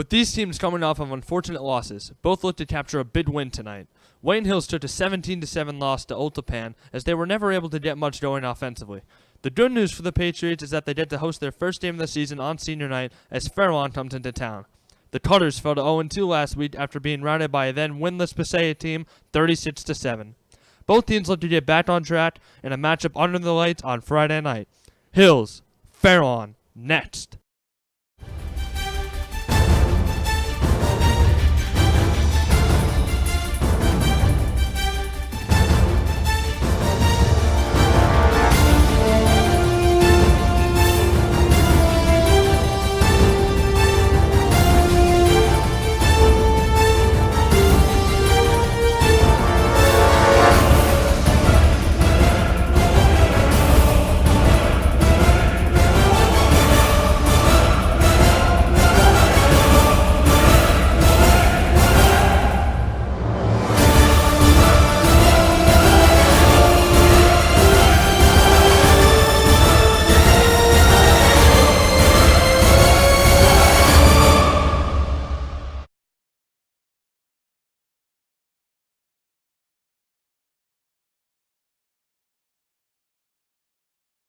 With these teams coming off of unfortunate losses, both look to capture a big win tonight. Wayne Hills took a 17-7 loss to Oltapan as they were never able to get much going offensively. The good news for the Patriots is that they get to host their first game of the season on senior night as Fairlawn comes into town. The Cutters fell to 0-2 last week after being routed by a then winless Passaic team 36-7. Both teams look to get back on track in a matchup under the lights on Friday night. Hills, Fairlawn, next.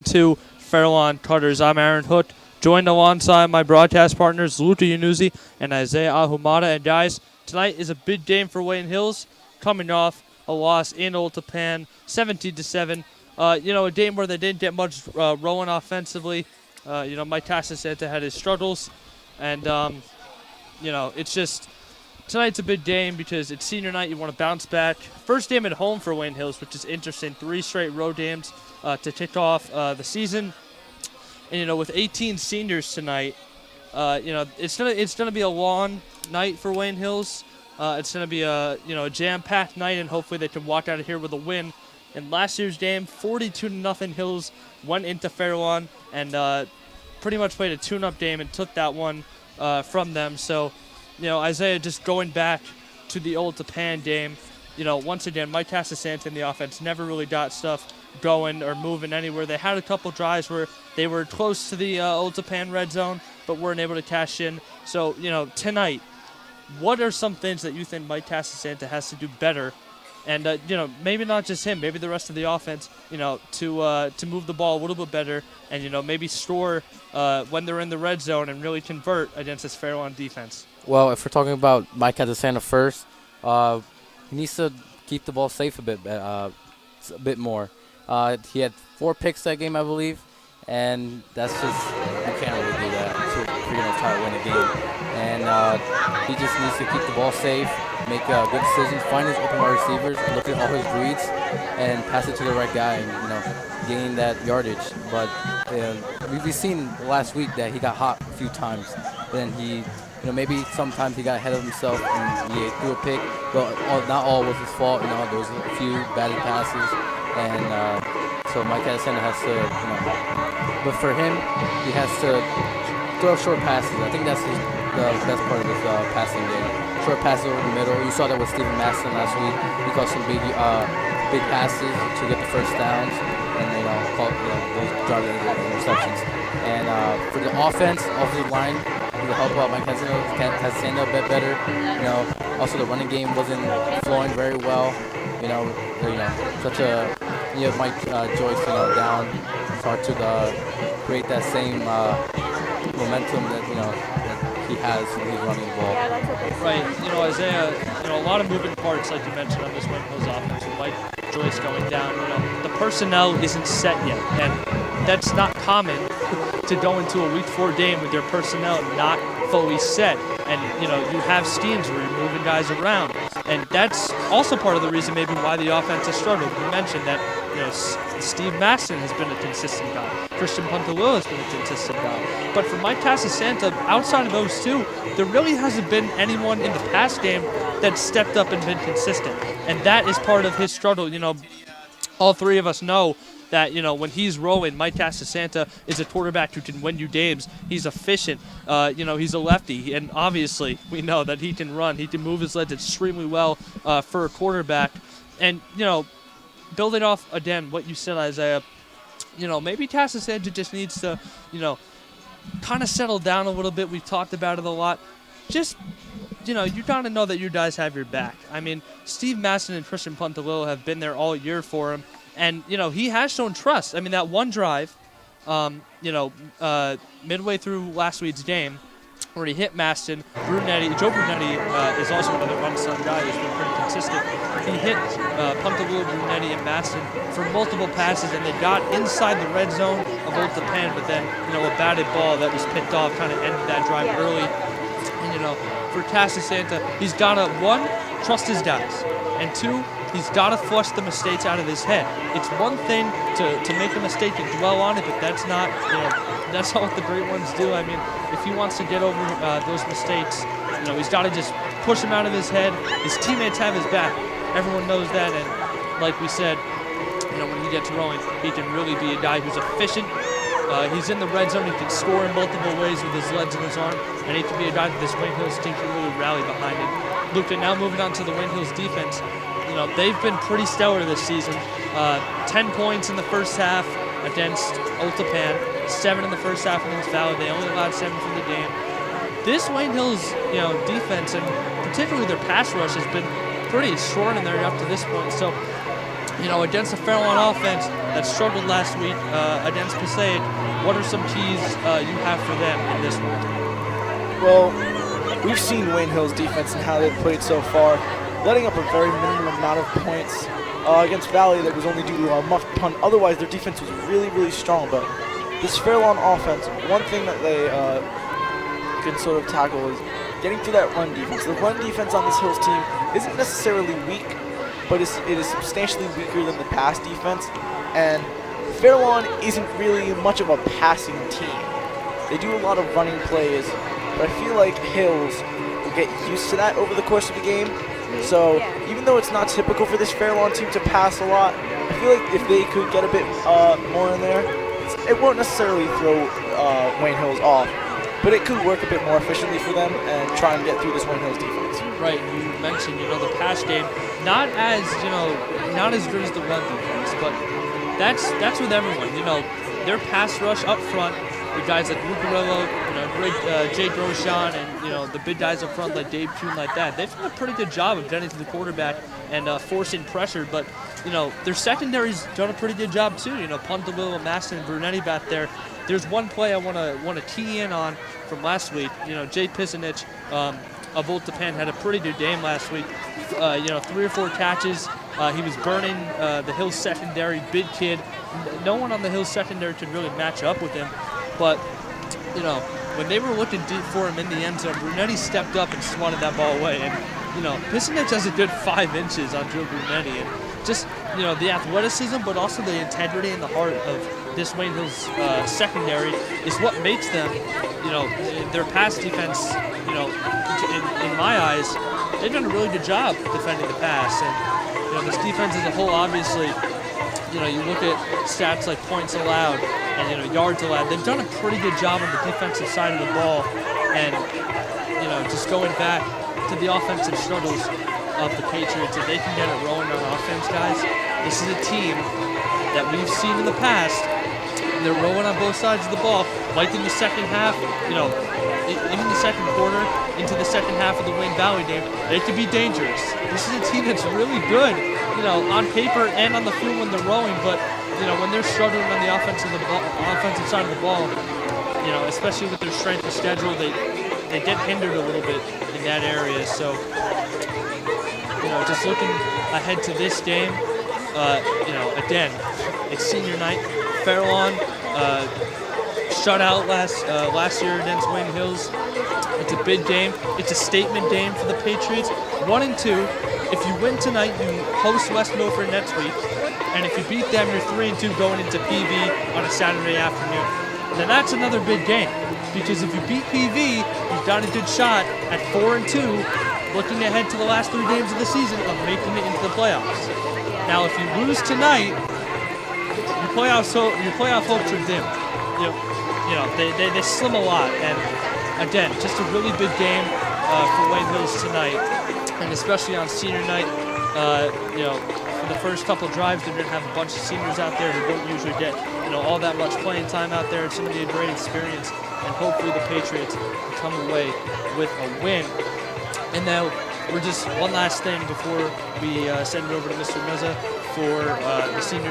To Fairlawn Cutters. I'm Aaron Hook, joined alongside my broadcast partners Luca, Yanuzzi, and Isaiah Ahumada. And guys, tonight is a big game for Wayne Hills, coming off a loss in Oltapan, 17-7. A game where they didn't get much rolling offensively. Mike Santa had his struggles, and it's just tonight's a big game because it's senior night. You want to bounce back. First game at home for Wayne Hills, which is interesting. 3 straight road games to kick off the season. And with 18 seniors tonight, it's gonna be a long night for Wayne Hills. It's gonna be a jam-packed night, and hopefully they can walk out of here with a win. In last year's game, 42-0 Hills went into Fairlawn and pretty much played a tune-up game and took that one from them. So, Isaiah, just going back to the old Tapan game, once again, Mike Santa and the offense never really got stuff going or moving anywhere. They had a couple drives where they were close to the old Tapan red zone, but weren't able to cash in. So, tonight, what are some things that you think Mike Santa has to do better? And, maybe not just him, maybe the rest of the offense, to move the ball a little bit better and, maybe score when they're in the red zone and really convert against this Fairlawn defense. Well, if we're talking about Mike Santa first, he needs to keep the ball safe a bit more. He had 4 picks that game, I believe, and that's just, you can't really do that if you're going to try to win a game. And he just needs to keep the ball safe, make good decisions, find his open wide receivers, look at all his reads, and pass it to the right guy and, gain that yardage. But we've seen last week that he got hot a few times. Then he, maybe sometimes he got ahead of himself and he threw a pick, but not all was his fault. There was a few batted passes, and so Mike Santa has to, but for him, he has to throw short passes. I think that's the best part of his passing game. Short passes over the middle. You saw that with Steven Maston last week. He caught some big passes to get the first downs, and caught those drives and interceptions. And for the offensive line, to help out Mike Santa a bit better. Also the running game wasn't flowing very well. Such a Mike Joyce down. It's hard to create that same momentum that that he has when he's running the ball. Right. Isaiah. A lot of moving parts, like you mentioned, on this Wayne Hills offense. With Mike Joyce going down. The personnel isn't set yet, and that's not common to go into a Week 4 game with your personnel not fully set. And, you have schemes where you're moving guys around. And that's also part of the reason maybe why the offense has struggled. You mentioned that, Steve Maston has been a consistent guy. Christian Puntalillo has been a consistent guy. But for Mike Santa, outside of those two, there really hasn't been anyone in the past game that stepped up and been consistent. And that is part of his struggle. All three of us know that, when he's rolling, Mike Santa is a quarterback who can win you games. He's efficient. He's a lefty. And obviously, we know that he can run. He can move his legs extremely well for a quarterback. And, building off, again, what you said, Isaiah, maybe Santa just needs to, kind of settle down a little bit. We've talked about it a lot. just, you got to know that your guys have your back. I mean, Steve Masson and Christian Puntalillo have been there all year for him. And, he has shown trust. I mean, that one drive, midway through last week's game, where he hit Maston, Joe Brunetti is also another run-son guy who's been pretty consistent. He hit Puntalillo, Brunetti, and Maston for multiple passes, and they got inside the red zone of Old Japan, but then, a batted ball that was picked off kind of ended that drive early. And, for Santa, he's got to, one, trust his guys, and two, he's got to flush the mistakes out of his head. It's one thing to make a mistake and dwell on it, but that's not, that's not what the great ones do. I mean, if he wants to get over those mistakes, he's got to just push them out of his head. His teammates have his back. Everyone knows that, and like we said, when he gets rolling, he can really be a guy who's efficient. He's in the red zone. He can score in multiple ways with his legs and his arm, and he can be a guy that this Wayne Hills team can really rally behind him. Luca, now moving on to the Wayne Hills defense. They've been pretty stellar this season. 10 points in the first half against Old Japan, 7 in the first half against Valdes. They only allowed 7 for the game. This Wayne Hills, defense, and particularly their pass rush, has been pretty extraordinary up to this point. So, against the Fairlawn offense that struggled last week against Passaic, what are some keys you have for them in this one? Well, we've seen Wayne Hills' defense and how they've played so far, letting up a very minimum amount of points against Valley that was only due to a muffed punt. Otherwise, their defense was really, really strong. But this Fairlawn offense, one thing that they can sort of tackle is getting through that run defense. The run defense on this Hills team isn't necessarily weak, but it is substantially weaker than the pass defense. And Fairlawn isn't really much of a passing team. They do a lot of running plays, but I feel like Hills will get used to that over the course of the game. So even though it's not typical for this Fairlawn team to pass a lot, I feel like if they could get a bit more in there, it won't necessarily throw Wayne Hills off, but it could work a bit more efficiently for them and try and get through this Wayne Hills defense. Right, you mentioned, the pass game, not as good as the run defense, but that's with everyone. Their pass rush up front, the guys like Lucarello, Jake Grosjean, and the big guys up front like Dave Kuhn, like that. They've done a pretty good job of getting to the quarterback and forcing pressure. But their secondary's done a pretty good job too. Puntalillo, Maston, and Brunetti back there. There's one play I want to key in on from last week. Jay Pisanich of Old Japan had a pretty good game last week. 3 or 4 catches. He was burning the Hills secondary, big kid. No one on the Hills secondary could really match up with him. But, when they were looking deep for him in the end zone, Brunetti stepped up and swatted that ball away. And, Pisanich has a good 5 inches on Joe Brunetti. And just, the athleticism, but also the integrity and the heart of this Wayne Hills secondary is what makes them, their pass defense, in my eyes, they've done a really good job defending the pass. And, this defense as a whole, obviously, you look at stats like points allowed and, yards allowed. They've done a pretty good job on the defensive side of the ball. And, just going back to the offensive struggles of the Patriots, if they can get it rolling on offense, guys, this is a team that we've seen in the past. They're rolling on both sides of the ball, like in the second half, even the second quarter, into the second half of the Wayne Valley game, they could be dangerous. This is a team that's really good, on paper and on the field when they're rolling, but, when they're struggling on the offensive side of the ball, especially with their strength of schedule, they get hindered a little bit in that area. So, just looking ahead to this game, again, it's senior night. Fairlawn shut out last year against Wayne Hills. It's a big game. It's a statement game for the Patriots. 1 and 2. If you win tonight, you host West Milford next week. And if you beat them, you're 3 and 2 going into PV on a Saturday afternoon. Now that's another big game, because if you beat PV, you've got a good shot at 4 and 2, looking ahead to the last 3 games of the season of making it into the playoffs. Now, if you lose tonight, your playoff hopes are dim. They slim a lot. And again, just a really big game for Wayne Hills tonight, and especially on senior night. For the first couple drives, they're going to have a bunch of seniors out there who don't usually get all that much playing time out there. It's going to be a great experience, and hopefully the Patriots come away with a win. And now we're just one last thing before we send it over to Mr. Mezza for the senior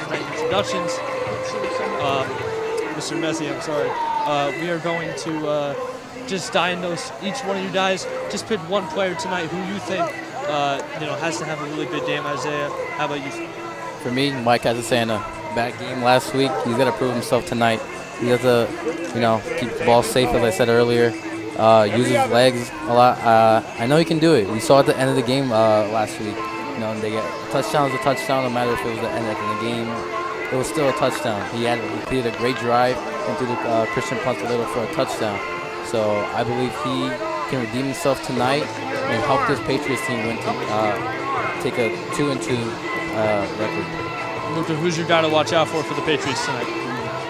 night introductions. Mr. Mezzi, I'm sorry. We are going to just diagnose each one of you guys. Just pick one player tonight who you think has to have a really good game. Isaiah, how about you? For me, Mike Catasana. Bad game last week. He's got to prove himself tonight. He has to, keep the ball safe, as I said earlier. Use his legs a lot. I know he can do it. We saw at the end of the game last week. They get touchdowns a touchdown, no matter if it was the end of the game. It was still a touchdown. He completed a great drive and threw the Christian punt a little for a touchdown. So I believe he can redeem himself tonight and help this Patriots team win to take a 2-2 record. Luca, who's your guy to watch out for the Patriots tonight?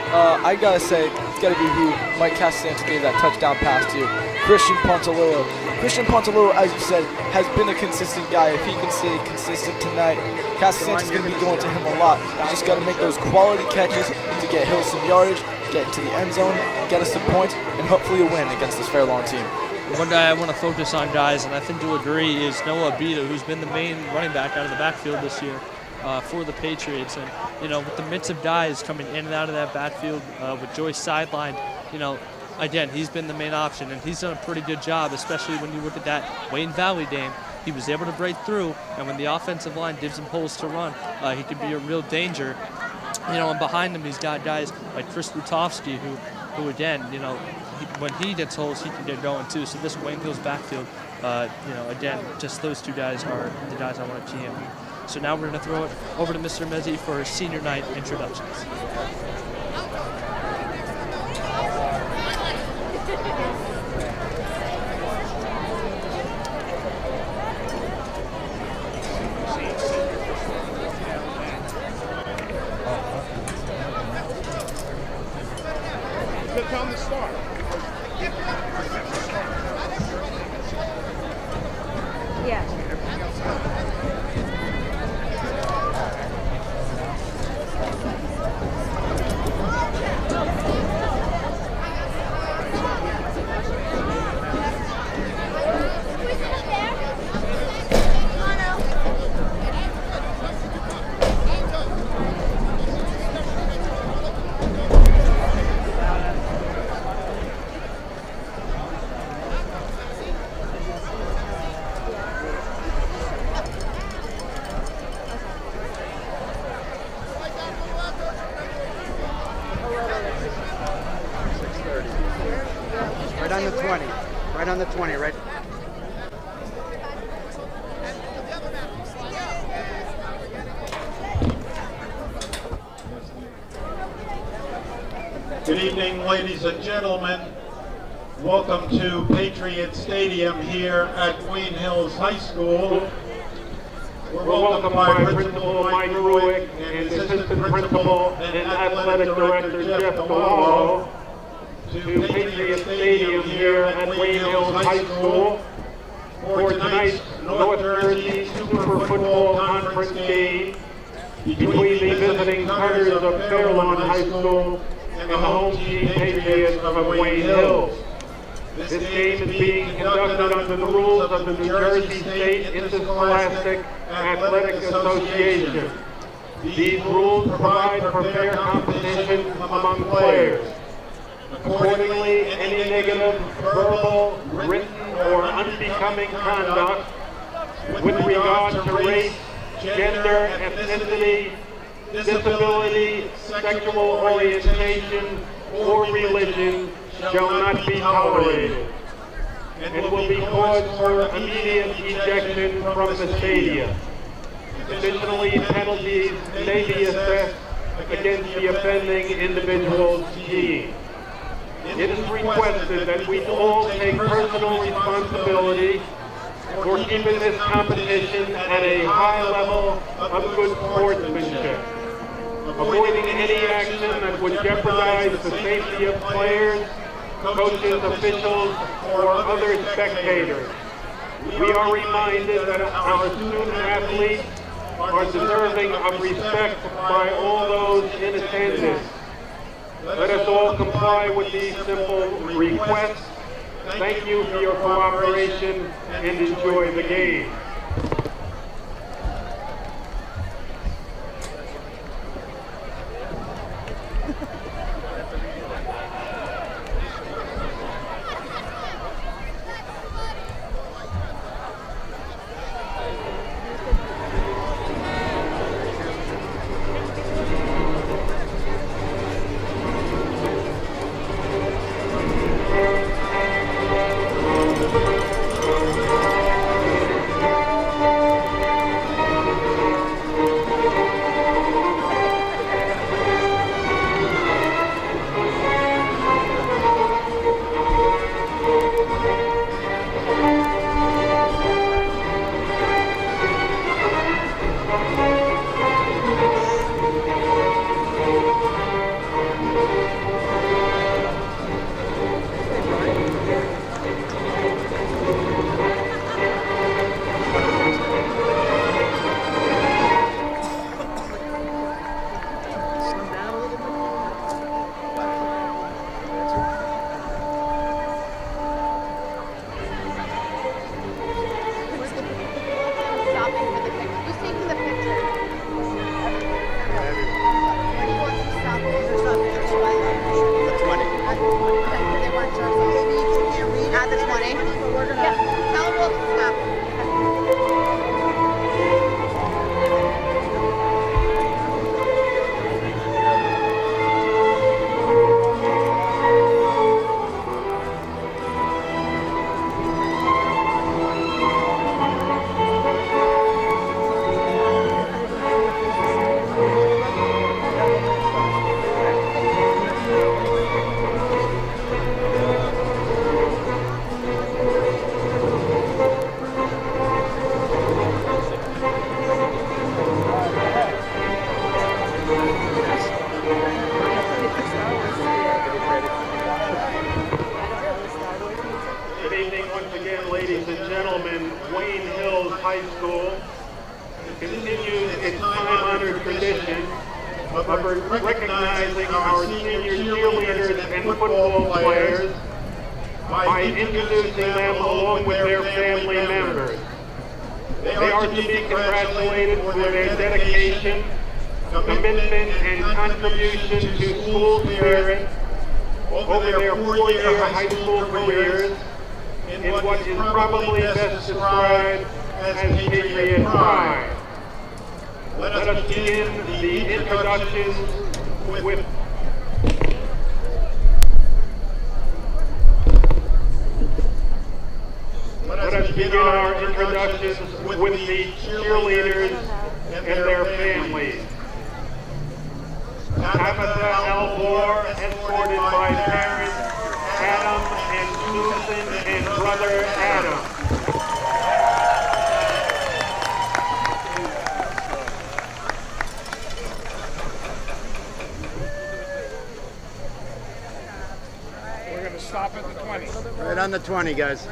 I gotta say, it's gotta be who Mike Castanza gave that touchdown pass to, Christian Pontalillo. Christian Pontalillo, as you said, has been a consistent guy. If he can stay consistent tonight, Castanza's gonna be going to him a lot. He's just gotta make those quality catches to get Hill some yardage, get into the end zone, get us some points, and hopefully a win against this Fairlawn team. One guy I want to focus on, guys, and I think you'll agree, is Noah Abita, who's been the main running back out of the backfield this year for the Patriots. And, with the mix of guys coming in and out of that backfield with Joyce sidelined, again, he's been the main option, and he's done a pretty good job, especially when you look at that Wayne Valley game. He was able to break through, and when the offensive line gives him holes to run, he could be a real danger. And behind him, he's got guys like Chris Lutovsky, who again, when he gets holes, he can get going too. So this Wayne Hills backfield, again, just those two guys are the guys I want to key in. So now we're going to throw it over to Mr. Mezzi for his senior night introductions. On the start. Yeah. Right on the 20, right? Good evening, ladies and gentlemen. Welcome to Patriot Stadium here at Wayne Hills High School. We're welcomed by Principal Mike Ruick and Assistant Principal and Athletic Director Jeff Galalo to Patriot Stadium here at Wayne Hills High School for tonight's North Jersey Super Football Conference game between the visiting Tigers of Fairlawn High School and the home team Patriots of Wayne Hills. This game is being conducted under the rules of the New Jersey State Interscholastic Athletic Association. These rules provide for fair competition among players. Accordingly, any negative, verbal, written, or unbecoming conduct with regard to race, gender, ethnicity, disability, sexual orientation, or religion shall not be tolerated, and will be cause for immediate ejection from the stadium. Additionally, penalties may be assessed against the offending individual's team. It is requested that we all take personal responsibility for keeping this competition at a high level of good sportsmanship, avoiding any action that would jeopardize the safety of players, coaches, officials, or other spectators. We are reminded that our student athletes are deserving of respect by all those in attendance. Let us all comply with these simple requests Thank you for your cooperation and enjoy the game. Recognizing our senior cheerleaders and football players by introducing them along with their family members. They are to be congratulated for their dedication, commitment, and contribution to school spirit over their four-year high school careers in what is probably best described as Patriot pride. Let us begin the introductions with our introductions with the cheerleaders and their families. Tabitha Elmore, escorted by parents Adam and Susan and brother Adam. Stop at the 20. Right on the 20, guys.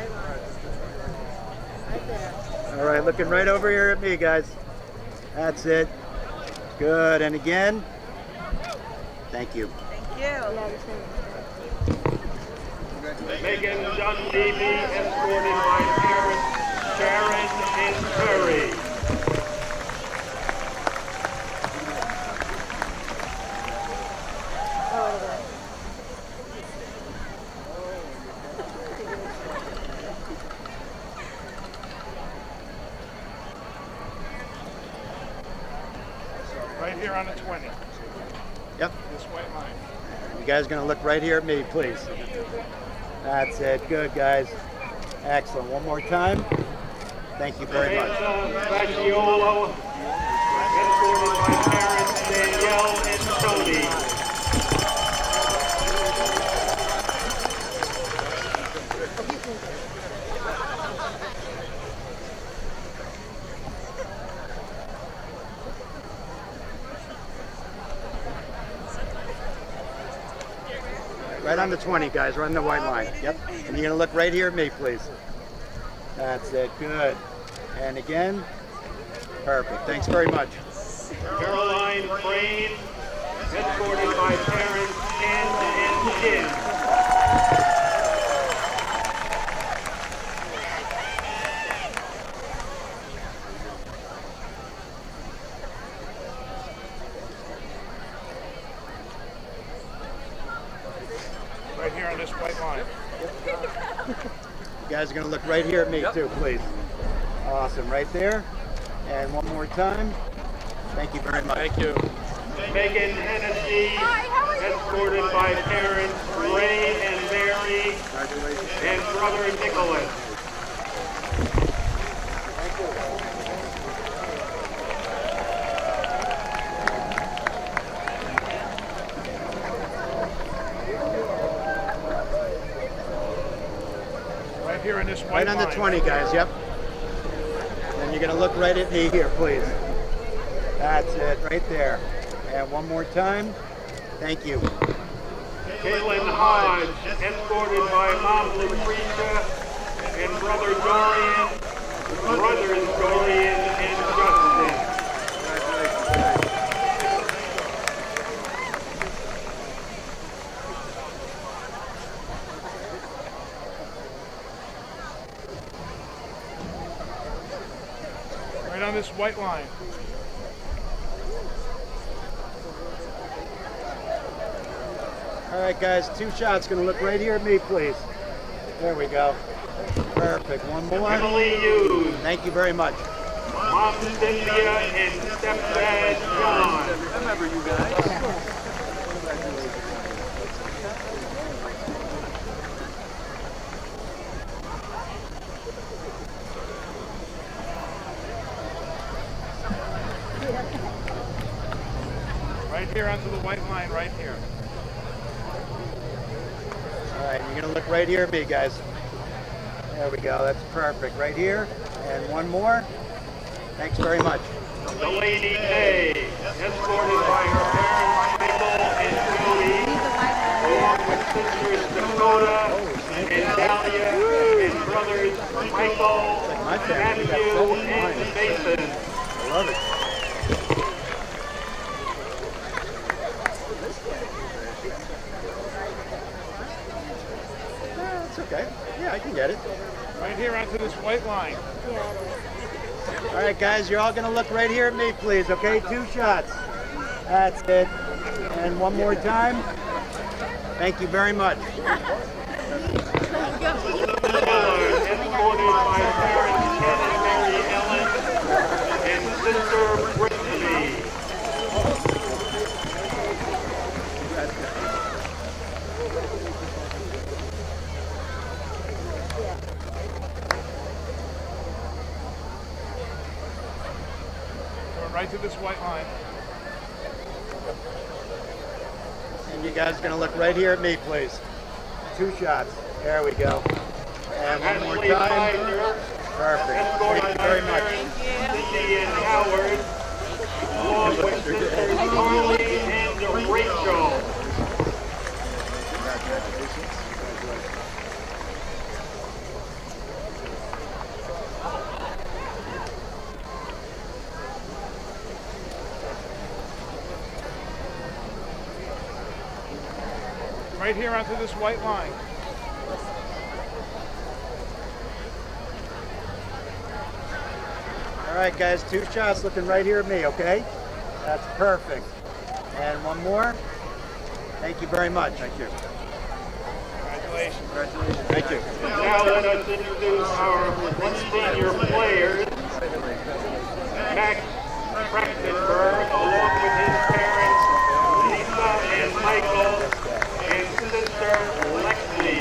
All right, looking right over here at me, guys. That's it. Good, and again. Thank you. Thank you. Megan Dunleavy, escorted by parents Sharon and Curry. Right here on the 20. Yep. This white line. You guys gonna look right here at me, please. That's it. Good, guys. Excellent. One more time. Thank you very much. Vacchiolo, escorted by parents Danielle and Tony. Right on the 20, guys. Right on the white line. Yep. And you're gonna look right here at me, please. That's it. Good. And again. Perfect. Thanks very much. Caroline Crane, escorted by parents Ken and Jim. white line. You guys are going to look right here at me too, please. Awesome, right there. And one more time. Thank you very much. Thank you. Megan Hennessy, escorted by parents Ray and Mary and brother Nicholas. Right here in this white Right on the line. 20, guys, yep. And you're going to look right at me here, please. That's it, right there. And one more time. Thank you. Kaylin Hodge, escorted by Mom Lucretia and brother Dorian, brothers Dorian and Justin. Right on this white line. All right, guys, 2 shots. Going to look right here at me, please. There we go. Perfect. One more. Emily Hughes, Thank you very much. Mom Cynthia and stepdad John. Remember you guys. Right here onto the white line, right here. All right, you're going to look right here at me, guys. There we go. That's perfect. Right here. And one more. Thanks very much. Delaney Day, escorted by her parents Michael and Jody, along with sisters Dakota and Dahlia, and brothers Michael, My family got so Matthew, and much. Nathan. I love it. It's okay. Yeah, I can get it. Right here onto this white line. All right, guys, you're all going to look right here at me, please, okay? 2 shots. That's it. And one more time. Thank you very much. Miller, escorted by parents Ken and Mary Ellen, and sister Brittany. Going right to this white line. And you guys are going to look right here at me, please. 2 shots. There we go. And one more Ashley time. Heiser, Perfect. escorted Thank you by very much. parents Cindy and Howard, along with sisters Carly and Rachel. Right here onto this white line. All right, guys, 2 shots looking right here at me, okay? That's perfect. And one more. Thank you very much. Thank you. Congratulations. Congratulations. Thank you. Now let us introduce our senior players. Max Trachtenberg, along with his parents, Lisa and Michael, and sister Lexi.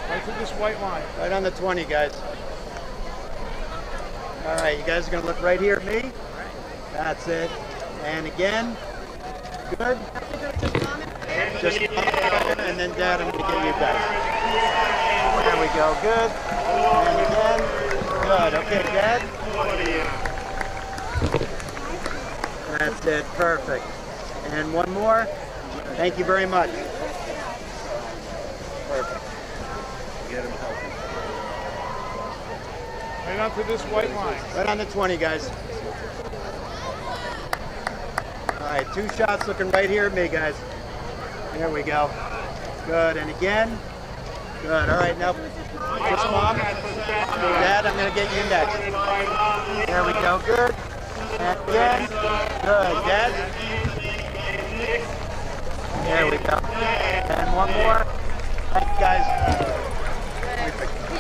Right to this white line. Right on the 20, guys. All right, you guys are going to look right here at me. That's it. And again. Good. Just and then Dad, I'm going to get you guys. There we go. Good. And again. Good. Okay, Dad. That's it. Perfect. And one more. Thank you very much. Perfect. Right onto this white line. Right on the 20, guys. All right, 2 shots looking right here at me, guys. There we go. Good, and again. Good. All right, now just mom. Dad, I'm going to get you next. There we go. Good. And again. Good. Dad. There we go. And one more. Thanks, guys.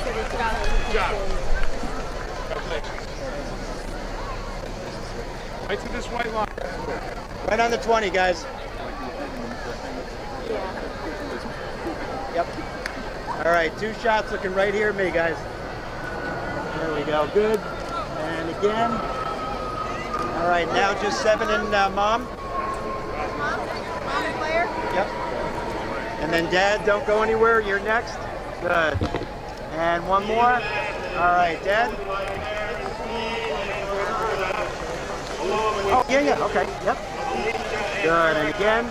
Good job. Right to this white line. Right on the 20, guys. Yep. All right, 2 shots looking right here at me, guys. There we go. Good. And again. All right, now just 7 and mom. Mom and player? Yep. And then Dad, don't go anywhere. You're next. Good. And one more. All right, Dad. Oh, yeah. Okay. Yep. Good. And again.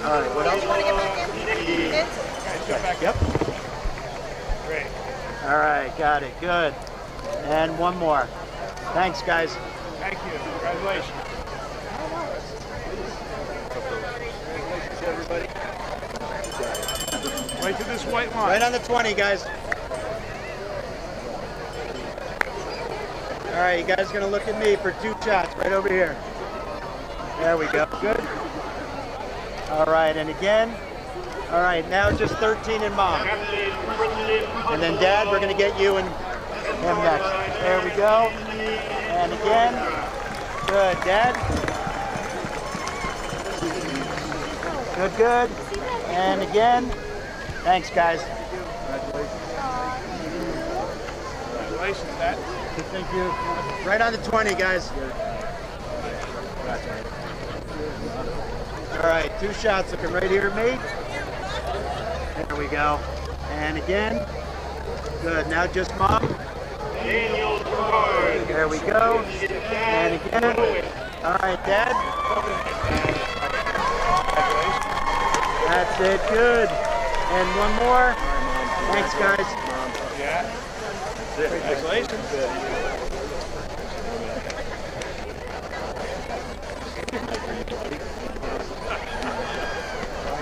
All right. What else? You want to get back in? Kids? Yep. Great. All right. Got it. Good. And one more. Thanks, guys. Thank you. Congratulations. Everybody. Right to this white line. Right on the 20, guys. All right, you guys are gonna look at me for 2 shots right over here. There we go. Good. All right, and again. All right, now just 13 and mom. And then Dad, we're gonna get you and him next. There we go. And again. Good, Dad. Good. And again. Thanks, guys. Congratulations, Dad. Thank you. Right on the 20, guys. All right, 2 shots looking right here at me. There we go. And again. Good. Now just mom. There we go. And again. All right, Dad. That's it. Good. And one more. Thanks, guys. Yeah. Congratulations.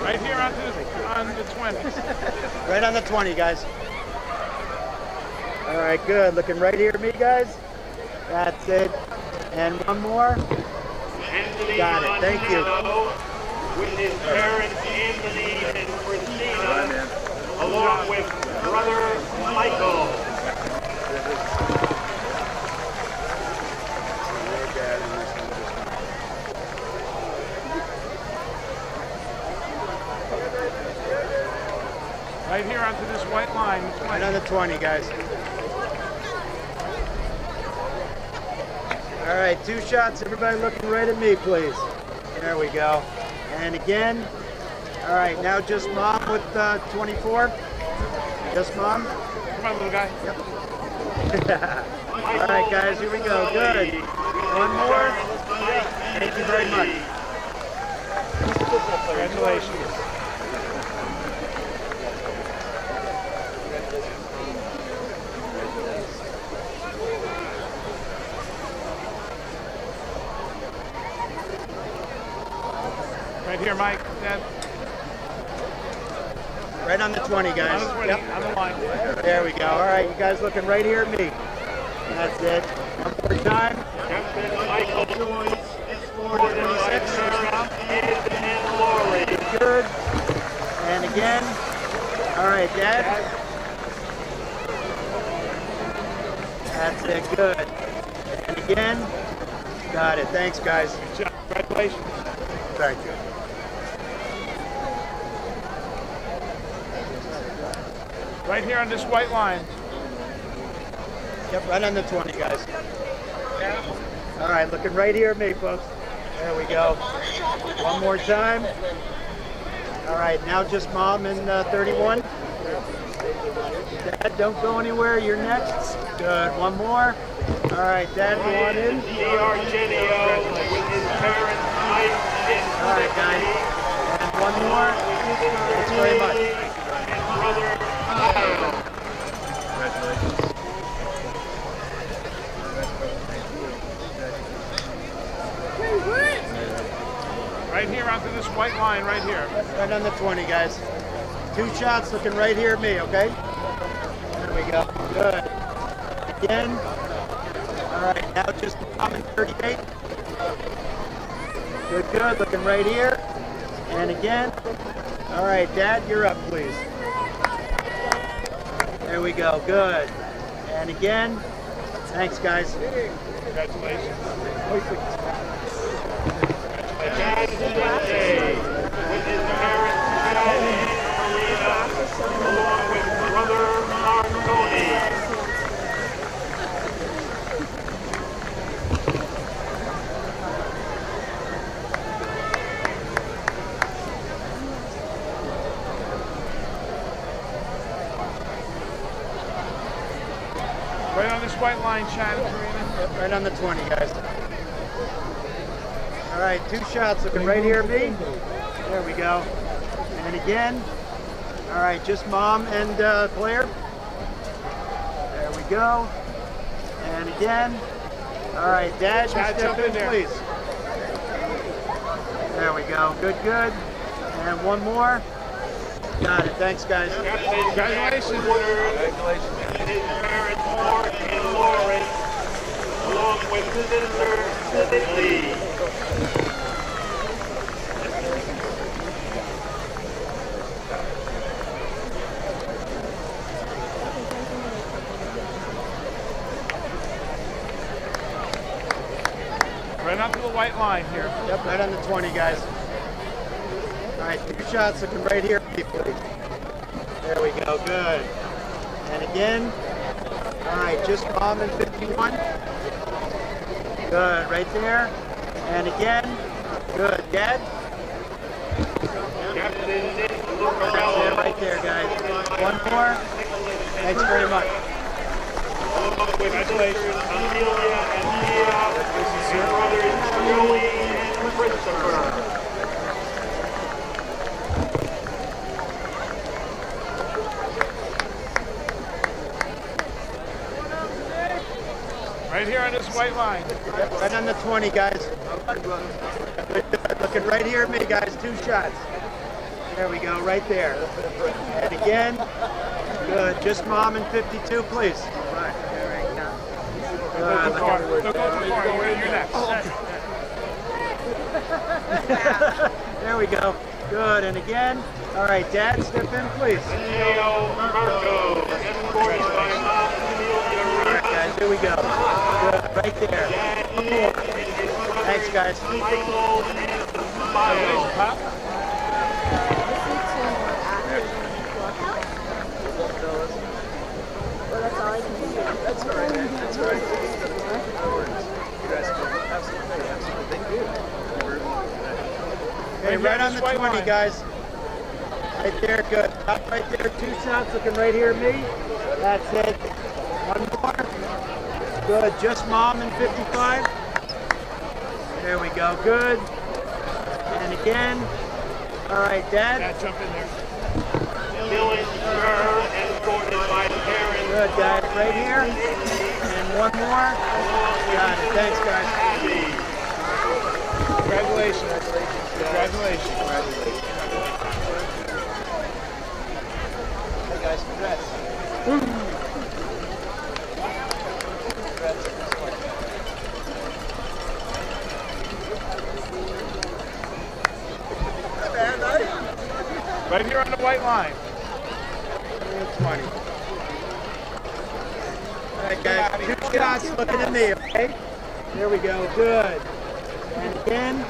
Right here on the 20. Right on the 20, guys. All right, good. Looking right here at me, guys. That's it. And one more. Got it. Thank you. With his parents, Anthony and Christina, along with brother Michael. Right here onto this white line. Right on the 20, guys. All right, 2 shots. Everybody looking right at me, please. There we go. And again. All right, now just mom with 24. Just mom. Come on, little guy. Yep. All right, guys, here we go. Good. One more. Thank you very much. Congratulations. Right here, Mike. Dad. Right on the 20, guys. On the 20, Yep. on the line. There we go. All right, you guys looking right here at me. That's it. One more time. Captain Michael joins, escorted by 26. Sarah, Ed, and Lori. Good. And again. All right, Dad. That's it. Good. And again. Got it. Thanks, guys. Good job. Congratulations. Thank you. Right here on this white line. Yep, right on the 20, guys. All right, looking right here at me, folks. There we go. One more time. All right, now just mom in 31. Dad, don't go anywhere. You're next. Good. One more. All right, Dad, go on in. D.R. Genio with his parents, Mike and All right, guys. And one more. Thanks very much. brother Carlo. Congratulations. Right here onto this white line right here. Right on the 20, guys. 2 shots looking right here at me, okay? There we go. Good. Again. All right, now just mom and 38. Good, good. Looking right here. And again. All right, Dad, you're up, please. There we go. Good. And again. Thanks, guys. Congratulations. Dad today with his parents, Cal and Maria, along with brother Marconi. Right on this white line, Chad and Karina. Right on the 20, guys. All right, 2 shots looking right here at me. There we go. And again. All right, just mom and player. There we go. And again. All right, Dad, you Chad, step jump in, in there. please. There we go. Good, good. And one more. Got it. Thanks, guys. Congratulations. And his parents, Mark and Lauren, along with sister Sidney. Right up to the white line here. Yep, right on the 20, guys. All right, 2 shots looking right here, please. There we go, good. And again. All right, just mom and 51. Good, right there. And again. Good, Dad. That's it right there, guys. One more. Thanks very much. Congratulations, Amelia and Mia, and brothers Joey and Christopher. Right here on this white line. Right on the 20, guys. Good, good. Looking right here at me, guys. 2 shots. There we go, right there. And again. Good. Just mom and 52, please. Don't go too far. Don't go too far. You're next. There we go. Good. And again. All right, Dad, step in, please. Leo Marco, escorted by Mom Amelia. All right, guys, here we go. Good. Right there. One more. Thanks, guys. Michael and Miles. Well, that's all I can do. That's all right, man. That's all right. No worries. You guys can have something. Thank you. Okay, right on the 20, guys. Right there, good. Top right there, 2 shots looking right here at me. That's it. One more. Good, just mom and 55. There we go, good. And again. All right, Dad. Dad, jump in there. Dylan Kerr, escorted by parents. Good, guys, right here. And one more. Got it, thanks, guys. Congratulations. Congratulations. Hey, guys, congrats. Right here on the white line. 20. All right, guys, 2 shots looking at me, okay? There we go, good. And again.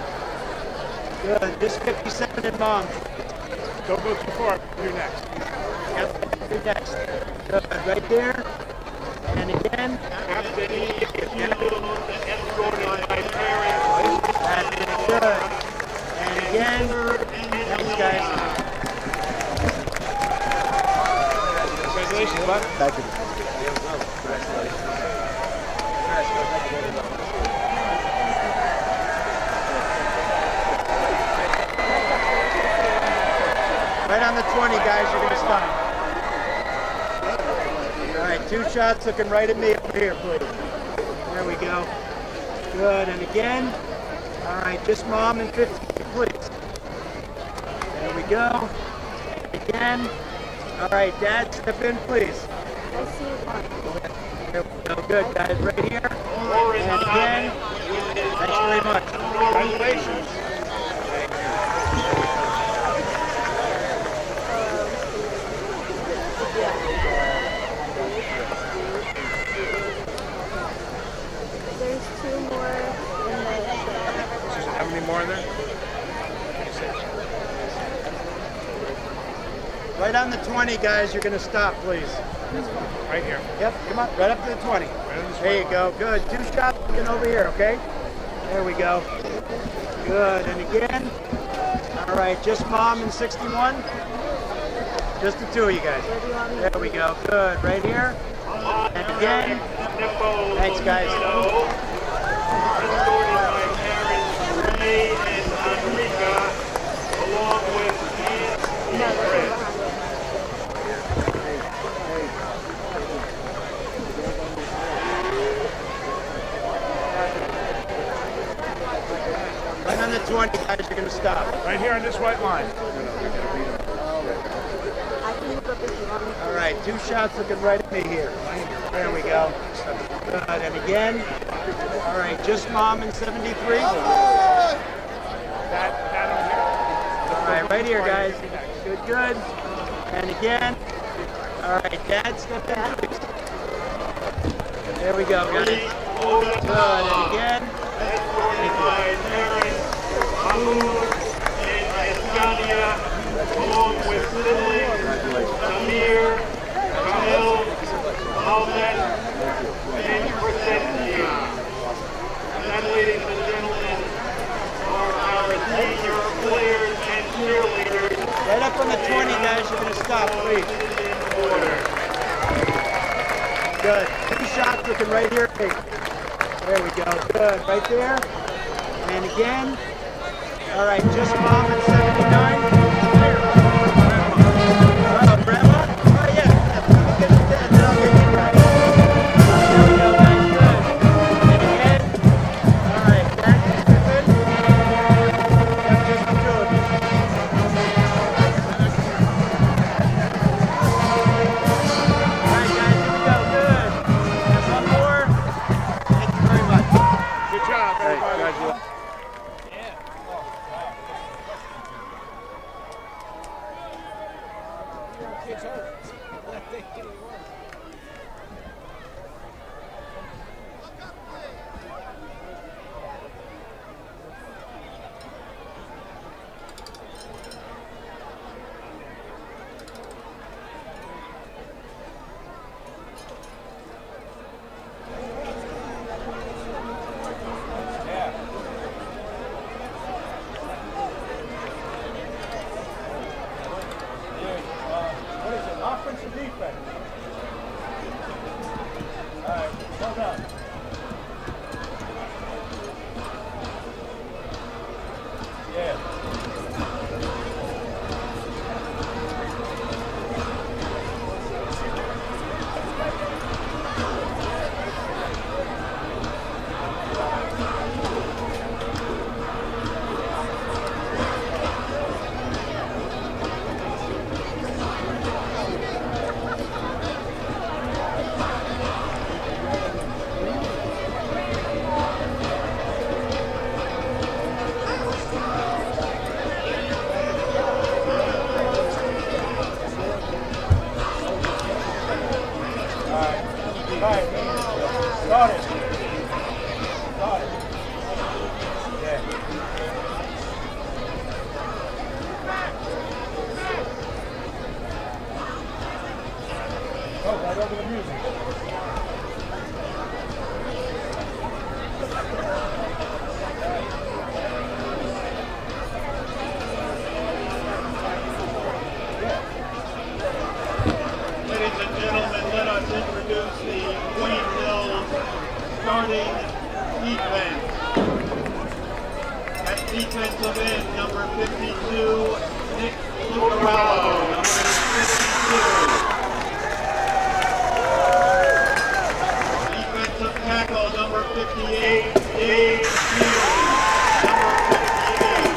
Good, just 57 and mom. Don't go too far. You're next. Yep, you're next. Good, right there. And again. Captain escorted by parents. That's it, good. And again. Thanks, guys. Congratulations, bud. Thank you. Right on the 20, guys, you're going to stop. All right, 2 shots looking right at me over here, please. There we go. Good, and again. All right, just mom and 50, please. There we go. again. All right, Dad, step in, please. There we go. Good, guys. Right here. And again. Thanks very much. Congratulations. There's 2 more in the... How many more in there? Right on the 20, guys. You're going to stop, please. Right here. Yep, come on. Right up to the 20. There you go. Good. 2 shots looking over here, okay? There we go. Good. And again. All right, just Mom and 61. Just the 2 of you guys. There we go. Good. Right here. And again. Thanks, guys. Escorted by parents Ray and Enrica, along with Aunt Fred. Right on the 20, guys, you're going to stop. Right here on this white line. All right, 2 shots looking right at me here. There we go. Good, and again. All right, just Mom and 73. That on here. All right, right here, guys. Good, good. And again. All right, Dad, step in, please. There we go, guys. Good, and again. Escorted by parents Ahumada and Escania, along with siblings Samir, Camille, Valdes, and Crescentia. And that, ladies and gentlemen, are our senior players and cheerleaders. Right up on the 20, guys. You're going to stop, please. Good. 2 shots looking right here. Hey. There we go. Good. Right there. And again. All right. Just Mom at 79. There. Oh, Grandma? Oh, yeah. Let me get the dead. Then I'll get you guys. There we go, guys. Good. And again. All right. Back to Stephen. Yep, just the 2 of you. All right, guys. Here we go. Good. And one more. Thank you very much. Good job, everybody. Ladies and gentlemen, let us introduce the Queen Hills starting defense. At defensive end, number 52, Nick Lucarello, number 52. Defensive tackle, number 58, Dave Hughes, number 58.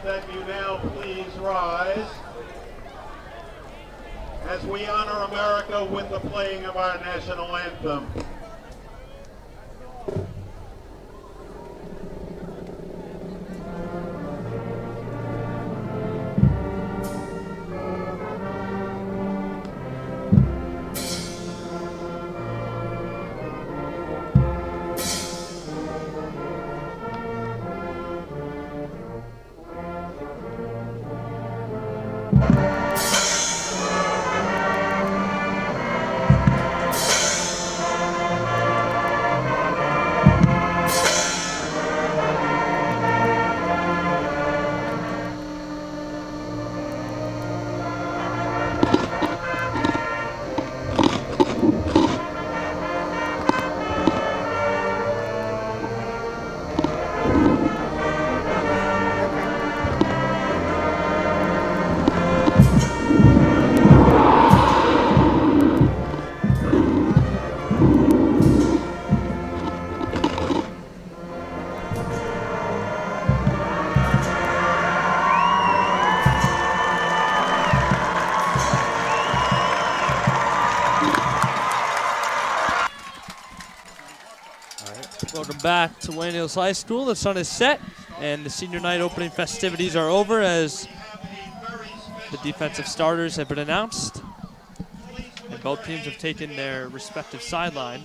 that you now please rise as we honor America with the playing of our national anthem. Welcome back to Wayne Hills High School. The sun is set, and the senior night opening festivities are over as the defensive starters have been announced. And both teams have taken their respective sideline.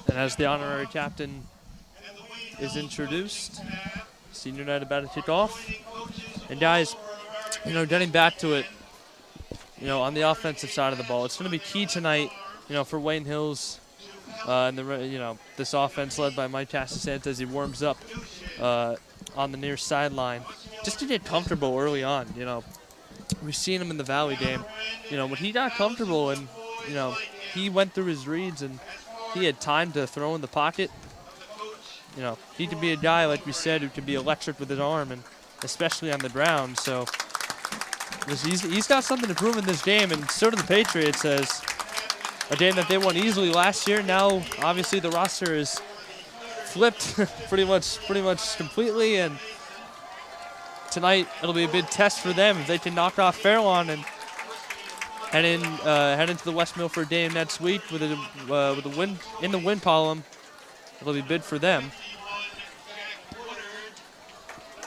And as the honorary captain is introduced, senior night about to kick off. And guys, getting back to it, on the offensive side of the ball, it's going to be key tonight, for Wayne Hills and this offense led by Mike Casasanta as he warms up on the near sideline, just to get comfortable early on. We've seen him in the Valley game. When he got comfortable and he went through his reads and he had time to throw in the pocket. He could be a guy, like we said, who could be electric with his arm, and especially on the ground. So he's got something to prove in this game, and so do the Patriots, as a game that they won easily last year. Now, obviously, the roster is flipped pretty much completely, and tonight it'll be a big test for them if they can knock off Fairlawn and head into the West Milford game next week with a win in the win column. It'll be big for them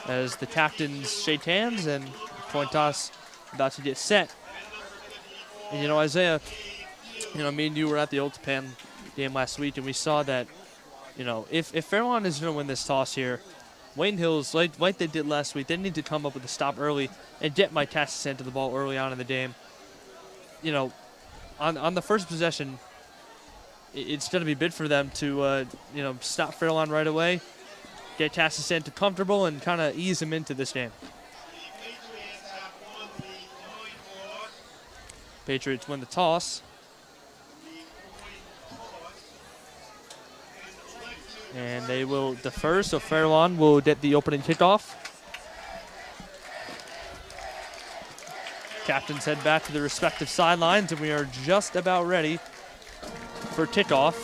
as the captains shake hands and coin toss about to get set. And Isaiah, me and you were at the Ultipan game last week, and we saw that if Fairlawn is going to win this toss here, Wayne Hills, like they did last week, they need to come up with a stop early and get Mike Casasanta the ball early on in the game. On the first possession, it's going to be big for them to, stop Fairlawn right away, get Casasanta comfortable, and kind of ease him into this game. Patriots win the toss. And they will defer, so Fairlawn will get the opening kickoff. Captains head back to their respective sidelines, and we are just about ready for kickoff.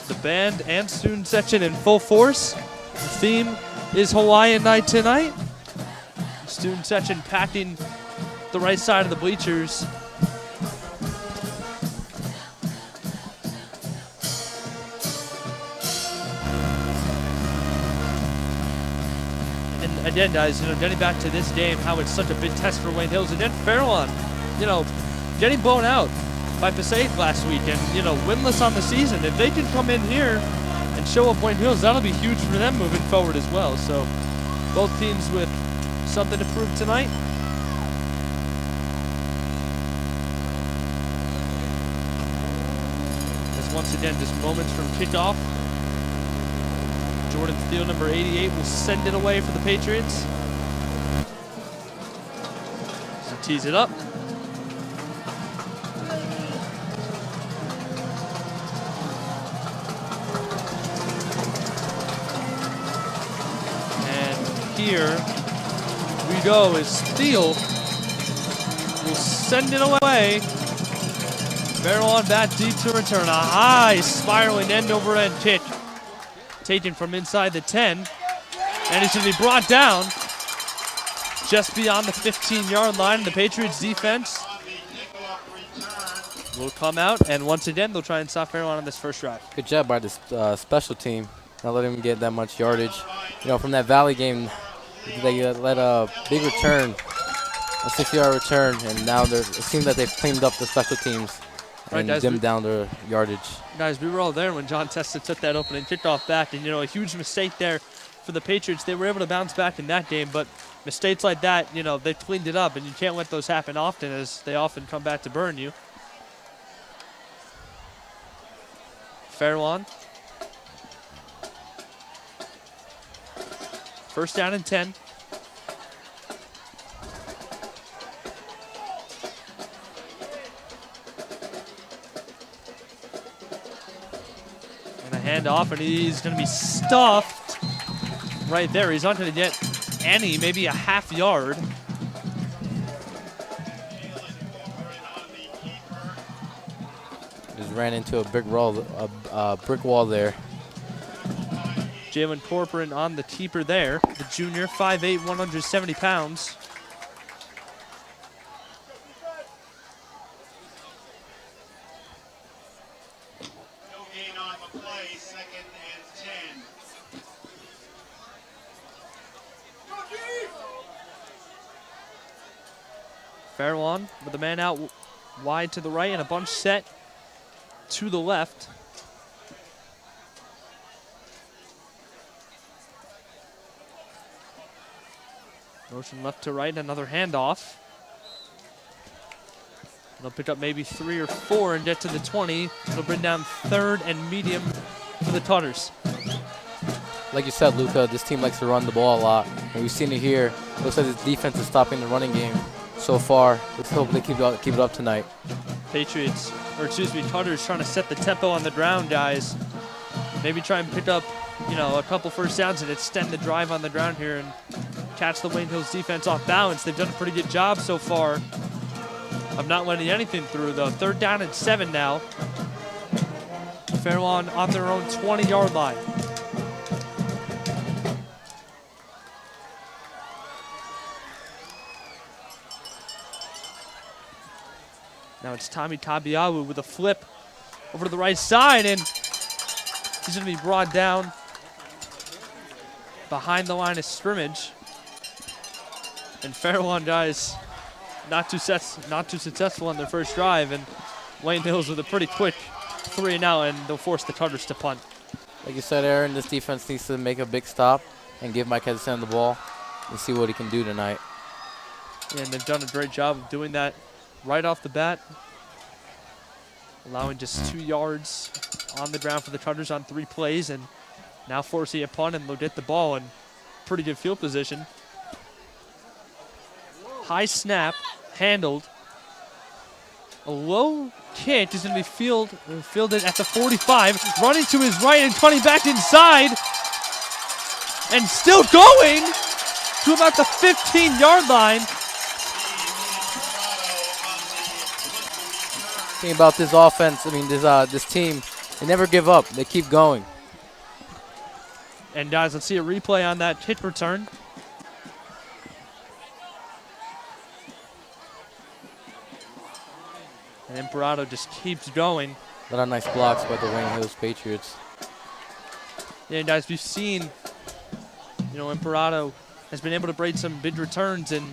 The band and student section in full force. The theme is Hawaiian Night tonight. The student section packing the right side of the bleachers. And again, guys, getting back to this game, how it's such a big test for Wayne Hills. And then Fairlawn, getting blown out by Passaic last week and, winless on the season. If they can come in here and show up Wayne Hills, that'll be huge for them moving forward as well. So both teams with something to prove tonight. As once again, just moments from kickoff. Jordan Steele, number 88, will send it away for the Patriots. So tease it up. here we go as Steele will send it away. Farrell on bat deep to return. A high spiraling end-over-end pitch taken from inside the 10. And it's going to be brought down just beyond the 15-yard line. And the Patriots defense will come out, and once again, they'll try and stop Farrell on this first drive. Good job by this special team. Not letting him get that much yardage. You know, from that Valley game, they let a big return, a 60-yard return, and now it seems that they've cleaned up the special teams and dimmed down their yardage. Guys, we were all there when John Testa took that opening kickoff back, and, you know, a huge mistake there for the Patriots. They were able to bounce back in that game, but mistakes like that, you know, they've cleaned it up, and you can't let those happen often, as they often come back to burn you. Farrell on. First down and 10. And a handoff, and he's going to be stuffed right there. He's not going to get any, maybe a half yard. Just ran into a brick wall there. Jalen Corcoran on the keeper there. The junior, 5'8", 170 pounds. No gain on the play, 2nd and 10. Farrell on with the man out wide to the right and a bunch set to the left. Motion left to right, another handoff. They'll pick up maybe 3 or 4 and get to the 20. It'll bring down 3rd and medium for the Tutters. Like you said, Luca, this team likes to run the ball a lot, and we've seen it here. Looks like this defense is stopping the running game so far. Let's hope they keep it up tonight. Tutters trying to set the tempo on the ground, guys. Maybe try and pick up, you know, a couple first downs and extend the drive on the ground here and catch the Wayne Hills defense off balance. They've done a pretty good job so far of not letting anything through, though. 3rd down and 7 now. Farrell on their own 20-yard line. Now it's Tommy Tabiawu with a flip over to the right side, and he's going to be brought down behind the line of scrimmage. And Farrell on, guys, not too successful on their first drive, and Wayne Hills with a pretty quick 3 and out, and they'll force the Tutters to punt. Like you said, Aaron, this defense needs to make a big stop and give Mike Hudson the ball and see what he can do tonight. And they've done a great job of doing that right off the bat, allowing just 2 yards on the ground for the Tutters on 3 plays, and now forcing a punt, and they'll get the ball in pretty good field position. High snap, handled. A low kick is going to be fielded at the 45, running to his right and cutting back inside, and still going to about the 15-yard line. Thing about this offense, I mean, this team, they never give up. They keep going. And guys, let's see a replay on that kick return. And Imperato just keeps going. A lot of nice blocks by the Wayne Hills Patriots. Yeah, guys, we've seen, you know, Imperato has been able to break some big returns in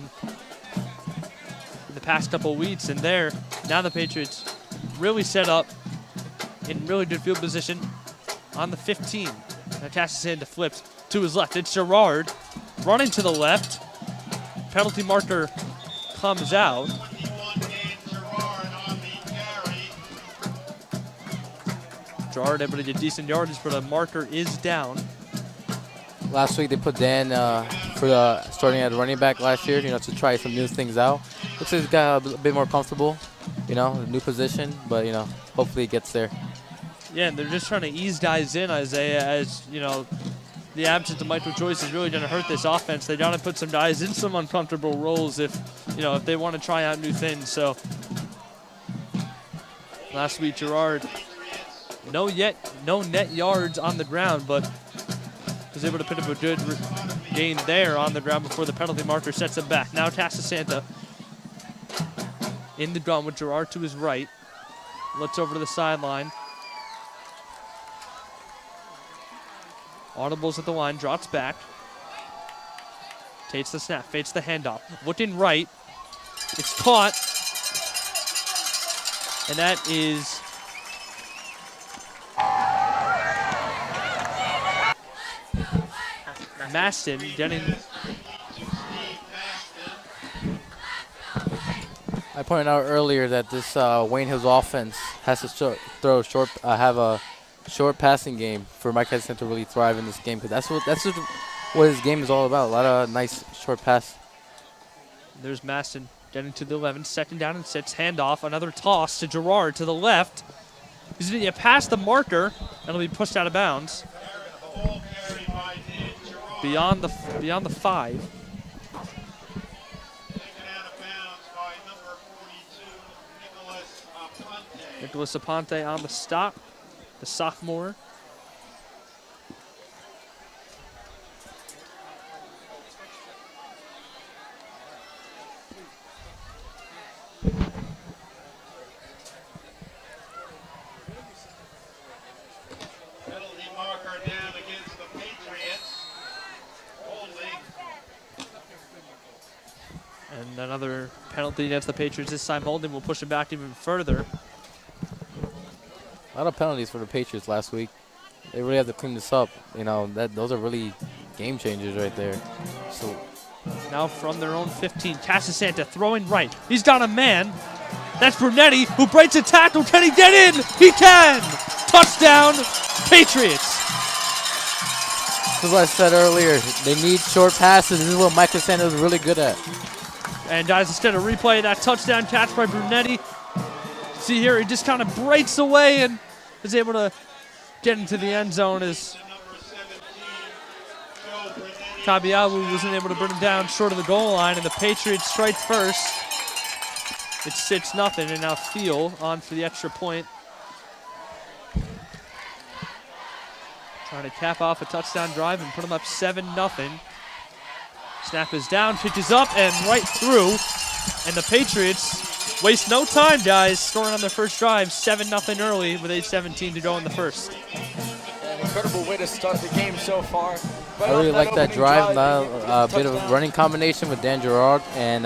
the past couple of weeks, and now the Patriots really set up in really good field position on the 15. Now passes into flips to his left. It's Gerard running to the left. Penalty marker comes out. Gerard able to get decent yardage, but a marker is down. Last week they put Dan for starting at running back last year, you know, to try some new things out. Looks like he's got a bit more comfortable, you know, a new position, but, you know, hopefully he gets there. Yeah, and they're just trying to ease guys in, Isaiah, as, you know, the absence of Michael Joyce is really going to hurt this offense. They got to put some guys in some uncomfortable roles if they want to try out new things. So last week, Gerard, no net yards on the ground, but was able to put up a good gain there on the ground before the penalty marker sets him back. Now Santa in the gun with Gerard to his right. Looks over to the sideline. Audibles at the line, drops back. Takes the snap, fakes the handoff. Looking right. It's caught. And that is Maston getting. I pointed out earlier that this Wayne Hills offense has to have a short passing game for Mike Tyson to really thrive in this game, because that's what his game is all about. A lot of nice short pass. There's Maston getting to the 11, second down and 6, handoff, another toss to Gerard to the left. He's going to get past the marker, and it'll be pushed out of bounds. Beyond the 5. Nicholas Aponte on the stop, the sophomore. Penalty marker down against the Patriots. Holding. And another penalty against the Patriots. This time holding will push it back even further. A lot of penalties for the Patriots last week. They really have to clean this up. Those are really game changers right there. So now from their own 15, Santa throwing right. He's got a man. That's Brunetti, who breaks a tackle. Can he get in? He can! Touchdown, Patriots. This is what I said earlier. They need short passes. This is what Mike Santa is really good at. And guys, instead of replay that touchdown catch by Brunetti, see here, he just kind of breaks away and is able to get into the end zone as Kabiawu wasn't able to bring him down short of the goal line, and the Patriots strike first. It's 6-0, and now Thiel on for the extra point. Trying to cap off a touchdown drive and put them up 7-0. Snap is down, pitch is up, and right through. And the Patriots waste no time, guys, scoring on their first drive, 7-0 early with 8:17 to go in the first. An incredible way to start the game so far. I really like that drive. A bit of a running combination with Dan Gerard and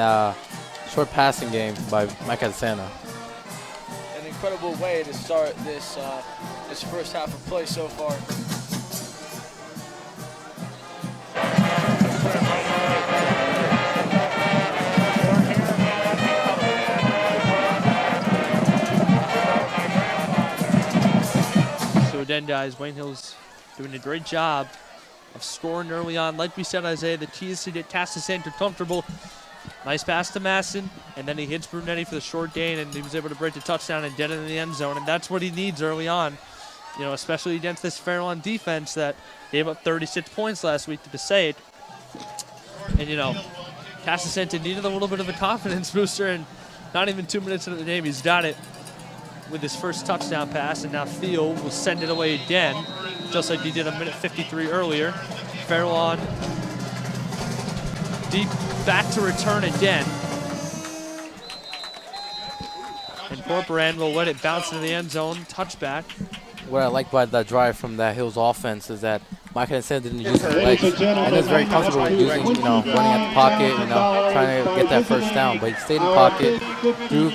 short passing game by Mike Santa. An incredible way to start this first half of play so far. So again, guys, Wayne Hill's doing a great job of scoring early on. Like we said, Isaiah, the key is to get Santa comfortable. Nice pass to Masson, and then he hits Brunetti for the short gain, and he was able to break the touchdown and get it in the end zone, and that's what he needs early on, especially against this Fairlawn defense that gave up 36 points last week to Passaic. And, Santa needed a little bit of a confidence booster, and not even 2 minutes into the game, he's got it with his first touchdown pass, and now Theo will send it away again, just like he did a minute 53 earlier. Fairlawn deep back to return again. And Corporan will let it bounce into the end zone, touchback. What I like by that drive from that Hills offense is that Mike Santa didn't use his legs, and is very comfortable using, running at the pocket, trying to get that first down. But he stayed in the pocket, threw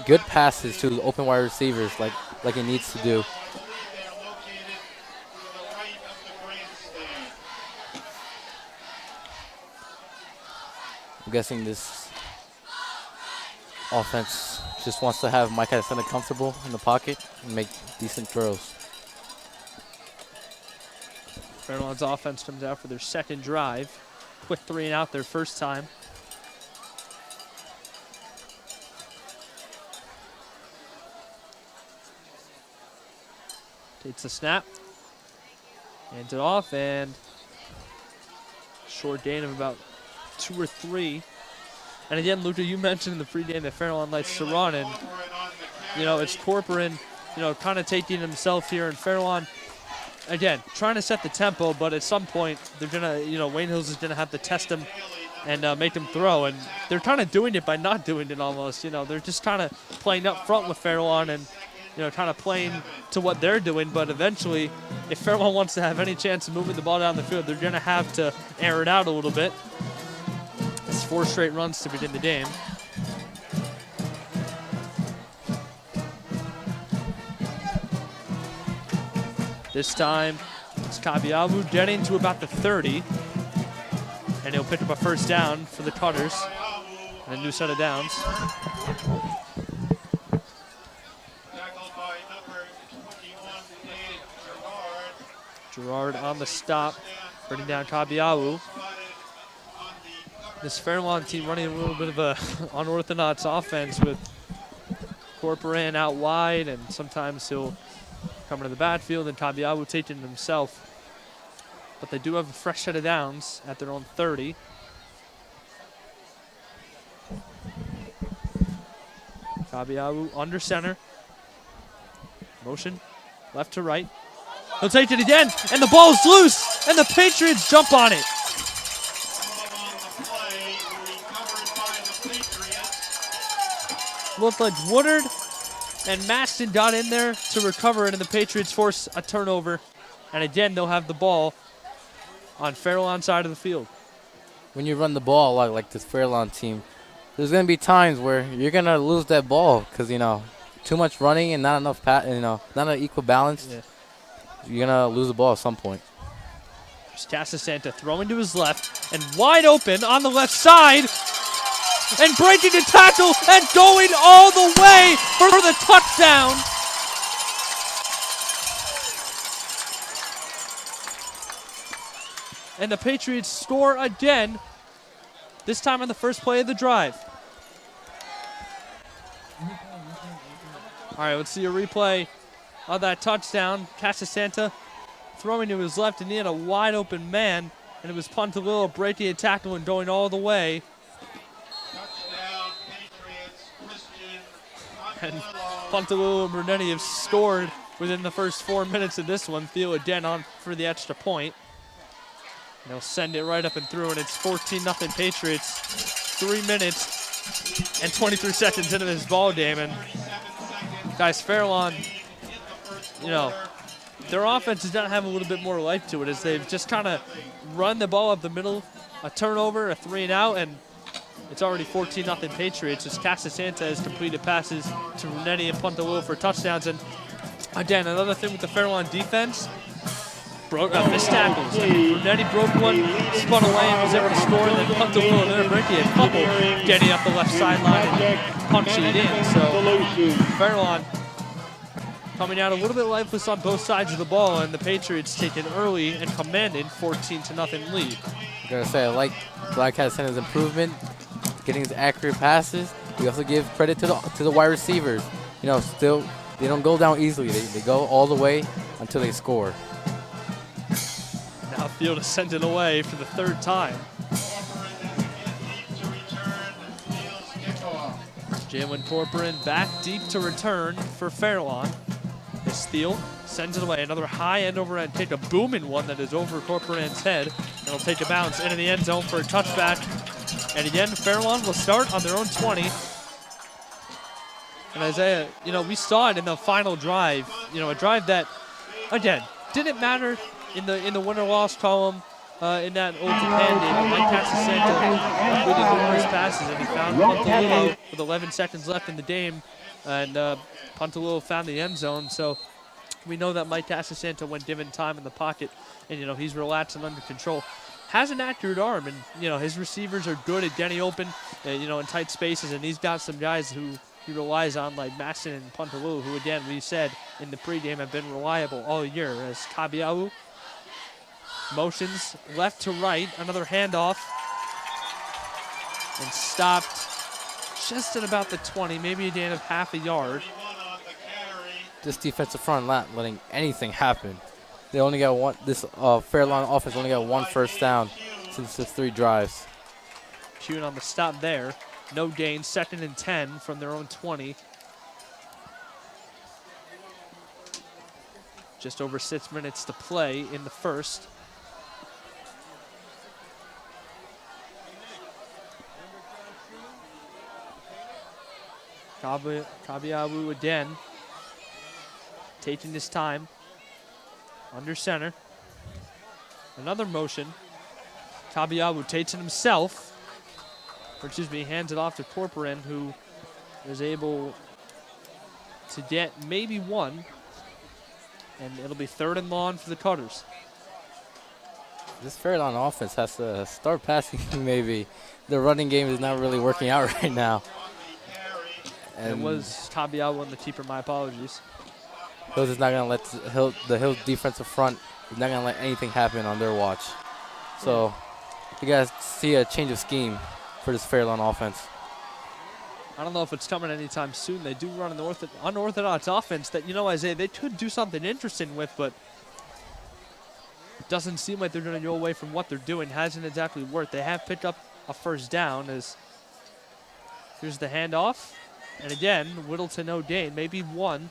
good passes to the open wide receivers like he needs to do. I'm guessing this offense just wants to have Mike Santa comfortable in the pocket and make decent throws. Fairlawn's offense comes out for their second drive. Quick 3 and out their first time. Takes the snap. Hands it off, and short gain of about 2 or 3. And again, Luca, you mentioned in the pregame that Fairlawn likes to run, and it's Corcoran, kind of taking himself here, and Fairlawn, again, trying to set the tempo, but at some point they're gonna, Wayne Hills is gonna have to test him and make him throw, and they're kind of doing it by not doing it almost. They're just kind of playing up front with Fairlawn and kind of playing to what they're doing, but eventually, if Fairlawn wants to have any chance of moving the ball down the field, they're gonna have to air it out a little bit. It's 4 straight runs to begin the game. This time, it's Kabiabu getting to about the 30. And he'll pick up a first down for the Cutters. And a new set of downs. Gerard on the stop, bringing down Kabiabu. This Fairlawn team running a little bit of a unorthodox offense with Corcoran out wide, and sometimes he'll come into the backfield and Kabiabu taking it himself. But they do have a fresh set of downs at their own 30. Kabiabu under center. Motion left to right. He'll take it again, and the ball's loose, and the Patriots jump on it. Looked like Woodard and Maston got in there to recover it, and the Patriots force a turnover. And again, they'll have the ball on Fairlawn side of the field. When you run the ball like this Fairlawn team, there's going to be times where you're going to lose that ball because, too much running and not enough, not an equal balance. Yeah. You're going to lose the ball at some point. There's Casasanta throwing to his left and wide open on the left side. And breaking the tackle and going all the way for the touchdown. And the Patriots score again, this time on the first play of the drive. All right, let's see a replay of that touchdown. Casasanta throwing to his left, and he had a wide open man, and it was Pontalillo breaking a tackle and going all the way. And Pontalillo and Brunetti have scored within the first 4 minutes of this one. Theo again on for the extra point. And they'll send it right up and through, and it's 14-0 Patriots. 3 minutes and 23 seconds into this ball game. And guys, Fairlawn, their offense does not have a little bit more life to it as they've just kind of run the ball up the middle, a turnover, a 3-and-out, and it's already 14-0 Patriots as Casasanta has completed passes to Brunetti and Pontalillo for touchdowns. And again, another thing with the Fairlawn defense, missed tackles. Brunetti broke one, spun away, and was able to score. And then Pontalillo and Deverenchuk had trouble getting up the left sideline and punching it in. So Fairlawn coming out a little bit lifeless on both sides of the ball, and the Patriots take an early and commanding 14-0 lead. I gotta say, I like Casasanta's improvement, getting his accurate passes. We also give credit to the wide receivers. Still they don't go down easily. They go all the way until they score. Now Field is sent it away for the 3rd time. Jalen Corcoran back deep to return for Fairlawn. As Thiel sends it away. Another high end overhead kick, a booming one that is over Corcoran's head. And he'll take a bounce into the end zone for a touchback. And again, Fairlawn will start on their own 20. And Isaiah, we saw it in the final drive. A drive that, again, didn't matter in the win or loss column in that old Japan game. Mike Casasanta completed numerous passes, and he found Pontalillo with 11 seconds left in the game. And Pontalillo found the end zone. So we know that Mike Casasanta, when given time in the pocket, and he's relaxed and under control, has an accurate arm, and his receivers are good at getting open, in tight spaces, and he's got some guys who he relies on like Masson and Pontalillo, who again we said in the pregame have been reliable all year. As Kabiawu motions left to right, another handoff, and stopped just at about the 20, maybe a gain of half a yard. This defensive front not letting anything happen. They only got one. This Fairlawn offense only got one first down since since the 3 drives. Chewing on the stop there. No gain, 2nd and 10 from their own 20. Just over 6 minutes to play in the first. Kabiawu again, taking his time, under center. Another motion. Kabiawu takes it himself, or excuse me, hands it off to Corporan, who is able to get maybe one, and it'll be 3rd and long for the Cutters. This Fairlawn offense has to start passing maybe. The running game is not really working out right now. And it was Kabiawu on the keeper, my apologies. Hills is not going to let the Hills defensive front is not going to let anything happen on their watch. So you guys see a change of scheme for this Fairlawn offense. I don't know if it's coming anytime soon. They do run an unorthodox offense that, you know, Isaiah, they could do something interesting with, but it doesn't seem like they're going to go away from what they're doing. Hasn't exactly worked. They have picked up a 1st down as here's the handoff. And again, Whittle to no gain, maybe 1.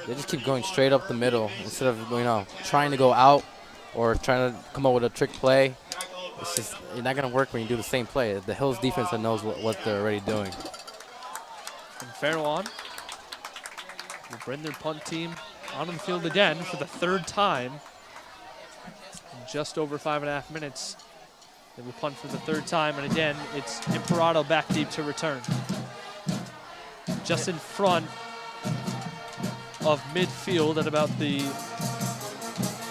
They just keep going straight up the middle instead of, you know, trying to go out or trying to come up with a trick play. It's just not going to work when you do the same play. The Hills defense knows what they're already doing. And Fairlawn will bring their punt team onto the field again for the 3rd time in just over 5.5 minutes. They will punt for the 3rd time, and again, it's Imperato back deep to return. Just in front of midfield at about the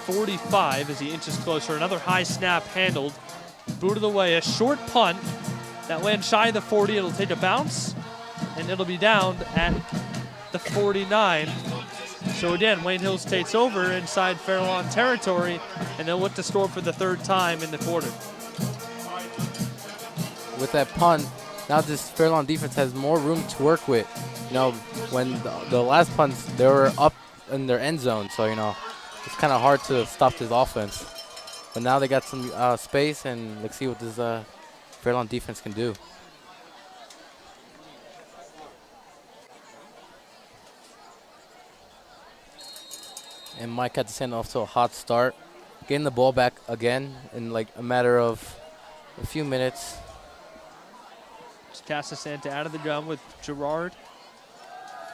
45 as he inches closer. Another high snap handled, booted away. A short punt that lands shy of the 40. It'll take a bounce, and it'll be down at the 49. So again, Wayne Hills takes over inside Fairlawn territory, and they'll look to score for the 3rd time in the quarter. With that punt, now this Fairlawn defense has more room to work with. You know, when the last punts, they were up in their end zone, so, you know, it's kind of hard to stop this offense. But now they got some space, and let's see what this Fairlawn defense can do. And Mike had to send off to a hot start, getting the ball back again in like a matter of a few minutes. Casasanta out of the gun with Gerard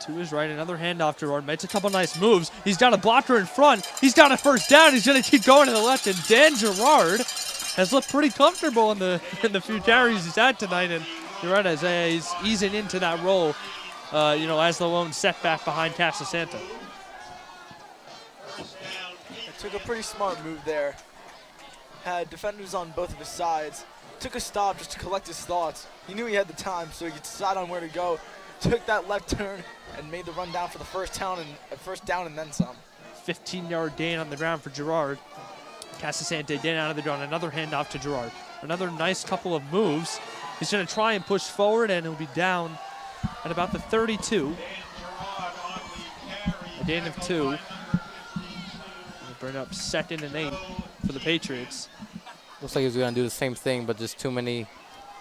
to his right. Another handoff. Gerard makes a couple nice moves. He's got a blocker in front. He's got a 1st down. He's going to keep going to the left. And Dan Gerard has looked pretty comfortable in the few carries he's had tonight. And you're right, Isaiah, he's easing into that role, you know, as the lone setback behind Casasanta. Took a pretty smart move there. Had defenders on both of his sides. Took a stop just to collect his thoughts. He knew he had the time, so he could decide on where to go. Took that left turn and made the run down for the 1st down and then some. 15-yard gain on the ground for Gerard. Casasante then out of the ground. Another handoff to Gerard. Another nice couple of moves. He's going to try and push forward, and he'll be down at about the 32. A gain of 2. We'll bring up 2nd and 8 for the Patriots. Looks like he was going to do the same thing, but just too many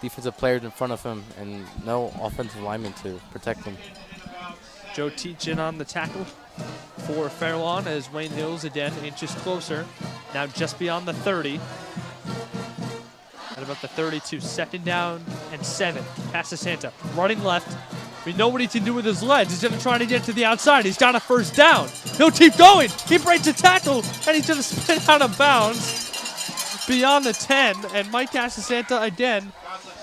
defensive players in front of him and no offensive linemen to protect him. Joe Teach in on the tackle for Fairlawn as Wayne Hills again inches closer. Now just beyond the 30. At about the 32. 2nd down and 7. Casasanta running left. We know what he can do with his legs. He's going to try to get to the outside. He's got a 1st down. He'll keep going. He breaks a tackle, and he's going to spin out of bounds beyond the 10, and Mike Casasanta again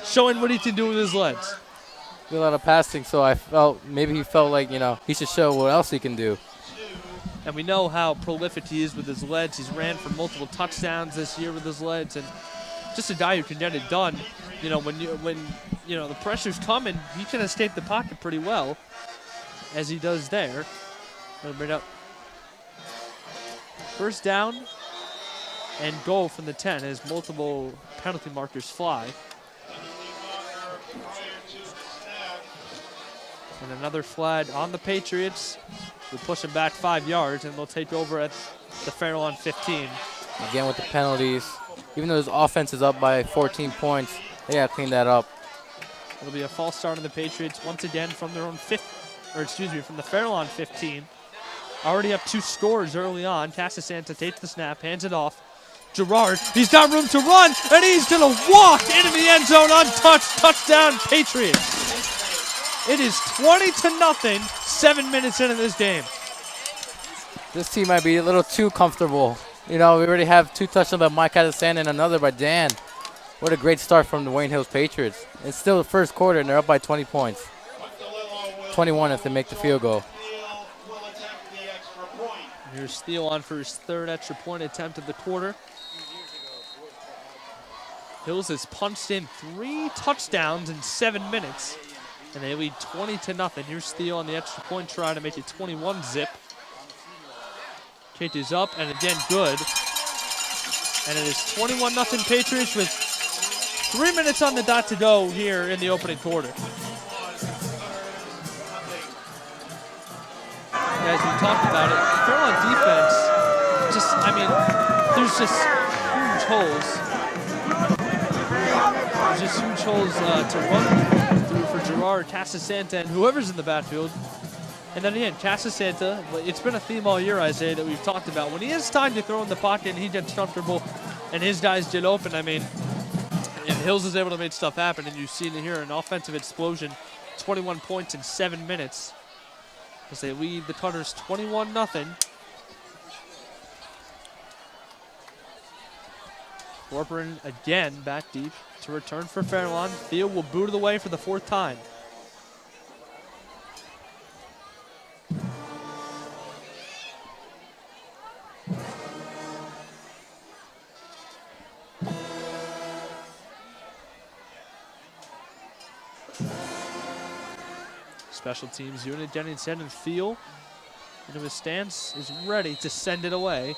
showing what he can do with his legs. A lot of passing, so I felt maybe he felt like, you know, he should show what else he can do. And we know how prolific he is with his legs. He's ran for multiple touchdowns this year with his legs, and just a guy who can get it done. You know, when you know the pressure's coming, he can escape the pocket pretty well, as he does there. We'll bring up 1st down and goal from the 10 as multiple penalty markers fly. And another flag on the Patriots. We push them back 5 yards, and they'll take over at the Fairlawn 15. Again with the penalties. even though his offense is up by 14 points, they got to clean that up. It'll be a false start on the Patriots once again from their own from the Fairlawn 15. Already up 2 scores early on. Casasanta takes the snap, hands it off. Gerard, he's got room to run, and he's going to walk into the end zone untouched. Touchdown, Patriots. It is 20-0, 7 minutes into this game. This team might be a little too comfortable. You know, we already have 2 touchdowns by Mike Casasanta and another by Dan. What a great start from the Wayne Hills Patriots. It's still the first quarter, and they're up by 20 points. 21 if they make the field goal. Here's Steele on for his 3rd extra point attempt of the quarter. Hills has punched in 3 touchdowns in 7 minutes, and they lead 20-0. Here's Steele on the extra point try to make it 21-zip. Kick is up, and again good. And it is 21-0 Patriots with 3 minutes on the dot to go here in the opening quarter. As we talked about it, Fairlawn defense, there's just huge holes. There's just huge holes to run through for Gerard, Casasanta, and whoever's in the backfield. And then again, Casasanta, it's been a theme all year, Isaiah, that we've talked about. When he has time to throw in the pocket and he gets comfortable and his guys get open, and Hills is able to make stuff happen, and you've seen it here, an offensive explosion, 21 points in 7 minutes. As they lead the Cutters 21-0. Corcoran again back deep to return for Fairlawn. Field will boot it away for the 4th time. Special teams unit getting set and Field into his stance is ready to send it away.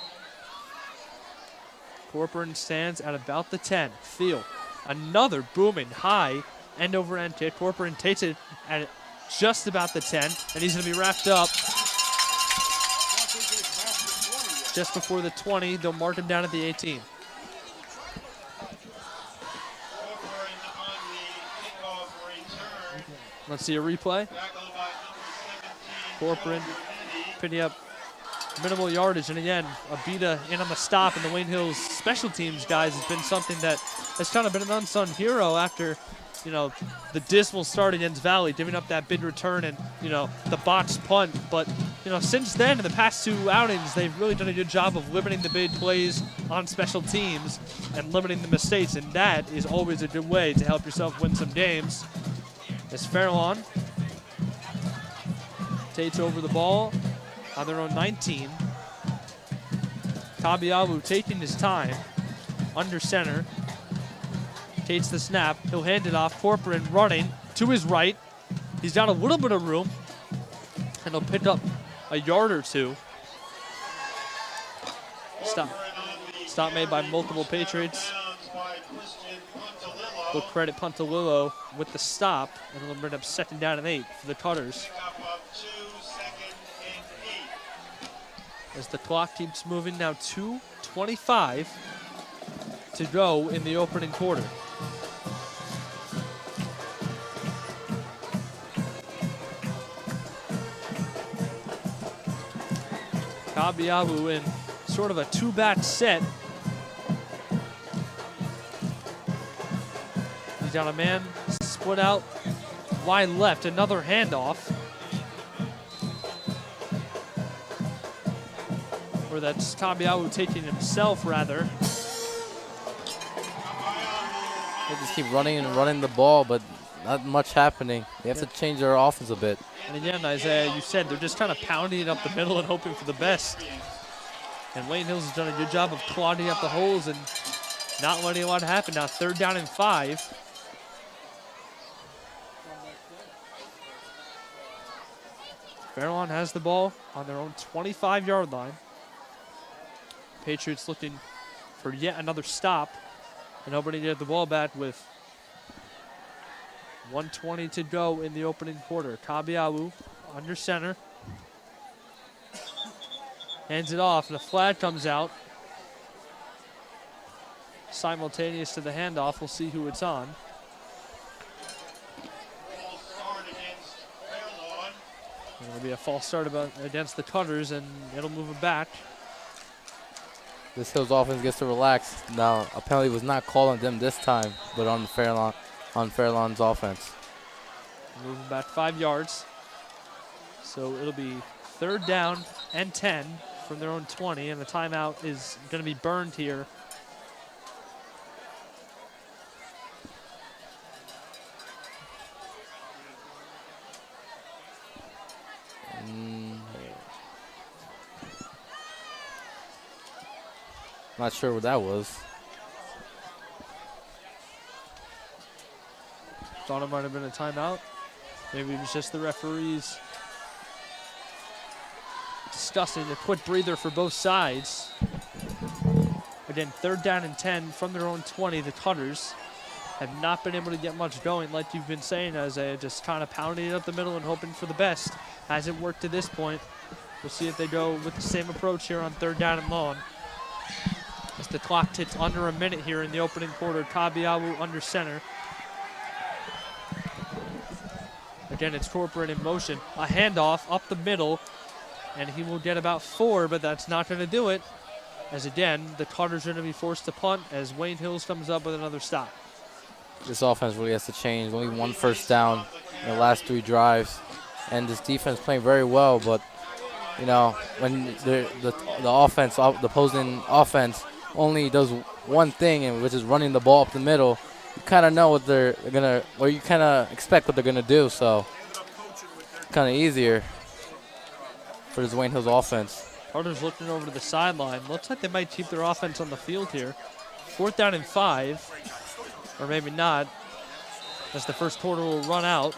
Corcoran stands at about the 10. Field, another booming high end over end kick. Corcoran takes it at just about the 10, and he's going to be wrapped up just before the 20. They'll mark him down at the 18. Let's see a replay. Corcoran picking up minimal yardage, and again, a beat in on the stop, and the Wayne Hills special teams guys has been something that has kind of been an unsung hero after, the dismal start against Valley, giving up that big return and, the botched punt. But, since then, in the past 2 outings, they've really done a good job of limiting the big plays on special teams and limiting the mistakes, and that is always a good way to help yourself win some games. As Fairlawn takes over the ball on their own 19. Kabiawu taking his time under center. Takes the snap. He'll hand it off. Corcoran running to his right. He's got a little bit of room, and he'll pick up a yard or 2. Stop made by multiple Patriots. We'll credit Puntalillo with the stop, and it'll bring up 2nd down and 8 for the Cutters. As the clock keeps moving, now 2:25 to go in the opening quarter. Kabiabu in sort of a 2-back set. He's got a man split out wide left, another handoff. Or that's Kabiawu taking himself, rather. They just keep running and running the ball, but not much happening. They have to change their offense a bit. And again, Isaiah, you said they're just kind of pounding it up the middle and hoping for the best. And Wayne Hills has done a good job of clogging up the holes and not letting a lot happen. Now 3rd down and 5. Fairlawn has the ball on their own 25-yard line. Patriots looking for yet another stop, and hoping to get the ball back with 1:20 to go in the opening quarter. Kabiawu under center. Hands it off, and the flag comes out. simultaneous to the handoff. We'll see who it's on. It'll be a false start against the Cutters, and it'll move it back. This Hills offense gets to relax. Now, a penalty was not called on them this time, but on Fairlawn's offense. Moving back 5 yards. So it'll be 3rd down and 10 from their own 20, and the timeout is going to be burned here. Not sure what that was. Thought it might have been a timeout. Maybe it was just the referees discussing a quick breather for both sides. Again, 3rd down and 10 from their own 20. The Cutters have not been able to get much going, like you've been saying, Isaiah, just kind of pounding it up the middle and hoping for the best. Hasn't worked to this point. We'll see if they go with the same approach here on 3rd down and long. As the clock ticks under a minute here in the opening quarter, Kabiawu under center. Again, it's corporate in motion. A handoff up the middle, and he will get about 4, but that's not going to do it. As again, the Cutters are going to be forced to punt as Wayne Hills comes up with another stop. This offense really has to change. Only 1 first down in the last 3 drives. And this defense playing very well, but, you know, when the offense, the opposing offense only does one thing, and which is running the ball up the middle, you kind of know what they're going to, or you kind of expect what they're going to do, so kind of easier for this Wayne Hills offense. Cutters looking over to the sideline. Looks like they might keep their offense on the field here. 4th down and 5, or maybe not, as the first quarter will run out.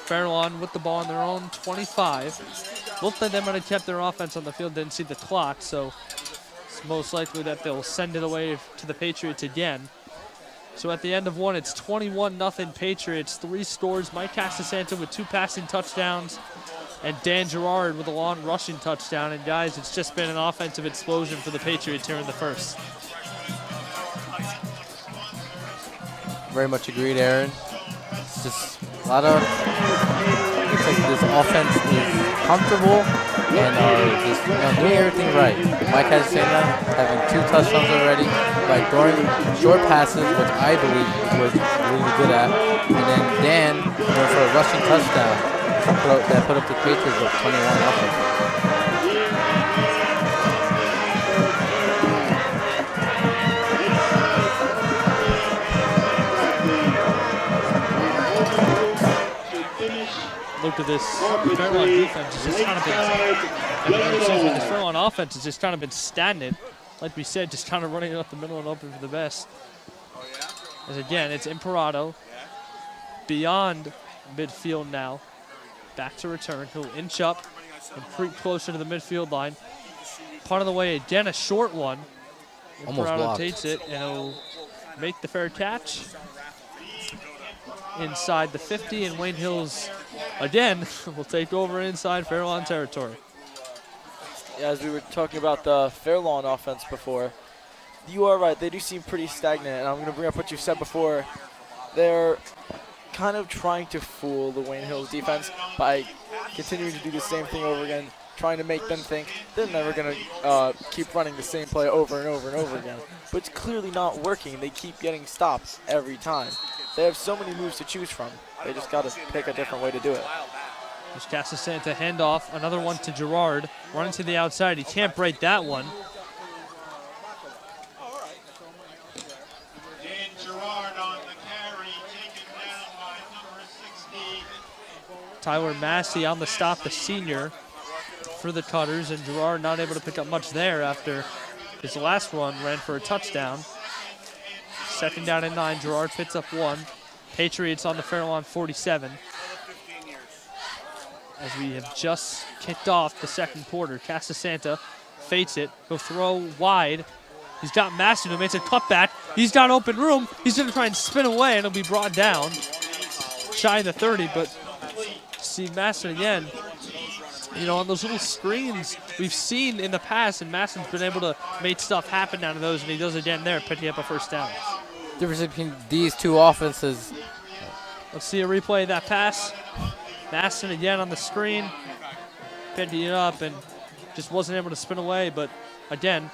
Fairlawn with the ball on their own 25. Looks like they might have kept their offense on the field, didn't see the clock, so it's most likely that they'll send it away to the Patriots again. So at the end of one, it's 21-0 Patriots. 3 scores. Mike Casasanta with 2 passing touchdowns, and Dan Gerard with a long rushing touchdown. And guys, it's just been an offensive explosion for the Patriots here in the first. Very much agreed, Aaron. It's just a lot of, looks like this offense is comfortable and are just doing everything right. Mike Casasanta having 2 touchdowns already by throwing short passes, which I believe was really good at. And then Dan going for a rushing touchdown that put up the Patriots with 21-0. Look at this Fairlawn defense has just kind of been, this Fairlawn offense has just kind of been stagnant. Like we said, just kind of running it up the middle and hoping for the best. As again, it's Imperato beyond midfield now. Back to return. He'll inch up and creep closer to the midfield line. Part of the way, again, a short one. Imperato takes it, and he'll make the fair catch inside the 50, and Wayne Hills again will take over inside Fairlawn territory. Yeah, as we were talking about the Fairlawn offense before, you are right. They do seem pretty stagnant, and I'm going to bring up what you said before. They're kind of trying to fool the Wayne Hills defense by continuing to do the same thing over again, trying to make them think they're never going to keep running the same play over and over and over again. But it's clearly not working. They keep getting stops every time. They have so many moves to choose from. They just got to pick a different way to do it. There's Casasanta handoff, another one to Gerard, running to the outside. He can't break that one. Gerard on the carry, taken down by number 60. Tyler Massey on the stop, the senior for the Cutters, and Gerard not able to pick up much there after his last run ran for a touchdown. 2nd down and 9, Gerard picks up 1. Patriots on the Fairlawn 47. As we have just kicked off the second quarter, Casasanta fakes it. He'll throw wide. He's got Massey who makes a cutback. He's got open room. He's going to try and spin away, and he'll be brought down. Shy of the 30, but see Massey again. you know, on those little screens we've seen in the past, and Maston's been able to make stuff happen out of those, and he does again there, picking up a first down. Difference between these two offenses. Let's see a replay of that pass. Maston again on the screen, picking it up, and just wasn't able to spin away, but again,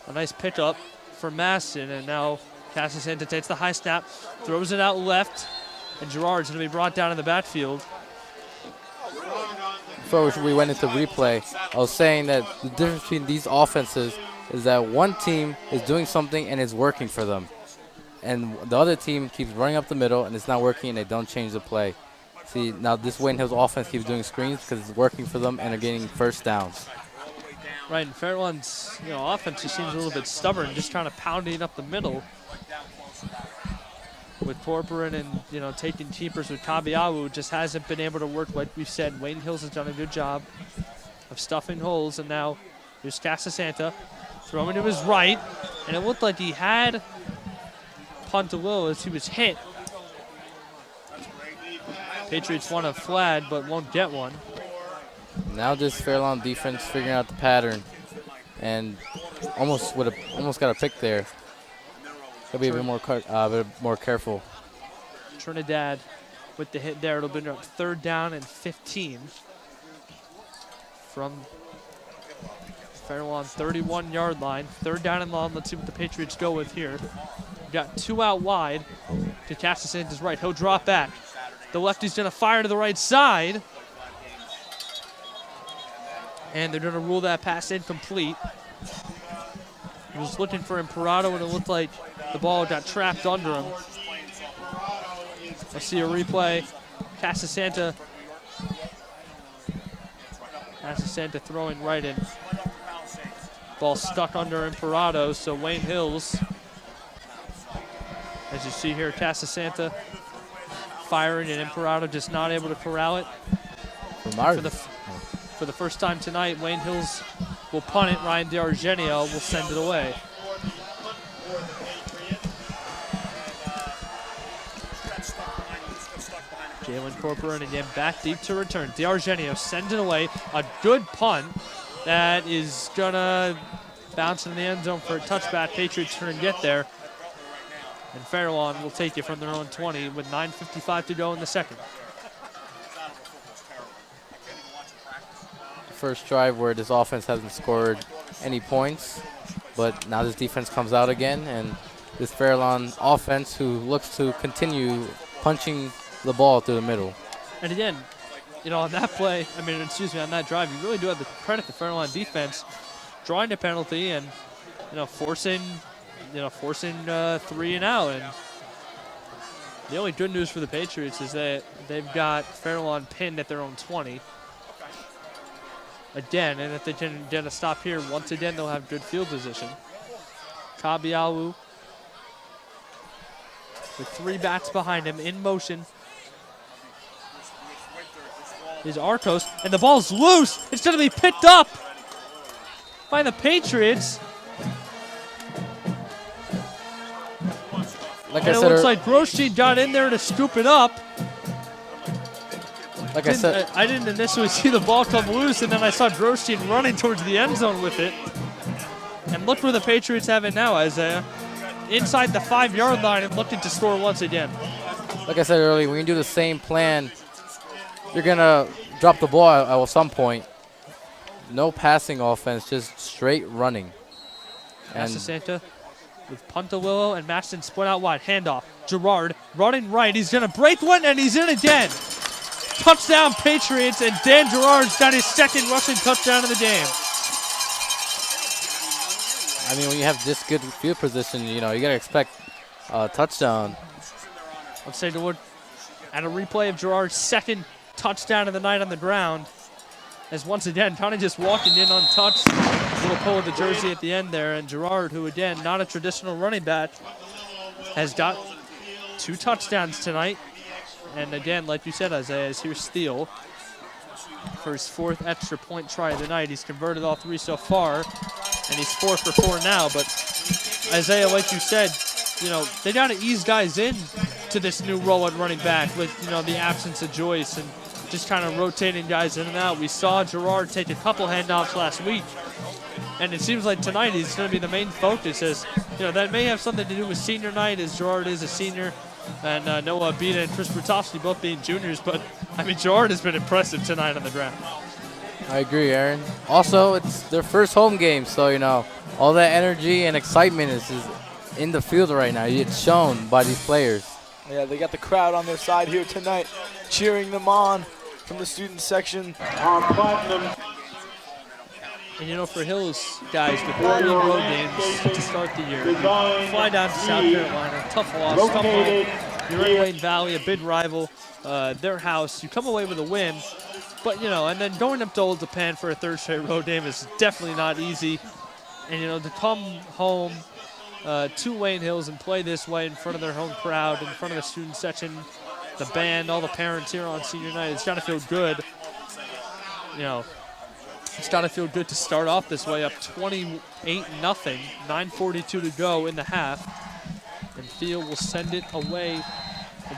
a nice pickup for Maston, and now Casasanta takes the high snap, throws it out left, and Gerard's going to be brought down in the backfield. Before we went into replay, I was saying that the difference between these offenses is that one team is doing something and it's working for them, and the other team keeps running up the middle and it's not working and they don't change the play. See, now this Wayne Hills offense keeps doing screens because it's working for them and they're getting first downs. Right, and Fairlawn's offense just seems a little bit stubborn, just trying to pound it up the middle. With Corcoran and taking keepers with Kabiawu, just hasn't been able to work like we said. Wayne Hills has done a good job of stuffing holes, and now here's Casasanta throwing to his right, and it looked like he had Pontalillo as he was hit. Patriots want a flag, but won't get one. Now this Fairlawn defense figuring out the pattern, and almost got a pick there. Gotta be a bit more careful. Trinidad with the hit there. It'll be up 3rd down and 15 from Fairlawn 31-yard line. 3rd down and long. Let's see what the Patriots go with here. We've got 2 out wide to Casasanta's right. He'll drop back. The lefty's gonna fire to the right side, and they're gonna rule that pass incomplete. He was looking for Imperato, and it looked like the ball got trapped under him. Let's see a replay. Casasanta throwing right in. Ball stuck under Imperato, so Wayne Hills, as you see here, Casasanta firing, and Imperato just not able to corral it. For the first time tonight, Wayne Hills will punt it. Ryan DiArgenio will send it away. Jalen Corcoran again back deep to return. DiArgenio sends it away. A good punt that is going to bounce in the end zone for a touchback. Patriots trying to get there. And Fairlawn will take it from their own 20 with 9:55 to go in the second. First drive where this offense hasn't scored any points, but now this defense comes out again, and this Fairlawn offense who looks to continue punching the ball through the middle. And again, on that play, on that drive, you really do have to credit the Fairlawn defense drawing a penalty and, forcing 3 and out. And the only good news for the Patriots is that they've got Fairlawn pinned at their own 20. Again, and if they can get a stop here, once again, they'll have good field position. Kabiawu with 3 backs behind him in motion is Arcos, and the ball's loose. It's going to be picked up by the Patriots. Like and I it said, looks like Grostein got in there to scoop it up. Like I said, I didn't initially see the ball come loose, and then I saw Grostein running towards the end zone with it. And look where the Patriots have it now, Isaiah. Inside the 5-yard line and looking to score once again. like I said earlier, when you do the same plan, you're going to drop the ball at some point. No passing offense, just straight running. Casasanta with Pontalillo and Maston split out wide. Handoff. Gerard running right. He's going to break one, and he's in again. Touchdown, Patriots, and Dan Gerard's got his 2nd rushing touchdown of the game. I mean, when you have this good field position, you got to expect a touchdown. Let's take a look at a replay of Gerard's 2nd touchdown of the night on the ground. As once again, kind of just walking in untouched. Little pull of the jersey at the end there. And Gerard, who again, not a traditional running back, has got 2 touchdowns tonight. And again, like you said, Isaiah, is here steal for his 4th extra point try of the night. He's converted all 3 so far, and he's 4 for 4 now. But Isaiah, like you said, they got to ease guys in to this new role at running back with, the absence of Joyce and just kind of rotating guys in and out. We saw Gerard take a couple handoffs last week, and it seems like tonight he's going to be the main focus. As you know, that may have something to do with senior night, as Gerard is a senior, and Noah Abida and Chris Bertovsky both being juniors. But I mean, Gerard has been impressive tonight on the ground. I agree, Aaron. Also, it's their first home game, so you know all that energy and excitement is in the field right now. It's shown by these players. Yeah, they got the crowd on their side here tonight, cheering them on from the student section. Our platinum. And you know, for Hills guys, the 4 big road games to start the year. You fly down to South Carolina, tough loss, come home. You're in Wayne Valley, a big rival, their house. You come away with a win, but you know, and then going up to Old Japan for a third straight road game is definitely not easy. And you know, to come home to Wayne Hills and play this way in front of their home crowd, in front of the student section, the band, all the parents here on senior night, it's got to feel good. You know, it's got to feel good to start off this way, up 28-0, 9:42 to go in the half. And Field will send it away.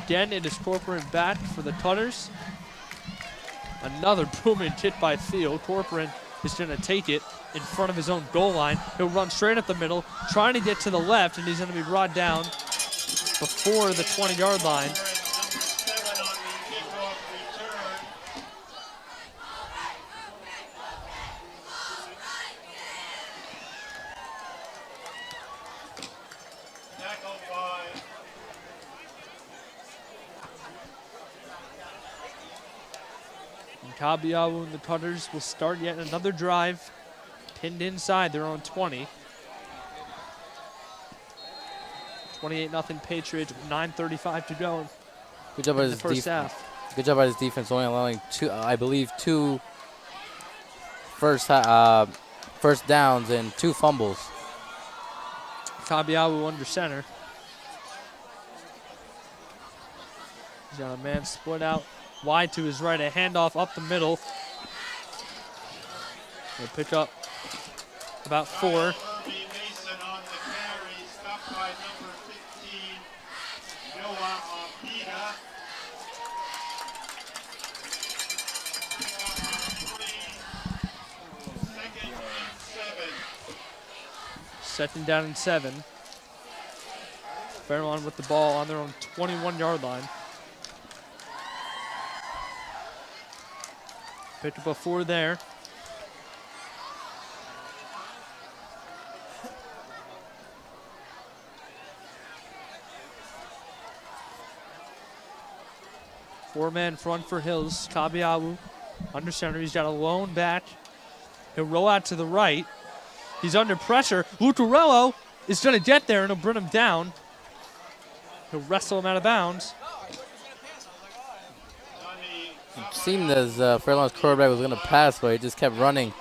Again, it is Corcoran back for the Tutters. Another booming hit by Field. Corcoran is going to take it in front of his own goal line. He'll run straight up the middle, trying to get to the left, and he's going to be brought down before the 20-yard line. Kabiawu and the Tutters will start yet another drive, pinned inside their own 20. 28-0 Patriots, 9:35 to go. Good job by in the his first half. Good job by his defense, only allowing two, I believe, two first downs and 2 fumbles. Kabiawu under center. He's got a man split out wide to his right, a handoff up the middle. He'll pick up about 4. Second down and 7. Fairlawn with the ball on their own 21-yard line. Picked up a 4 there. Four-man front for Hills. Kabiawu under center. He's got a lone back. He'll roll out to the right. He's under pressure. Lucarello is going to get there, and he'll bring him down. He'll wrestle him out of bounds. It seemed as Fairlawn's quarterback was going to pass, but he just kept running.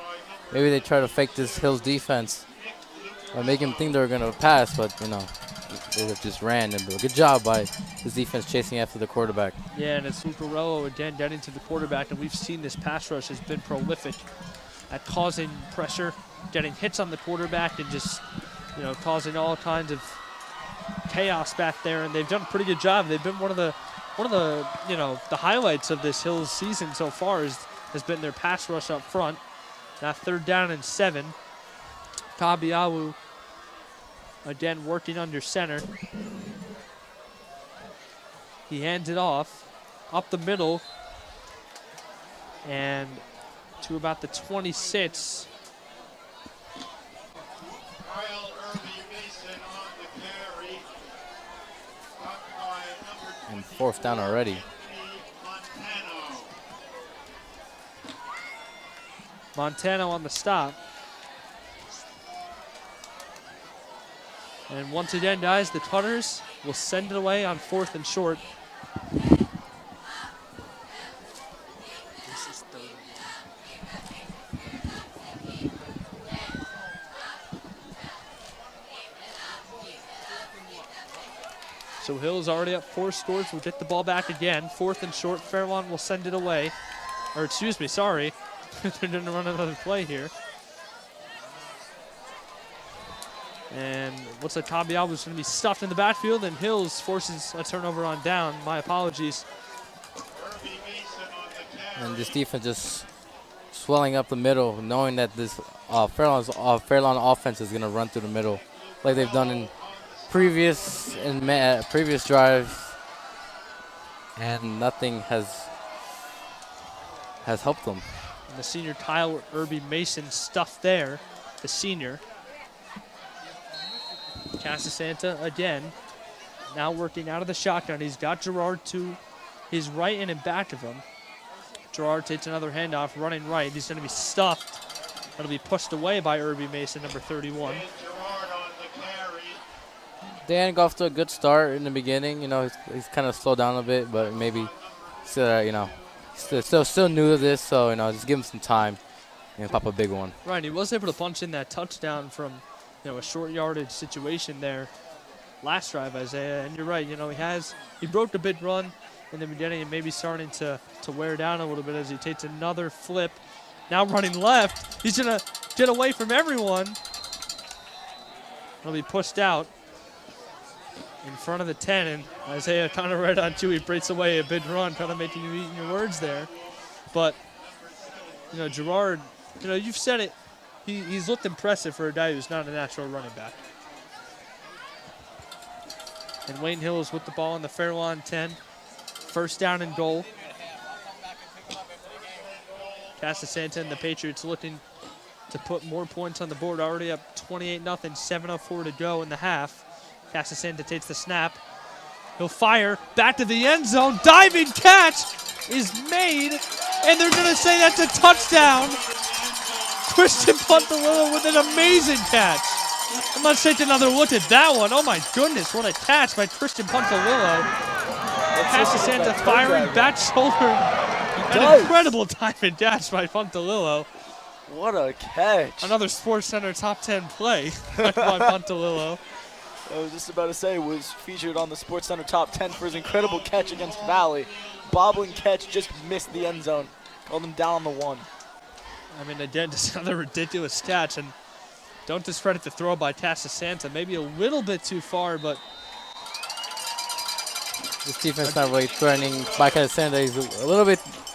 Maybe they tried to fake this Hills defense or make him think they were going to pass, but, you know, they just ran. And good job by his defense chasing after the quarterback. Yeah, and it's Lucarello again getting to the quarterback, and we've seen this pass rush has been prolific at causing pressure, getting hits on the quarterback, and just, you know, causing all kinds of chaos back there. And they've done a pretty good job. They've been one of the you know, the highlights of this Hills season so far has been their pass rush up front. Now 3rd down and 7. Kabiawu again working under center. He hands it off up the middle and to about the 26. And 4th down already. Montano on the stop. And once again, guys, the Tutters will send it away on 4th and short. So Hill's already up 4 scores. We'll get the ball back again. 4th and short. Fairlawn will send it away. Or excuse me, sorry. They're going to run another play here. And looks like Kabiawu is going to be stuffed in the backfield, and Hills forces a turnover on down. My apologies. And this defense just swelling up the middle, knowing that this Fairlawn offense is going to run through the middle like they've done in previous drives, and nothing has helped them. And the senior Tyler Irby Mason stuffed there, the senior. Casasanta again, now working out of the shotgun. He's got Gerard to his right and in back of him. Gerard takes another handoff, running right. He's going to be stuffed. That'll be pushed away by Irby Mason, number 31. Dan got off to a good start in the beginning. You know, he's kind of slowed down a bit, but maybe still, you know, still new to this. So, you know, just give him some time and pop a big one. Right, he was able to punch in that touchdown from, you know, a short yardage situation there last drive, Isaiah. And you're right, you know, he broke the big run in the beginning and maybe starting to wear down a little bit as he takes another flip. Now running left, he's gonna get away from everyone. He'll be pushed out in front of the 10, and Isaiah kind of right on too. He breaks away a big run, kind of making you eat your words there. But, you know, Gerard, you know, you've said it, he's looked impressive for a guy who's not a natural running back. And Wayne Hills with the ball in the Fairlawn 10. First down and goal. Casasanta and the Patriots looking to put more points on the board. Already up 28-0, 7:04 to go in the half. Casasanta takes the snap. He'll fire back to the end zone. Diving catch is made, and they're going to say that's a touchdown. Christian Puntalillo with an amazing catch. I'm going to take another look at that one. Oh my goodness, what a catch by Christian Puntalillo. Casasanta firing back shoulder. An incredible diving catch by Puntalillo. What a catch. Another Sports Center top 10 play by Puntalillo. I was just about to say, was featured on the Sports Center top 10 for his incredible catch against Valley. Bobbling catch, just missed the end zone. Called him down on the 1. I mean, again, just another ridiculous catch. And don't discredit the throw by Casasanta. Maybe a little bit too far, but this defense not really threatening by Casasanta.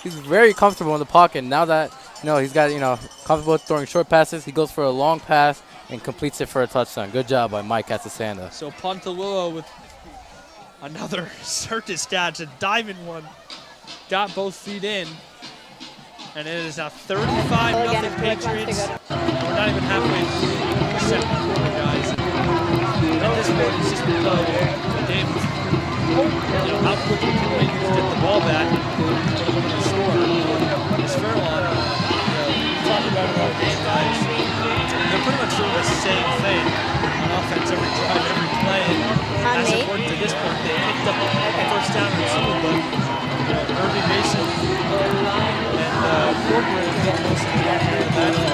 He's very comfortable in the pocket. Now that, you know, he's got, you know, comfortable throwing short passes, he goes for a long pass and completes it for a touchdown. Good job by Mike Casasanta. So Puntalillo with another circus catch, a diving one. Got both feet in. And it is now 35-0 Patriots. We're not even halfway through the second quarter, guys. And at this point, it's just because the game, you know, how quickly can we get the ball back and score. This Fairlawn, we talked about it all game, guys. They're pretty much doing the same thing on offense every drive, every play. And as important to this point, they picked up a first down or two, but you know, Irby Mason and Corcoran got most of the back here in the backfield.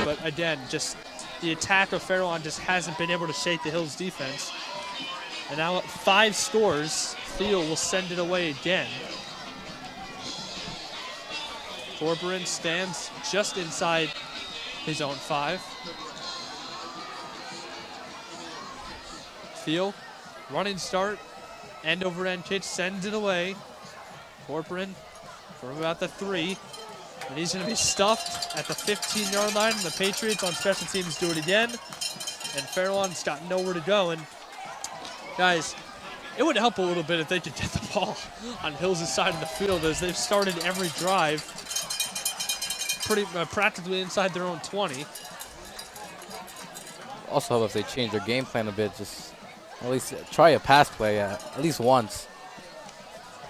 But again, just the attack of Fairlawn just hasn't been able to shake the Hills defense. And now at 5 scores, Theo will send it away again. Corcoran stands just inside his own 5. Theo, running start, end over end pitch, sends it away. Corcoran from about the 3. And he's going to be stuffed at the 15-yard line. And the Patriots on special teams do it again. And Fairlawn's got nowhere to go. And guys, it would help a little bit if they could get the ball on Hills' side of the field, as they've started every drive practically inside their own 20. Also help if they change their game plan a bit. Just at least try a pass play at least once.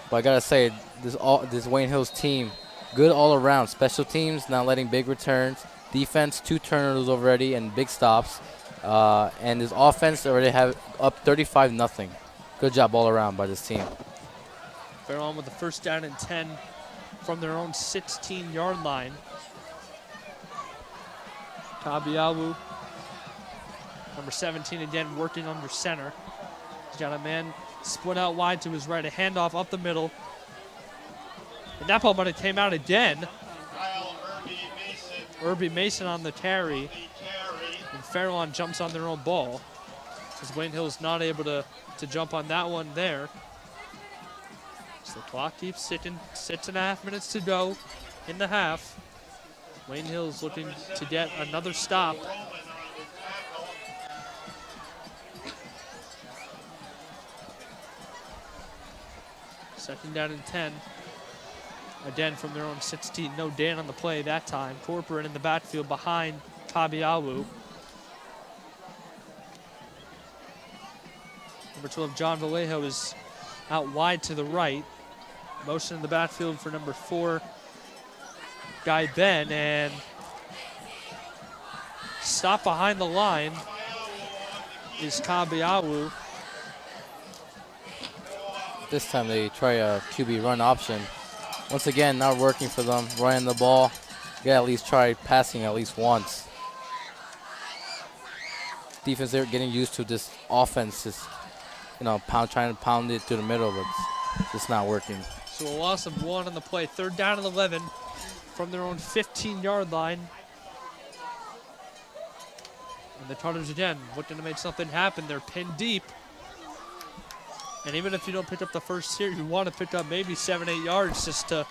But I gotta say, this Wayne Hills team, good all around. Special teams, not letting big returns. Defense, 2 turnovers already and big stops. And this offense already have up 35-0. Good job all around by this team. Fairlawn with the first down and 10 from their own 16-yard line. Tabiawu, number 17 again, working under center. He's got a man split out wide to his right, a handoff up the middle. And that ball might have came out again. Irby Mason on the carry. And Fairlawn jumps on their own ball, because Wayne Hill's not able to jump on that one there. the clock keeps ticking. 6.5 minutes to go in the half. Wayne Hills looking to get another stop. Second down and 10. Again from their own 16. No Dan on the play that time. Corcoran in the backfield behind Kabiawu. Number 12, John Vallejo, is out wide to the right. Motion in the backfield for number 4, Guy Ben, and stop behind the line is Kabiawu. This time they try a QB run option. Once again, not working for them. Running the ball. You gotta at least try passing at least once. Defense, they're getting used to this offense. Is, trying to pound it to the middle, but it's just not working. So a loss of 1 on the play. Third down and 11 from their own 15-yard line. And the Tartars again looking to make something happen. They're pinned deep. And even if you don't pick up the first here, you want to pick up maybe 7-8 yards just to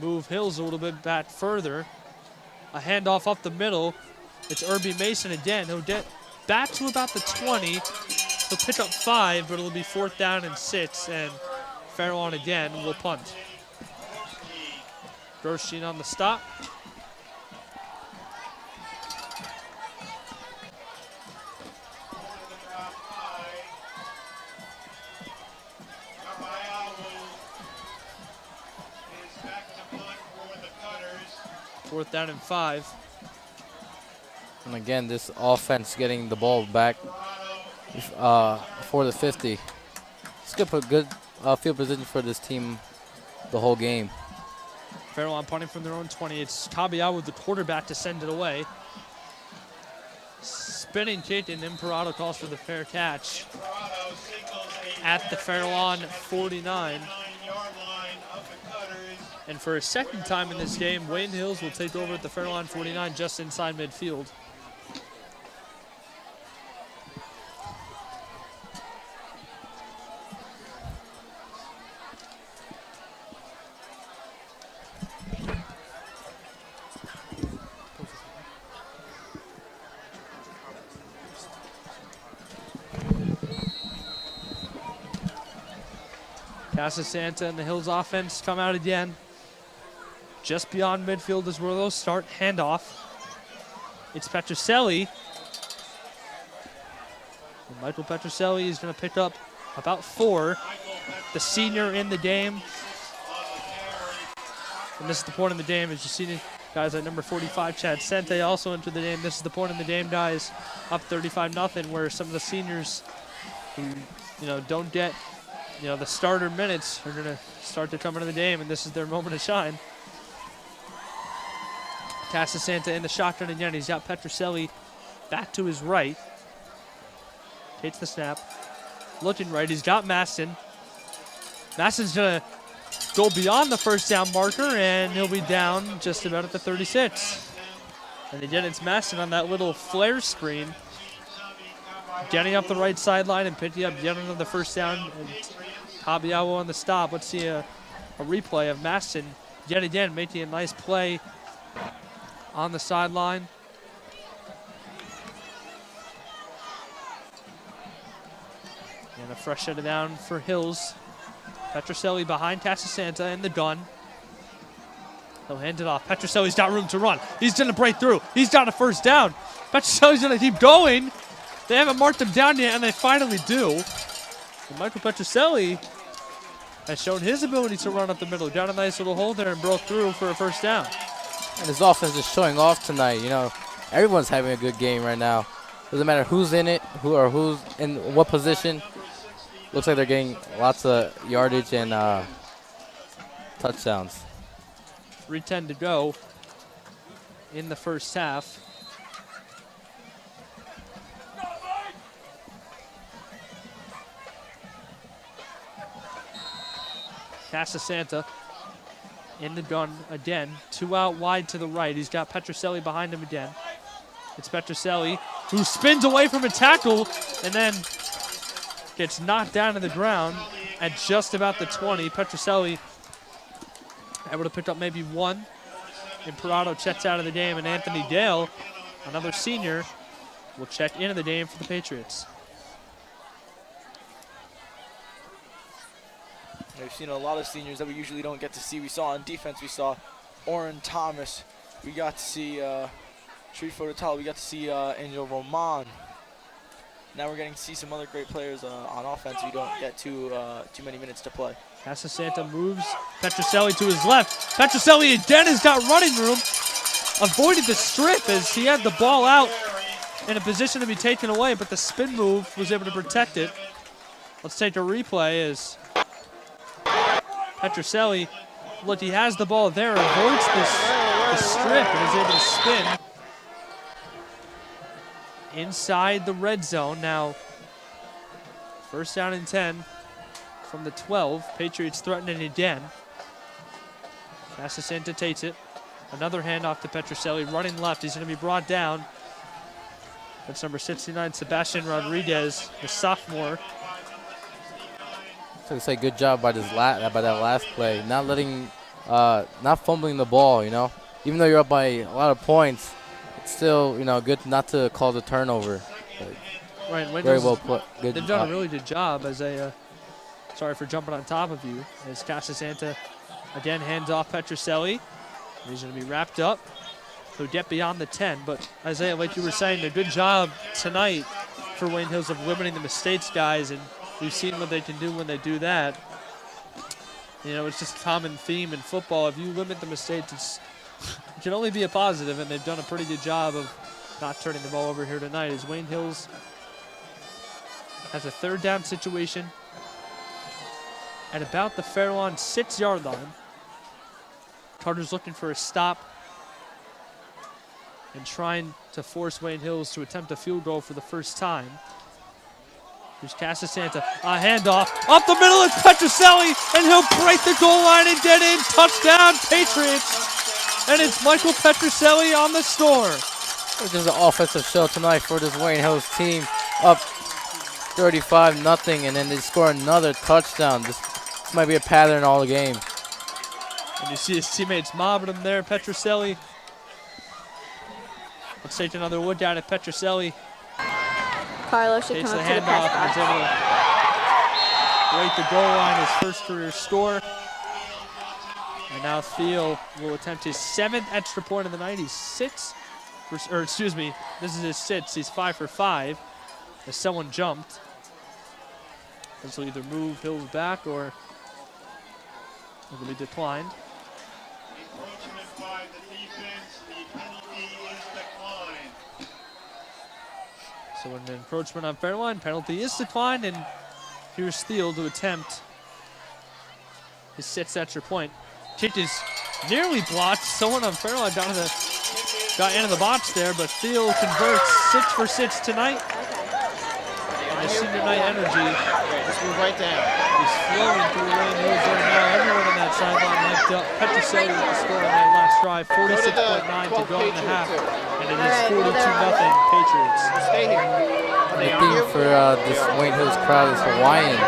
move Hills a little bit back further. A handoff up the middle. It's Irby Mason again. He'll get back to about the 20. He'll pick up 5, but it'll be 4th down and 6. And Fairlawn again will punt. Gerstein on the stop. Fourth down and 5. And again, this offense getting the ball back for the 50. It's good for good field position for this team the whole game. Fairlawn punting from their own 20. It's Kabiawu with the quarterback to send it away. Spinning kick, and Imperato calls for the fair catch at the Fairlawn 49. And for a second time in this game, Wayne Hills will take over at the Fairlawn 49 just inside midfield. Casasanta and the Hills offense come out again. Just beyond midfield is where they'll start. Handoff. It's Petrucelli. And Michael Petrucelli is going to pick up about 4. The senior in the game. And this is the point in the game as you see the guys like number 45, Chad Sente, also into the game. This is the point in the game, guys, up 35-0, where some of the seniors who, don't get, the starter minutes are going to start to come into the game, and this is their moment to shine. Casasanta in the shotgun again. He's got Petrucelli back to his right. Takes the snap. Looking right. He's got Maston. Maston's going to go beyond the first down marker, and he'll be down just about at the 36. And again, it's Maston on that little flare screen. Getting up the right sideline and picking up yet another first down. And Kabiawu on the stop. Let's see a replay of Maston yet again making a nice play on the sideline. And a fresh set of down for Hills. Petrucelli behind Casasanta in the gun. He'll hand it off. Petrucelli's got room to run. He's going to break through. He's got a first down. Petrucelli's going to keep going. They haven't marked him down yet, and they finally do. And Michael Petrucelli has shown his ability to run up the middle. Got a nice little hole there and broke through for a first down. And his offense is showing off tonight. Everyone's having a good game right now. Doesn't matter who's in it, who's in what position. Looks like they're getting lots of yardage and touchdowns. 3:10 to go in the first half. Casasanta in the gun again. 2 out wide to the right. He's got Petrucelli behind him again. It's Petrucelli who spins away from a tackle and then gets knocked down to the ground. at just about the 20. Petroselli able to pick up maybe one. Imperato checks out of the game, and Anthony Dale, another senior, will check into the game for the Patriots. We've seen a lot of seniors that we usually don't get to see. We saw on defense, we saw Oren Thomas. We got to see Sharif Fototal. We got to see Angel Roman. Now we're getting to see some other great players on offense who don't get too many minutes to play. Casasanta moves Petroselli to his left. Petroselli again has got running room. Avoided the strip as he had the ball out in a position to be taken away, but the spin move was able to protect it. Let's take a replay as Petroselli, look, he has the ball there, avoids the strip and is able to spin inside the red zone. Now, first down and 10 from the 12. Patriots threatening again. Casasanta takes it. Another handoff to Petroselli, running left. He's going to be brought down. That's number 69, Sebastian Rodriguez, the sophomore. So it's a good job by that last play, not fumbling the ball. You know, even though you're up by a lot of points, it's still good not to call the turnover. Right, very well put. Good. They've done a really good job as sorry for jumping on top of you. As Casasanta again hands off Petroselli. He's going to be wrapped up. He'll get beyond the 10. But Isaiah, like you were saying, a good job tonight for Wayne Hills of limiting the mistakes, guys. And we've seen what they can do when they do that. It's just a common theme in football. If you limit the mistakes, it can only be a positive, and they've done a pretty good job of not turning the ball over here tonight. As Wayne Hills has a third down situation at about the Fairlawn 6-yard line. Carter's looking for a stop and trying to force Wayne Hills to attempt a field goal for the first time. Here's Casasanta, a handoff, up the middle is Petroselli, and he'll break the goal line and get in. Touchdown, Patriots! And it's Michael Petroselli on the score. This is an offensive show tonight for this Wayne Hills team. Up 35-0, and then they score another touchdown. This might be a pattern all the game. And you see his teammates mobbing him there, Petroselli. Let's take another look at it. Petroselli Carlo should takes come the up to the handoff press and is able box. to break the goal line, his first career score. And now Theo will attempt his 7th extra point of the night. He's this is his 6th. He's 5 for 5 as someone jumped. This will either move Hills back or it will be declined. Encroachment by the defense, the penalty is declined. So an encroachment on Fairlawn, penalty is declined, and here's Steele to attempt his 6th extra point. Kick is nearly blocked. Someone on Fairlawn got into the box there, but Steele converts 6 for 6 tonight. And the senior night energy Just move right down. is flowing through Wayne Hills right now. Everyone on that sideline hyped up. Petroselli with the score on that last drive, 46.9 to go in the half, and it is 42-0 Patriots. Stay here. The theme for this Wayne Hills crowd is Hawaiian.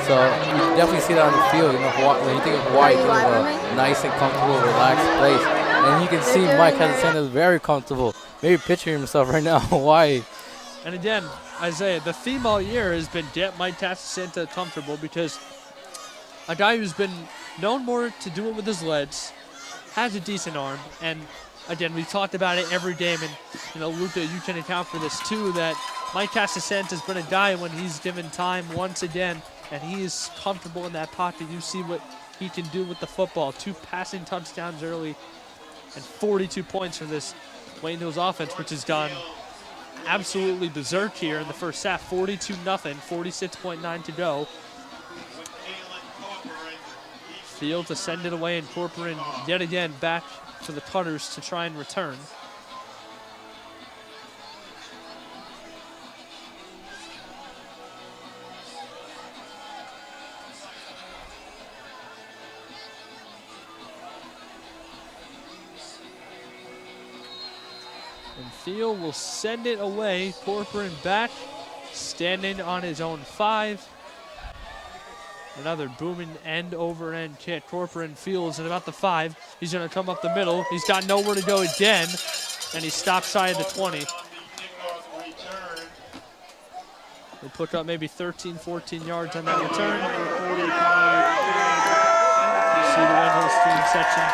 So you definitely see that on the field. When you think of Hawaii, you think of a nice and comfortable, relaxed place. And you can see Mike Casasanta is very comfortable. Maybe picturing himself right now in Hawaii. And again, Isaiah, the theme all year has been get Mike Casasanta comfortable, because a guy who's been known more to do it with his legs, has a decent arm, and again, we've talked about it every game, and Luca, you can account for this too, that Mike Casasanta has been a guy when he's given time once again, and he is comfortable in that pocket. You see what he can do with the football. 2 passing touchdowns early, and 42 points for this Wayne Hills offense, which has gone absolutely berserk here in the first half. 42-0, 46.9 to go. Field to send it away, and Corcoran yet again back to the putters to try and return. And Theo will send it away. Corcoran back, standing on his own 5. Another booming end-over-end kick. Corcoran fields at about the 5. He's going to come up the middle. He's got nowhere to go again, and he stops shy of the 20. They put up maybe 13, 14 yards on that return. See the Wayne Hills team section.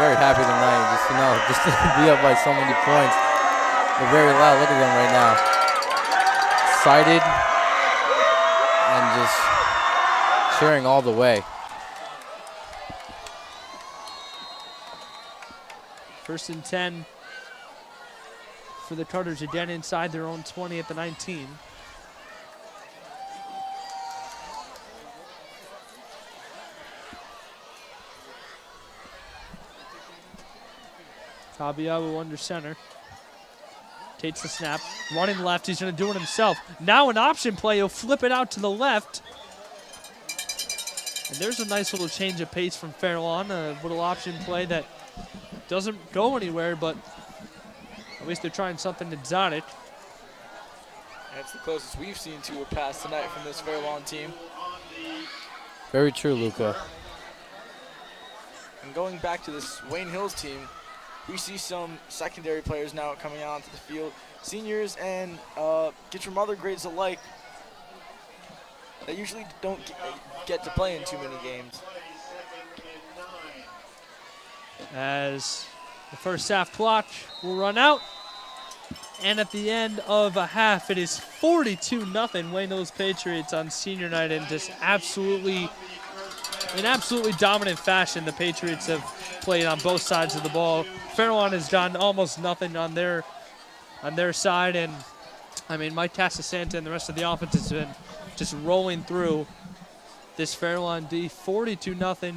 Very happy tonight, just to be up by so many points. They're very loud. Look at them right now. Excited and just cheering all the way. First and 10 for the Tartars again inside their own 20 at the 19. Tabiabu under center. Takes the snap. Running left. He's going to do it himself. Now an option play. He'll flip it out to the left. And there's a nice little change of pace from Fairlawn. A little option play that doesn't go anywhere, but at least they're trying something exotic. That's the closest we've seen to a pass tonight from this Fairlawn team. Very true, Luca. And going back to this Wayne Hills team, we see some secondary players now coming out onto the field. Seniors and get your mother grades alike. They usually don't get to play in too many games. As the first half clock will run out. And at the end of a half, it is 42-0 Wayne Hills Patriots on senior night, and just absolutely dominant fashion the Patriots have played on both sides of the ball. Fairlawn has done almost nothing on their side, and I mean Mike Casasanta and the rest of the offense has been just rolling through this Fairlawn D. 42-0.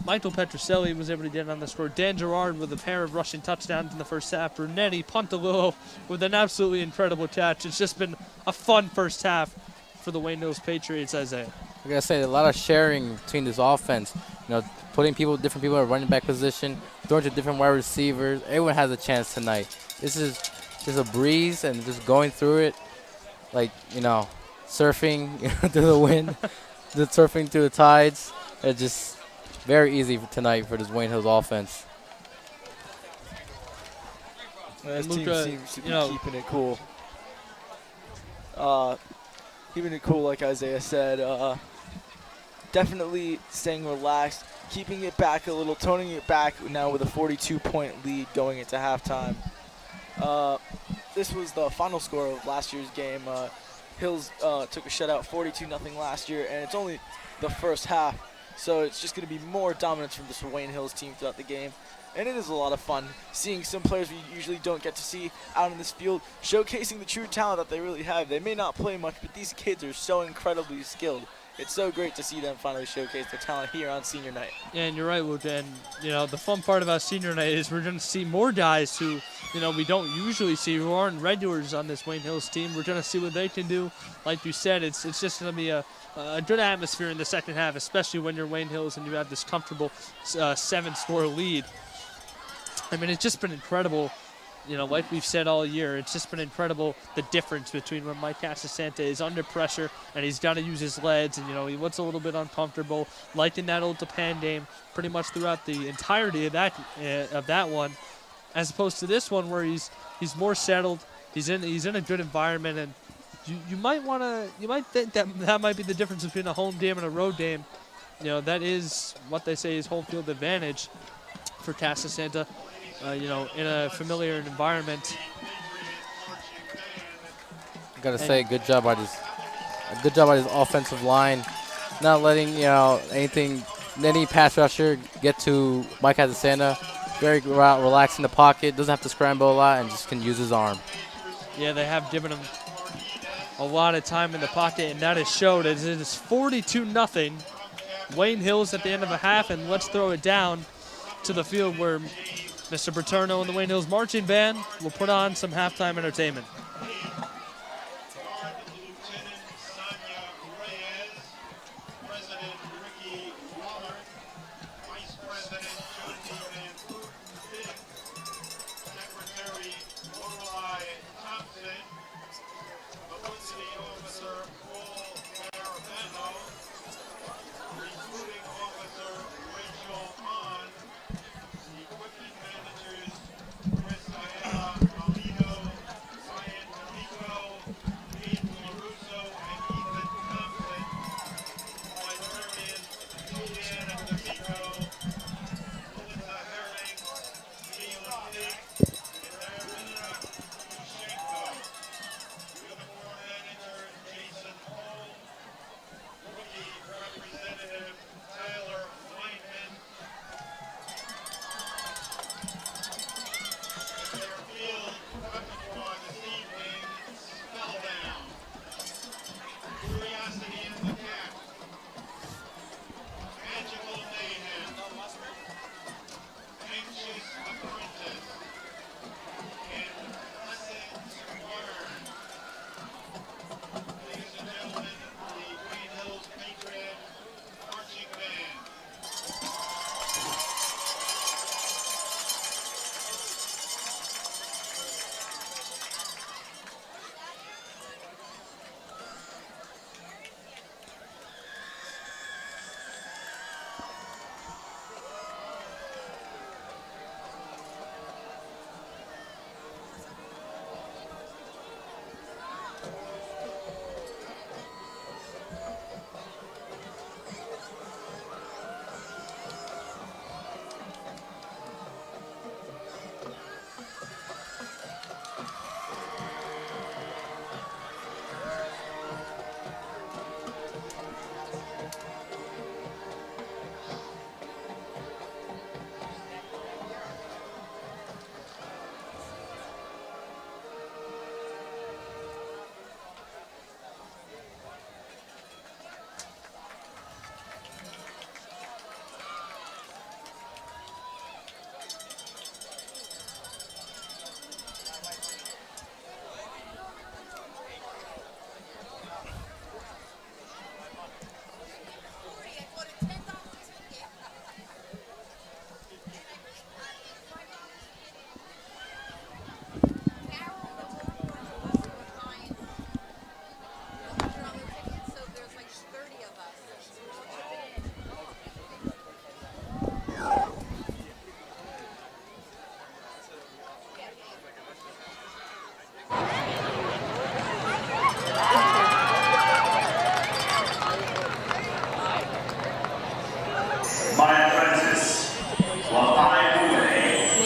Michael Petroselli was able to get on the score. Dan Gerard with a pair of rushing touchdowns in the first half. Brunetti Pontalillo with an absolutely incredible catch. It's just been a fun first half for the Wayne Hills Patriots, Isaiah. I gotta say, a lot of sharing between this offense. You know, putting different people in running back position, throwing to different wide receivers. Everyone has a chance tonight. This is just a breeze and just going through it, like, you know, surfing through the wind, just surfing through the tides. It's just very easy for tonight for this Wayne Hills offense. This Luca, team seems to be keeping it cool. Keeping it cool, like Isaiah said. Definitely staying relaxed, keeping it back a little, toning it back now with a 42-point lead going into halftime. This was the final score of last year's game. Hills took a shutout 42-0 last year, and it's only the first half. So it's just going to be more dominance from this Wayne Hills team throughout the game. And it is a lot of fun seeing some players we usually don't get to see out in this field, showcasing the true talent that they really have. They may not play much, but these kids are so incredibly skilled. It's so great to see them finally showcase their talent here on senior night. Yeah, and you're right, Luke. And, you know, the fun part about senior night is we're going to see more guys who, you know, we don't usually see, who aren't regulars on this Wayne Hills team. We're going to see what they can do. Like you said, it's just going to be a good atmosphere in the second half, especially when you're Wayne Hills and you have this comfortable 7-score lead. I mean, it's just been incredible. You know, like we've said all year, it's just been incredible the difference between when Mike Casasanta is under pressure and he's got to use his legs, and, you know, he looks a little bit uncomfortable, like in that old Japan game, pretty much throughout the entirety of that one, as opposed to this one where he's more settled, he's in a good environment, and you might think that might be the difference between a home game and a road game. You know, that is what they say is home field advantage for Casasanta. You know, in a familiar environment. I gotta say, good job by this offensive line, not letting, you know, any pass rusher get to Mike Casasanta. Very relaxed in the pocket, doesn't have to scramble a lot, and just can use his arm. Yeah, they have given him a lot of time in the pocket, and that has showed as it is 42-0. Wayne Hills at the end of a half, and let's throw it down to the field where Mr. Paterno and the Wayne Hills Marching Band will put on some halftime entertainment.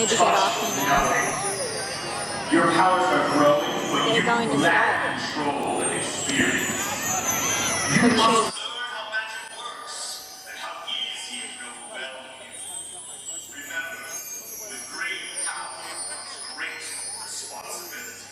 to get off me now. Your powers are growing, but They're you going to lack start. control and experience. You Pretty must sure. learn how magic works and how easy it will battle you. Remember, with great power comes great responsibility.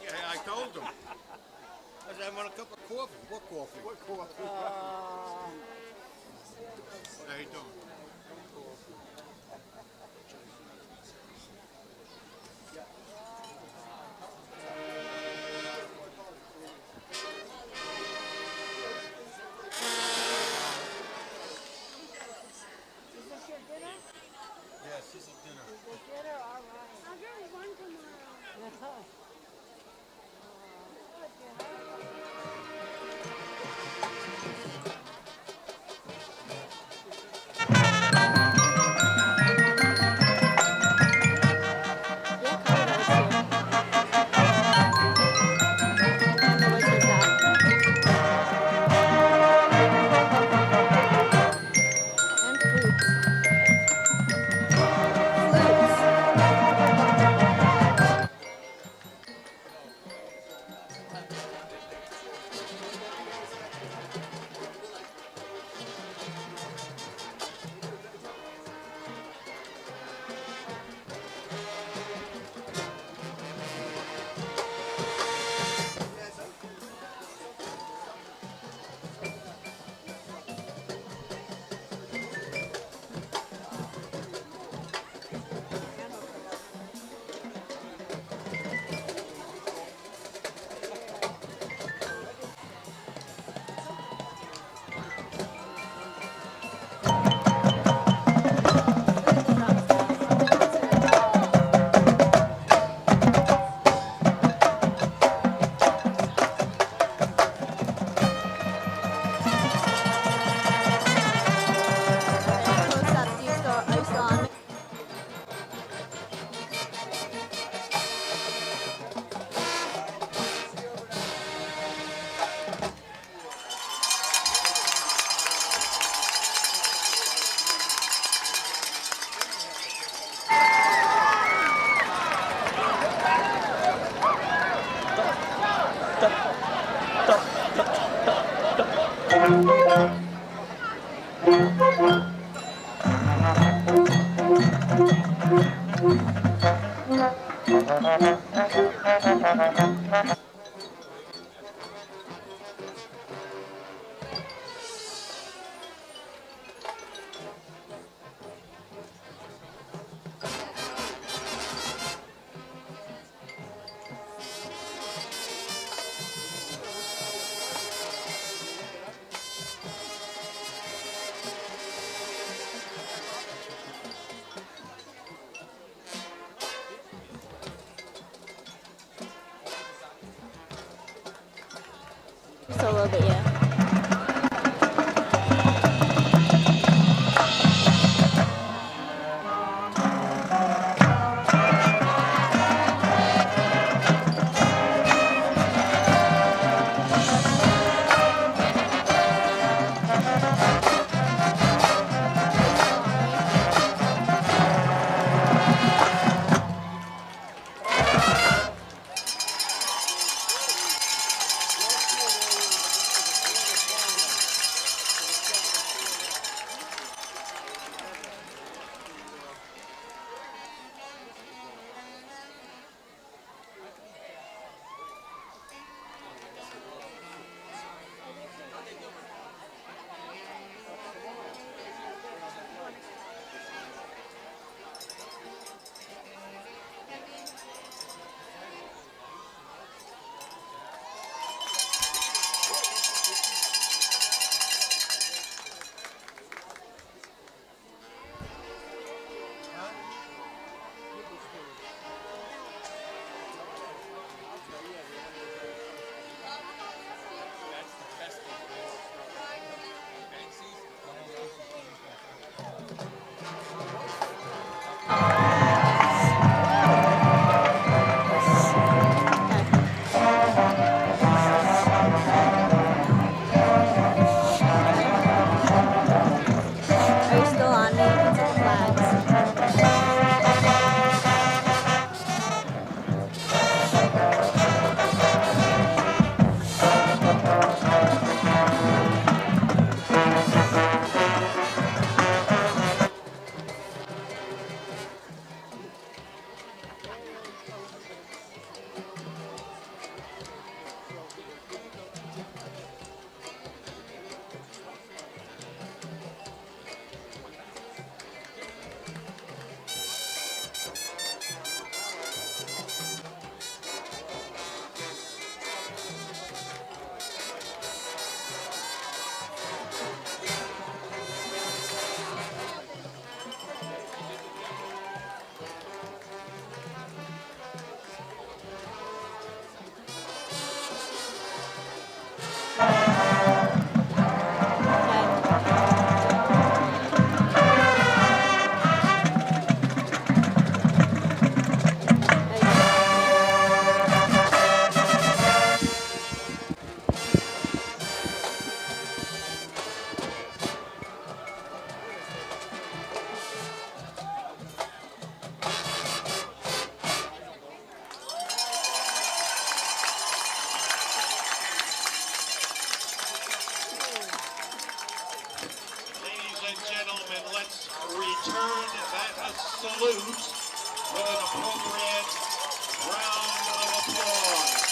Yeah, I told him. I said, I want a cup of coffee. What coffee? What coffee? How you doing? Yes, this is dinner. I'll get one tomorrow. Yeah, Carlo is here. And the lizard guy. And flutes. Just a little bit, yeah. Are you still on me? You can see the flags. Ladies and gentlemen, let's return that salute with an appropriate round of applause.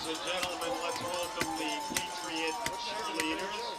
Ladies and gentlemen, let's welcome the Patriot cheerleaders.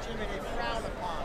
Jimmy, they frown upon.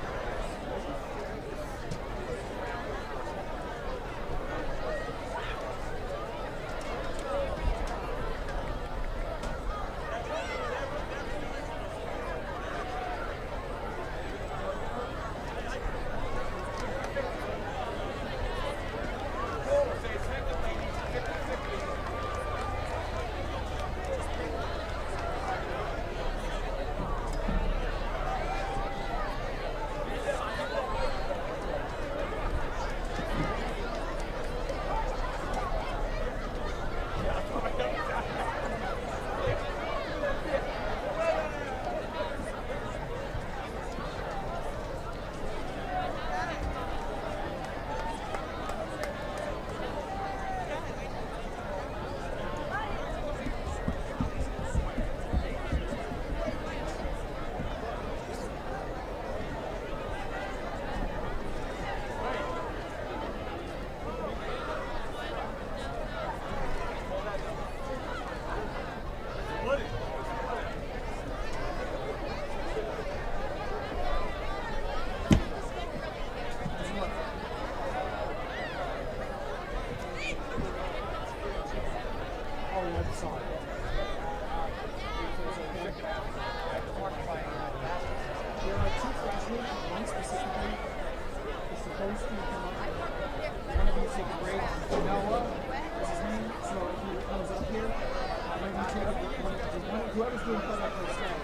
Whoever's doing play-by-play stuff,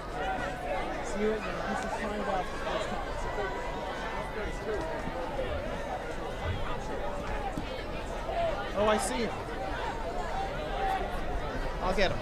see it, and he's just find out the first time. Oh, I see him. I'll get him.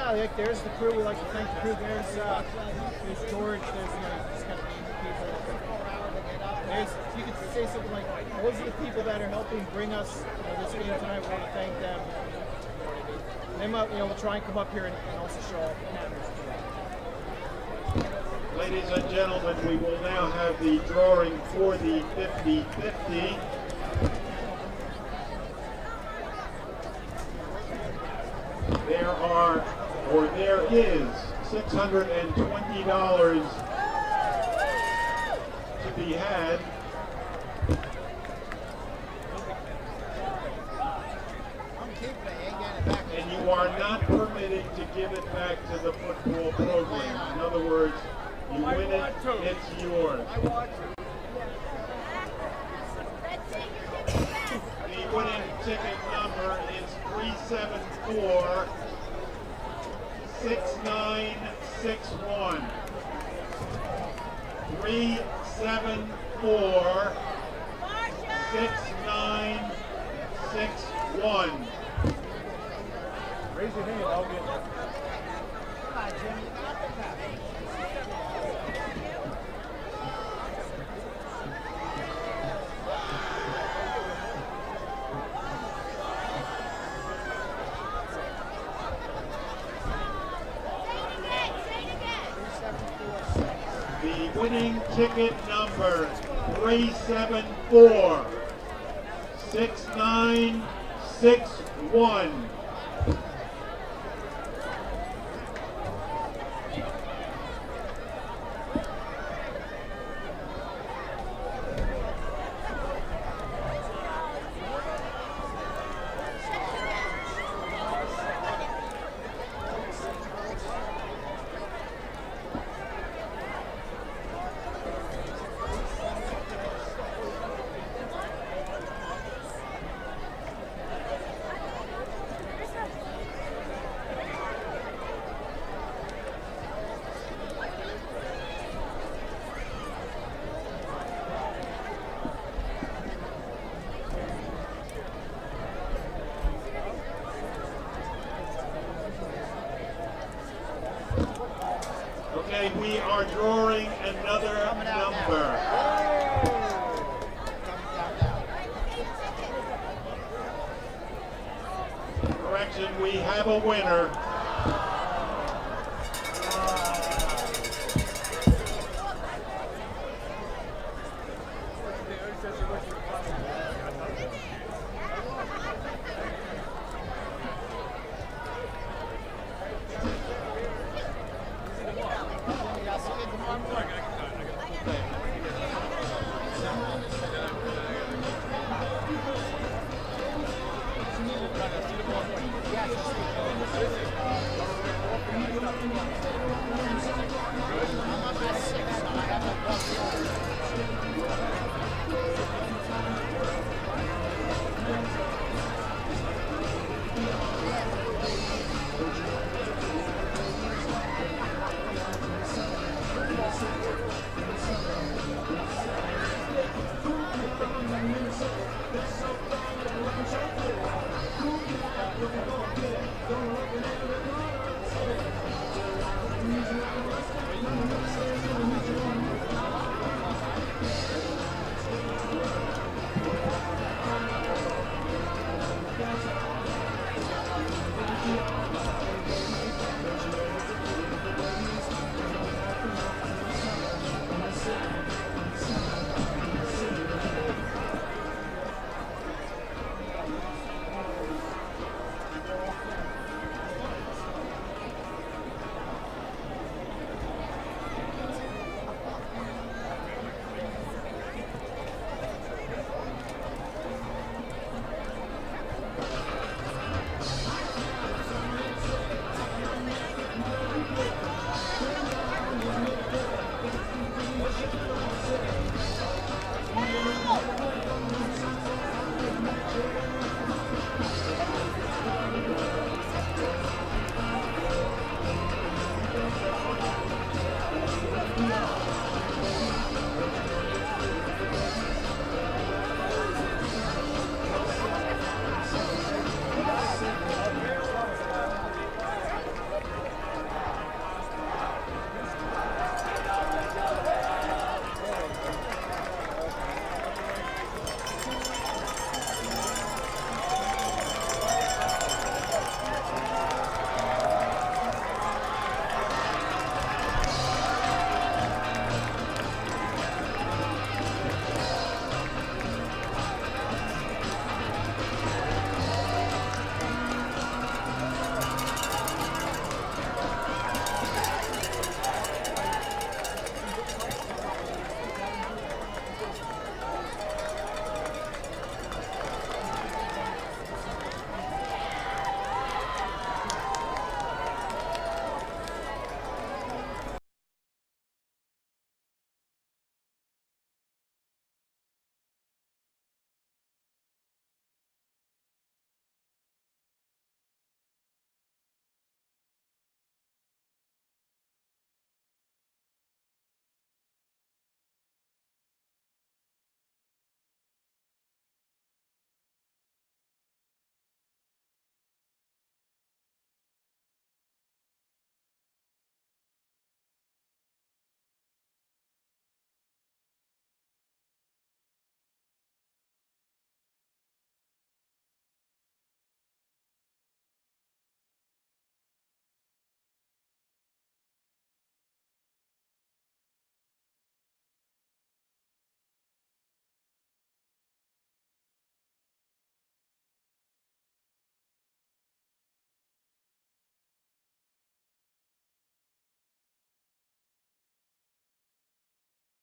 Like there's the crew. We like to thank the crew. There's George. There's just kind of people. You could say something like, "Those are the people that are helping bring us this game tonight. We want to thank them." Them up, we'll try and come up here and also show off. Ladies and gentlemen, we will now have the drawing for the 50-50. There is $620 to be had. And you are not permitted to give it back to the football program. In other words, you win it, it's yours. The winning ticket number is 374. 6961. 374 6961. Raise your hand, I'll get it. Winning ticket number 374 6961. we are drawing another number. Correction, we have a winner.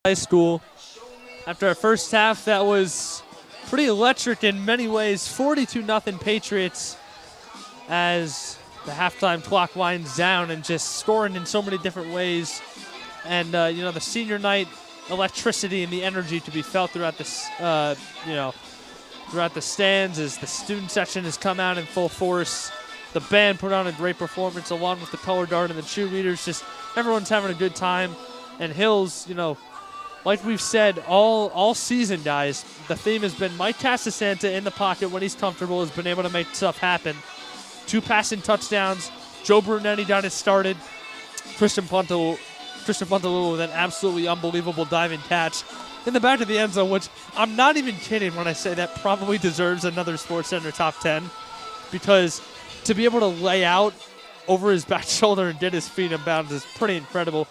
High school. After a first half that was pretty electric in many ways, 42-0 Patriots as the halftime clock winds down and just scoring in so many different ways. And, the senior night electricity and the energy to be felt throughout this, throughout the stands as the student section has come out in full force. The band put on a great performance along with the color guard and the cheerleaders. Just everyone's having a good time. And Hills, like we've said all season, guys, the theme has been Mike Casasanta in the pocket when he's comfortable has been able to make stuff happen. 2 passing touchdowns. Joe Brunetti got it started. Christian Punto Christian Fontalulu with an absolutely unbelievable diving catch in the back of the end zone, which I'm not even kidding when I say that probably deserves another Sports Center top 10, because to be able to lay out over his back shoulder and get his feet in bounds is pretty incredible.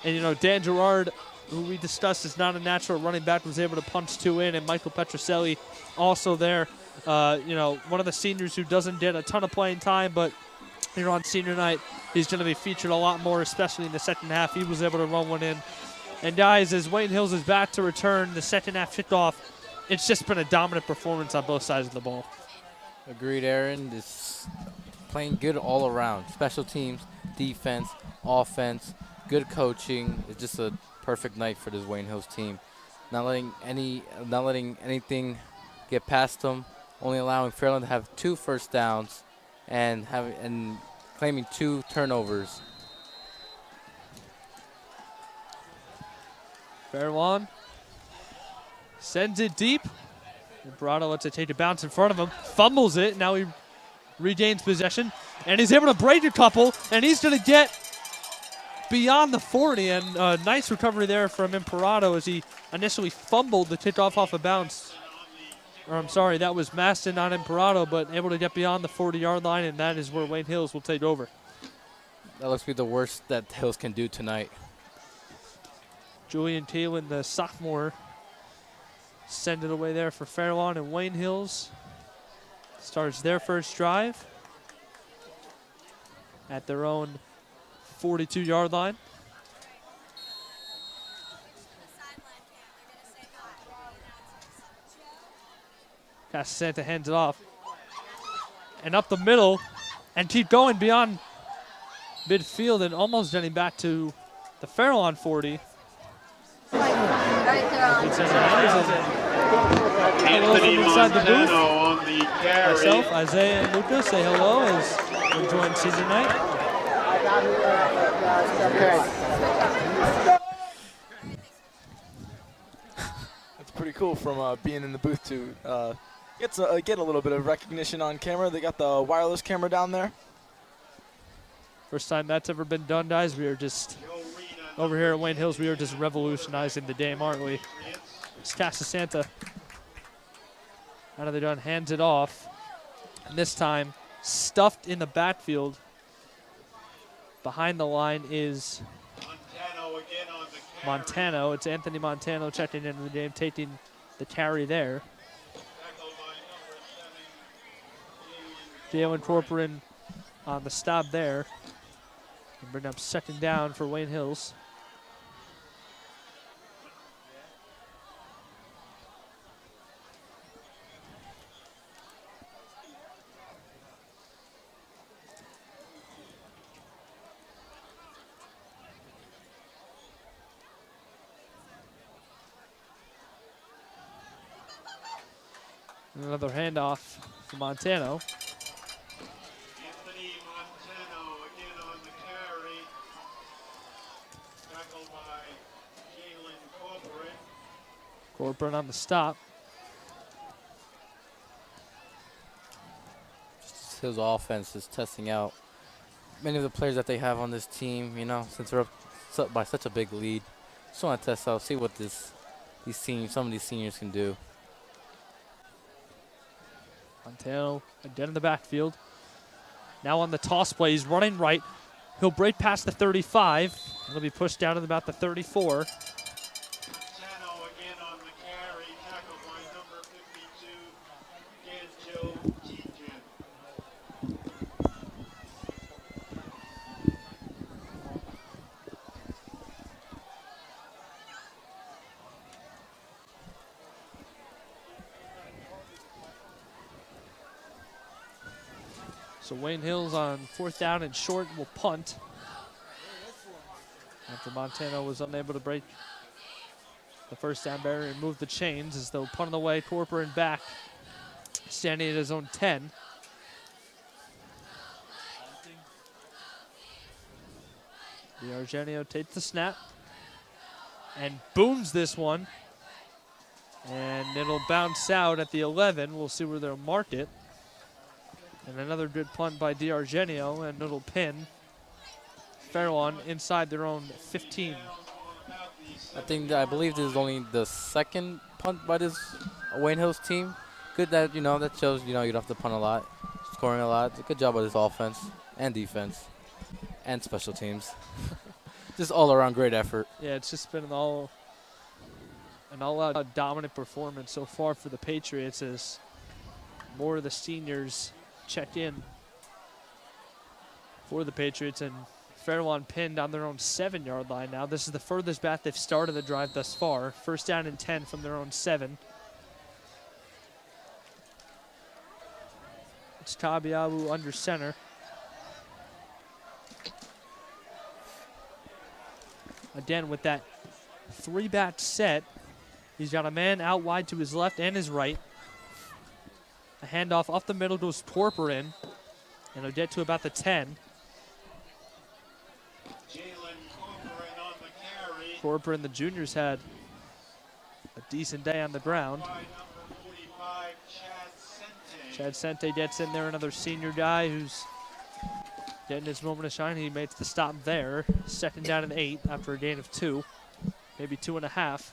And, you know, Dan Gerard, who we discussed is not a natural running back, was able to punch 2 in, and Michael Petroselli also there. You know, one of the seniors who doesn't get a ton of playing time, but here on senior night, he's going to be featured a lot more, especially in the second half. He was able to run one in. And guys, as Wayne Hills is back to return, the second half kickoff, it's just been a dominant performance on both sides of the ball. Agreed, Aaron. It's playing good all around. Special teams, defense, offense, good coaching. It's just a perfect night for this Wayne Hills team. Not letting anything get past them. Only allowing Fairlawn to have 2 first downs and claiming 2 turnovers. Fairlawn sends it deep. Imparado lets it take a bounce in front of him. Fumbles it. Now he regains possession. And he's able to break a couple. And he's going to get beyond the 40. And a nice recovery there from Imparado as he initially fumbled the kickoff off of bounds. Or I'm sorry, that was Maston, not Imparado, but able to get beyond the 40-yard line. And that is where Wayne Hills will take over. That looks to be the worst that Hills can do tonight. Julian Thielen, the sophomore, send it away there for Fairlawn, and Wayne Hills starts their first drive at their own 42-yard line. Casasanta hands it off. And up the middle, and keep going beyond midfield and almost getting back to the Fairlawn 40. Hello from inside the booth. Myself, Isaiah, and Luca say hello as we're enjoying senior night. That's pretty cool from being in the booth to get a little bit of recognition on camera. They got the wireless camera down there. First time that's ever been done, guys. We are just over here at Wayne Hills. We are just revolutionizing the game, aren't we? It's Casasanta. How do they done? Hands it off. And this time, stuffed in the backfield. Behind the line is Montano. It's Anthony Montano checking into the game, taking the carry there. Jalen Corcoran on the stop there. And bring up second down for Wayne Hills. Another handoff for Montano. Anthony Montano again on the carry. Tackled by Jalen Corcoran. Corcoran on the stop. His offense is testing out many of the players that they have on this team, you know, since they're up by such a big lead. Just want to test out, see what some of these seniors can do. Montano again in the backfield. Now on the toss play, he's running right. He'll break past the 35. He'll be pushed down to about the 34. Montano again on the carry, tackled by number 52, Danjo Tijan. So Wayne Hills on 4th down and short will punt. After Montano was unable to break the first down barrier and move the chains, as they'll punt away, Corcoran back, standing at his own 10. D'Argenio takes the snap and booms this one. And it'll bounce out at the 11. We'll see where they'll mark it. And another good punt by D'Argenio, and it'll pin Fairlawn inside their own 15. I believe this is only the second punt by this Wayne Hills team. Good that that shows you don't have to punt a lot, scoring a lot. Good job by this offense and defense and special teams. Just all around great effort. Yeah, it's just been an all-out dominant performance so far for the Patriots as more of the seniors check in for the Patriots, and Fairlawn pinned on their own 7-yard line now. This is the furthest back they've started the drive thus far. First down and 10 from their own 7. It's Tabiabu under center. Again, with that 3-back set, he's got a man out wide to his left and his right. A handoff up the middle goes Torperin, and he'll get to about the 10. Torperin, the juniors, had a decent day on the ground. Chad Sente gets in there, another senior guy who's getting his moment of shine. He makes the stop there. Second down and 8 after a gain of 2, maybe 2.5.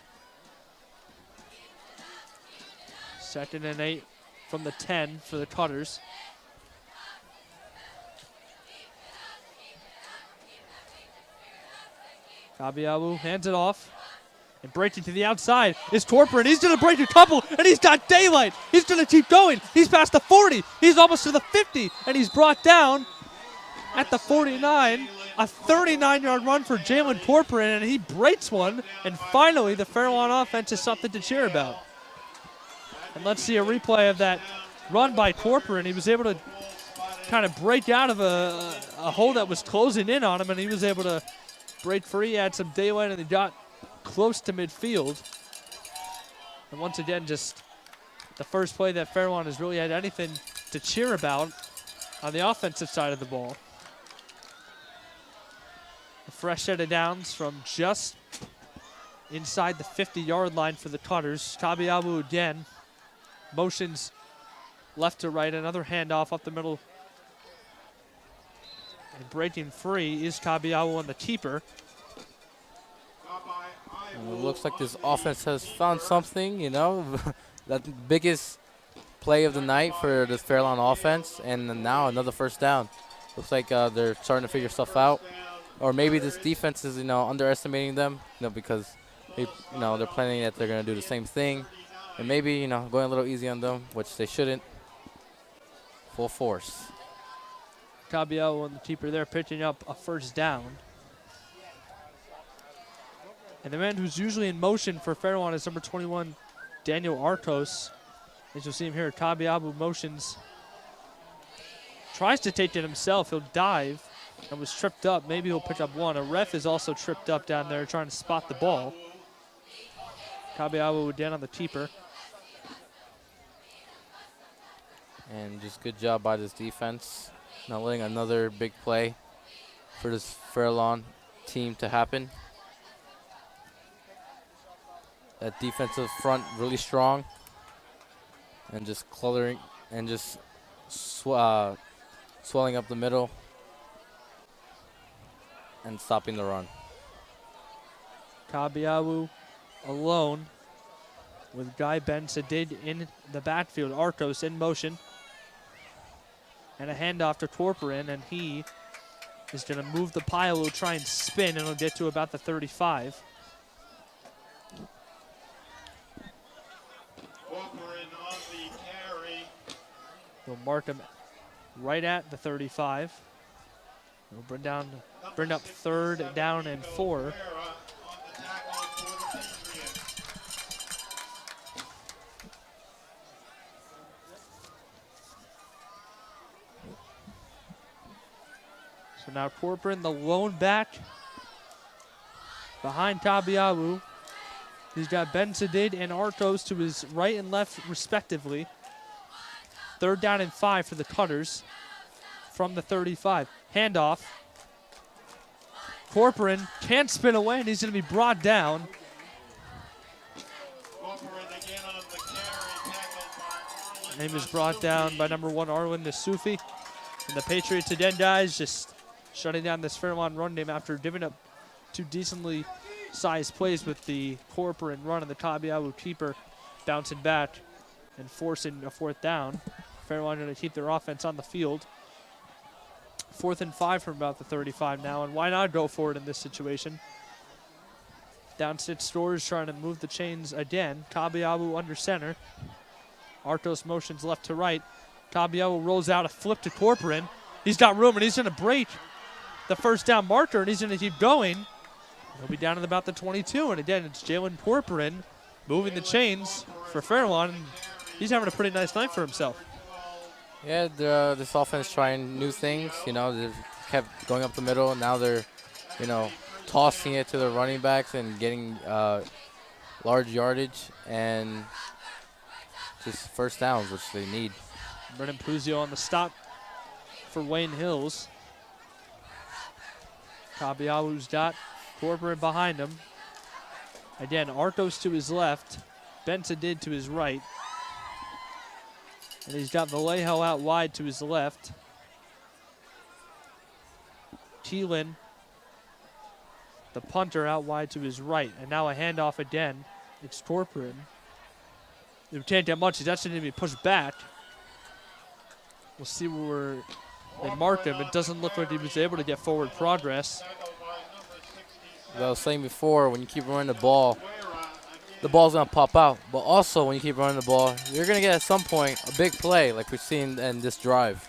Second and 8 from the 10 for the Cutters. Kabiabu hands it off and breaking to the outside is Torperin. He's going to break a couple, and he's got daylight. He's going to keep going. He's past the 40. He's almost to the 50, and he's brought down at the 49. A 39-yard run for Jalen Torperin, and he breaks one. And finally, the Fairlawn offense is something to cheer about. And let's see a replay of that run by Torperin. He was able to kind of break out of a hole that was closing in on him, and he was able to break free, had some daylight, and he got close to midfield. And once again, just the first play that Fairlawn has really had anything to cheer about on the offensive side of the ball. A fresh set of downs from just inside the 50-yard line for the Cutters. Tabiabu again motions left to right, another handoff up the middle. And breaking free is Tabiabu on the keeper. And it looks like this offense has found something, that biggest play of the night for this Fairlawn offense, and now another first down. Looks like they're starting to figure stuff out. Or maybe this defense is, underestimating them, because they're planning that they're going to do the same thing. And maybe, going a little easy on them, which they shouldn't. Full force. Tabiabu on the keeper there, pitching up a first down. And the man who's usually in motion for Fairlawn is number 21, Daniel Arcos. As you'll see him here, Tabiabu motions. Tries to take it himself. He'll dive and was tripped up. Maybe he'll pick up one. A ref is also tripped up down there trying to spot the ball. Tabiabu again on the keeper. And just good job by this defense. Not letting another big play for this Fairlawn team to happen. That defensive front really strong, and just cluttering and just swelling up the middle and stopping the run. Tabiabu alone with Guy Ben-Sadid in the backfield. Arcos in motion. And a handoff to Torperin, and he is going to move the pile. He'll try and spin, and he'll get to about the 35. He'll mark him right at the 35. He'll bring up third down and 4. So now Torperin, the lone back behind Tabiabu. He's got Ben-Sadid and Arcos to his right and left, respectively. Third down and 5 for the Cutters from the 35. Handoff. Torperin can't spin away, and he's going to be brought down. Name is brought down by number 1, Arlen Nasufi. And the Patriots again, guys, just shutting down this Fairlawn run game after giving up 2 decently sized plays with the Corcoran run and the Tabiabu keeper bouncing back and forcing a 4th down. Fairlawn going to keep their offense on the field. 4th and 5 from about the 35 now, and why not go for it in this situation? Down 6 scores, trying to move the chains again. Tabiabu under center. Artos motions left to right. Tabiabu rolls out a flip to Corcoran. He's got room, and he's going to break the 1st down marker, and he's going to keep going. He'll be down at about the 22, and again, it's Jalen Corcoran moving the chains for Fairlawn, and he's having a pretty nice night for himself. Yeah, this offense trying new things. You know, they've kept going up the middle, and now they're, you know, tossing it to their running backs and getting large yardage and just 1st downs, which they need. Brennan Puzio on the stop for Wayne Hills. Tabiabu's got Corcoran behind him. Again, Artos to his left, Benson did to his right. And he's got Vallejo out wide to his left. Keelan, the punter, out wide to his right. And now a handoff again. It's Corcoran. They can't get much. He's actually going to be pushed back. We'll see where they mark him. It doesn't look like he was able to get forward progress. As I was saying before, when you keep running the ball's going to pop out. But also, when you keep running the ball, you're going to get at some point a big play like we've seen in this drive.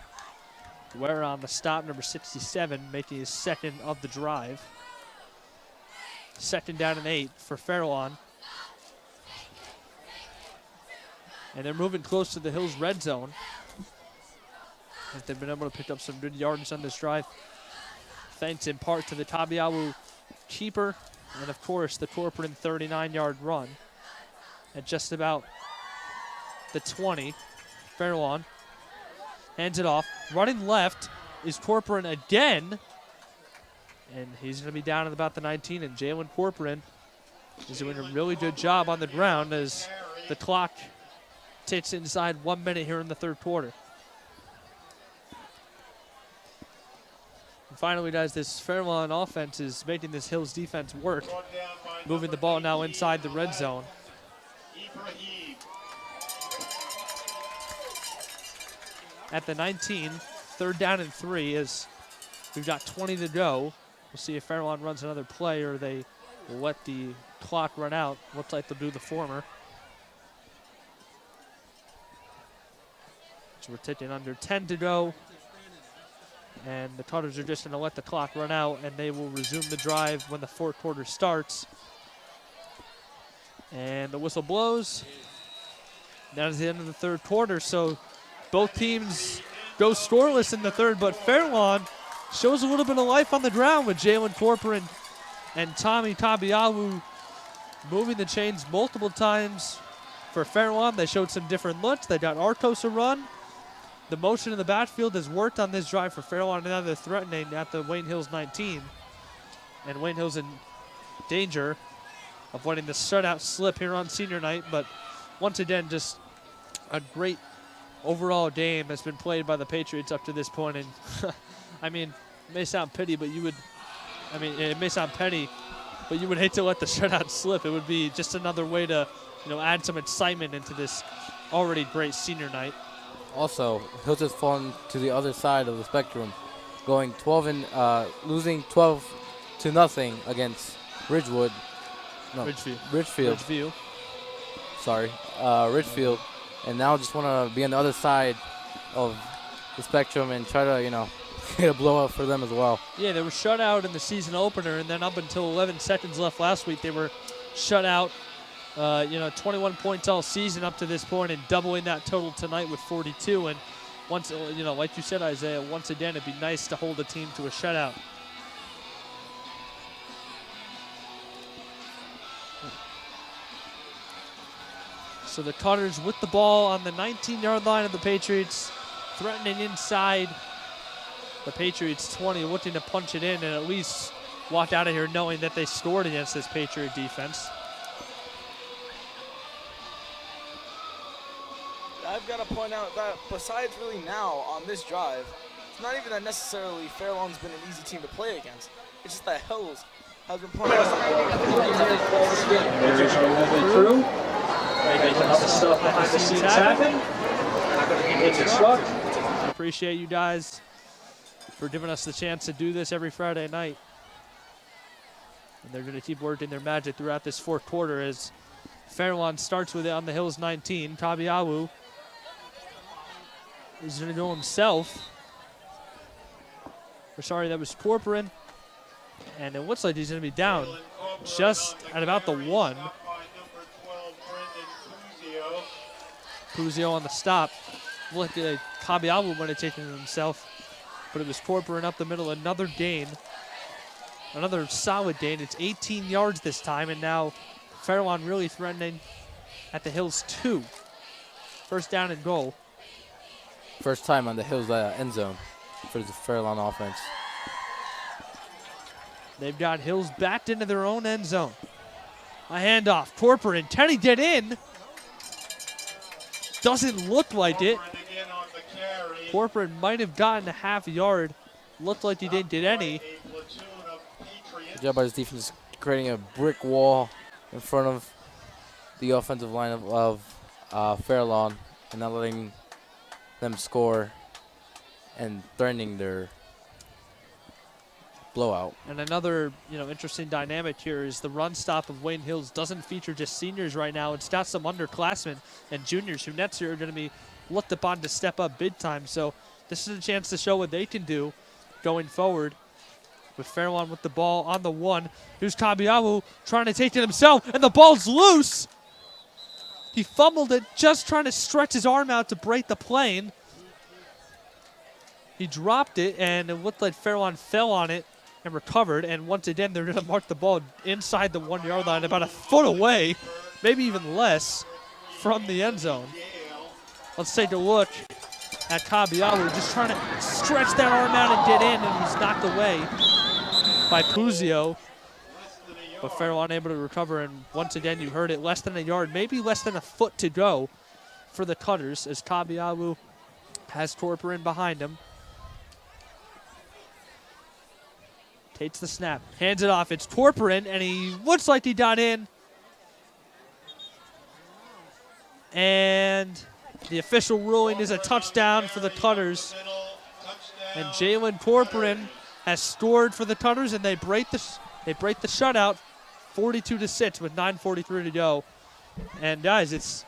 Guerra on the stop, number 67, making his 2nd of the drive. 2nd down and 8 for Fairlawn. And they're moving close to the Hills red zone. As they've been able to pick up some good yardage on this drive. Thanks in part to the Tabiabu keeper and, of course, the Corcoran 39-yard run at just about the 20. Fairlawn hands it off. Running left is Corcoran again. And he's going to be down at about the 19. And Jalen Corcoran is doing a really good job on the ground as the clock ticks inside 1 minute here in the 3rd quarter. And finally, guys, this Fairlawn offense is making this Hills defense work. Moving the ball now inside the red zone. At the 19, 3rd down and 3 as we've got 20 to go. We'll see if Fairlawn runs another play or they will let the clock run out. Looks like they'll do the former. So we're taking under 10 to go. And the Cutters are just going to let the clock run out, and they will resume the drive when the 4th quarter starts. And the whistle blows. That is the end of the 3rd quarter. So both teams go scoreless in the 3rd, but Fairlawn shows a little bit of life on the ground with Jalen Corcoran and Tommy Tabiabu moving the chains multiple times for Fairlawn. They showed some different looks. They got Artos a run. The motion in the backfield has worked on this drive for Fairlawn, and now they're threatening at the Wayne Hills 19. And Wayne Hills in danger of letting the shutout slip here on senior night. But once again, just a great overall game has been played by the Patriots up to this point. And I mean, it may sound petty, but you would, it may sound petty, but you would hate to let the shutout slip. It would be just another way to, add some excitement into this already great senior night. Also, Hills has fallen to the other side of the spectrum, going 12 and losing 12-0 against Ridgefield. Ridgefield, and now just want to be on the other side of the spectrum and try to, get a blowout for them as well. Yeah, they were shut out in the season opener, and then up until 11 seconds left last week, they were shut out. 21 points all season up to this point, and doubling that total tonight with 42. And once, like you said, Isaiah, once again, it'd be nice to hold a team to a shutout. So the Cutters with the ball on the 19-yard line of the Patriots, threatening inside the Patriots 20, looking to punch it in and at least walk out of here knowing that they scored against this Patriot defense. I've got to point out that besides really now on this drive, it's not even that necessarily Fairlawn's been an easy team to play against. It's just that Hills has been playing. There's our movement through. Making all the stuff behind the scenes happen. It's a truck. Appreciate you guys for giving us the chance to do this every Friday night. And they're going to keep working their magic throughout this fourth quarter as Fairlawn starts with it on the Hills 19. Tabiawu is going to go himself. Or sorry, that was Corporan. And it looks like he's going to be down just at about the 1. Puzio on the stop. Looked like Tabiawu might have taken it himself. But it was Corporan up the middle. Another gain. Another solid gain. It's 18 yards this time. And now Fairlawn really threatening at the Hills 2. First down and goal. First time on the Hills end zone for the Fairlawn offense. They've got Hills backed into their own end zone. A handoff. Corporan intending to get in. Doesn't look like it. Corporan might have gotten a half yard. Looked like he didn't get any. Good job by his defense creating a brick wall in front of the offensive line of Fairlawn and not letting them score and threatening their blowout. And another, interesting dynamic here is the run stop of Wayne Hills doesn't feature just seniors right now. It's got some underclassmen and juniors who next year are going to be looked upon to step up big time. So this is a chance to show what they can do going forward. With Fairlawn with the ball on the 1. Here's Tabiawu trying to take it himself, and the ball's loose. He fumbled it, just trying to stretch his arm out to break the plane. He dropped it, and it looked like Fairlawn fell on it and recovered. And once again, they're going to mark the ball inside the 1 yard line, about a foot away, maybe even less, from the end zone. Let's take a look at Tabiawu, just trying to stretch that arm out and get in, and he's knocked away by Puzio. But Fairlawn able to recover, and once again, you heard it, less than a yard, maybe less than a foot to go for the Cutters as Tabiawu has Corporan behind him. Takes the snap, hands it off. It's Corporan, and he looks like he got in. And the official ruling is a touchdown for the Cutters. And Jalen Corporan has scored for the Cutters, and they break the shutout 42-6 with 9:43 to go. And guys, it's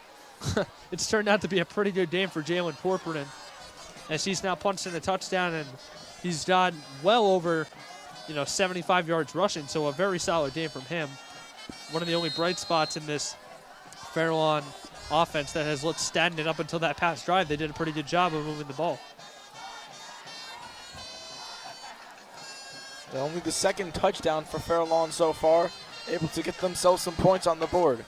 it's turned out to be a pretty good game for Jalen Corporan, as he's now punched in a touchdown, and he's got well over 75 yards rushing, so a very solid game from him. One of the only bright spots in this Fairlawn offense that has looked stagnant up until that past drive. They did a pretty good job of moving the ball. Only the second touchdown for Fairlawn so far, able to get themselves some points on the board.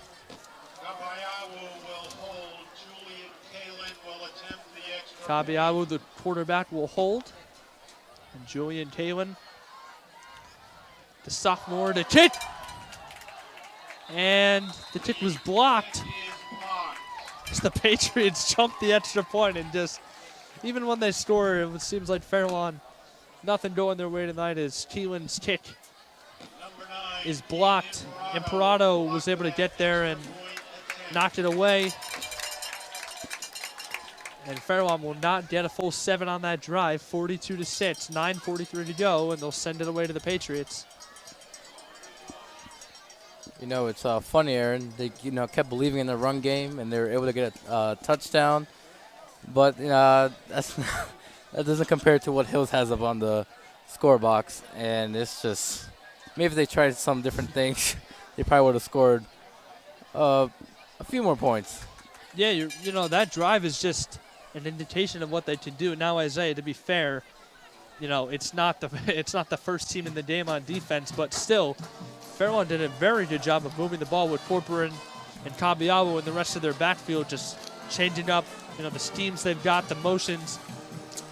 Tabiawu, the quarterback, will hold. And Julian Kalin, the sophomore, to kick. And the kick was blocked. As the Patriots jumped the extra point, and just, even when they score, it seems like Fairlawn, nothing going their way tonight, as Keelan's kick is blocked. Imperato was able to get there and knocked it away. And Fairlawn will not get a full 7 on that drive. 42-6, 9:43 to go, and they'll send it away to the Patriots. It's funny, Aaron. They kept believing in the run game, and they were able to get a touchdown. But that doesn't compare to what Hills has up on the score box. And it's just, maybe if they tried some different things, they probably would have scored a few more points. Yeah, that drive is just an indication of what they can do. Now, Isaiah, to be fair, it's not the first team in the game on defense, but still, Fairlawn did a very good job of moving the ball with Corporan and Tabiawu and the rest of their backfield, just changing up, the schemes they've got, the motions.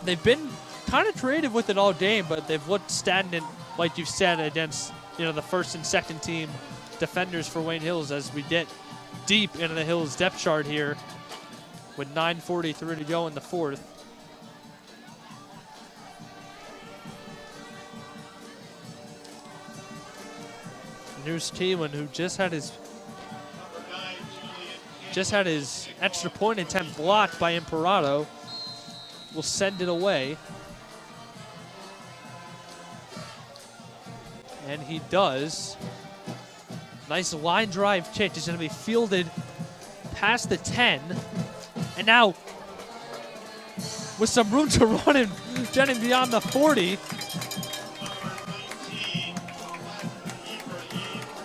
They've been kind of creative with it all game, but they've looked stagnant, like you said, against, the first and second team defenders for Wayne Hills as we get deep into the Hills depth chart here with 9:43 to go in the fourth. And here's Kayla, who just had his extra point attempt blocked by Imperato. Will send it away. And he does. Nice line drive kick. He's going to be fielded past the 10. And now, with some room to run and getting beyond the 40,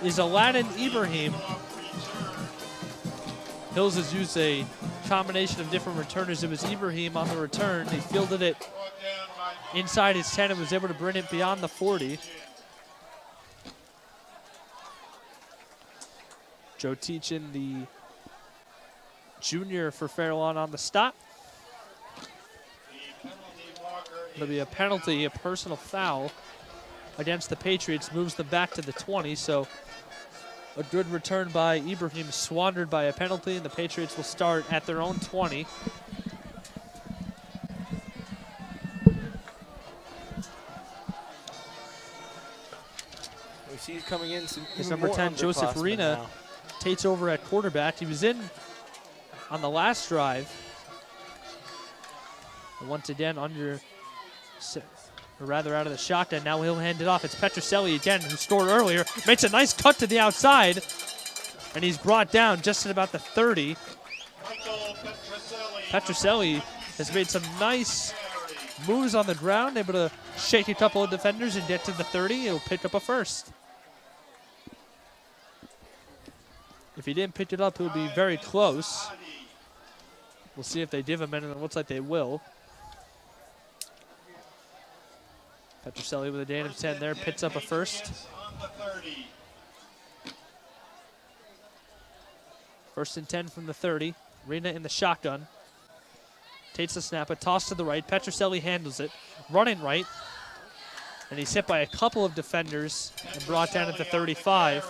is Aladdin Ibrahim. Hills has used a combination of different returners. It was Ibrahim on the return. He fielded it inside his 10 and was able to bring it beyond the 40. Joe Teachin, the junior for Fairlawn, on the stop. It'll be a penalty, a personal foul against the Patriots, moves them back to the 20. So a good return by Ibrahim, squandered by a penalty, and the Patriots will start at their own 20. We see coming in. His number 10, Joseph Arena, takes over at quarterback. He was in on the last drive. And once again, under, or rather out of the shotgun. Now he'll hand it off. It's Petroselli again, who scored earlier. Makes a nice cut to the outside. And he's brought down just at about the 30. Petroselli has made some nice moves on the ground, able to shake a couple of defenders and get to the 30. He'll pick up a first. If he didn't pick it up, he'll be very close. We'll see if they give him, and it looks like they will. Petroselli with a gain of 10 there, picks up a first. First and 10 from the 30. Rena in the shotgun. Takes the snap, a toss to the right. Petroselli handles it, running right. And he's hit by a couple of defenders and brought down at the 35.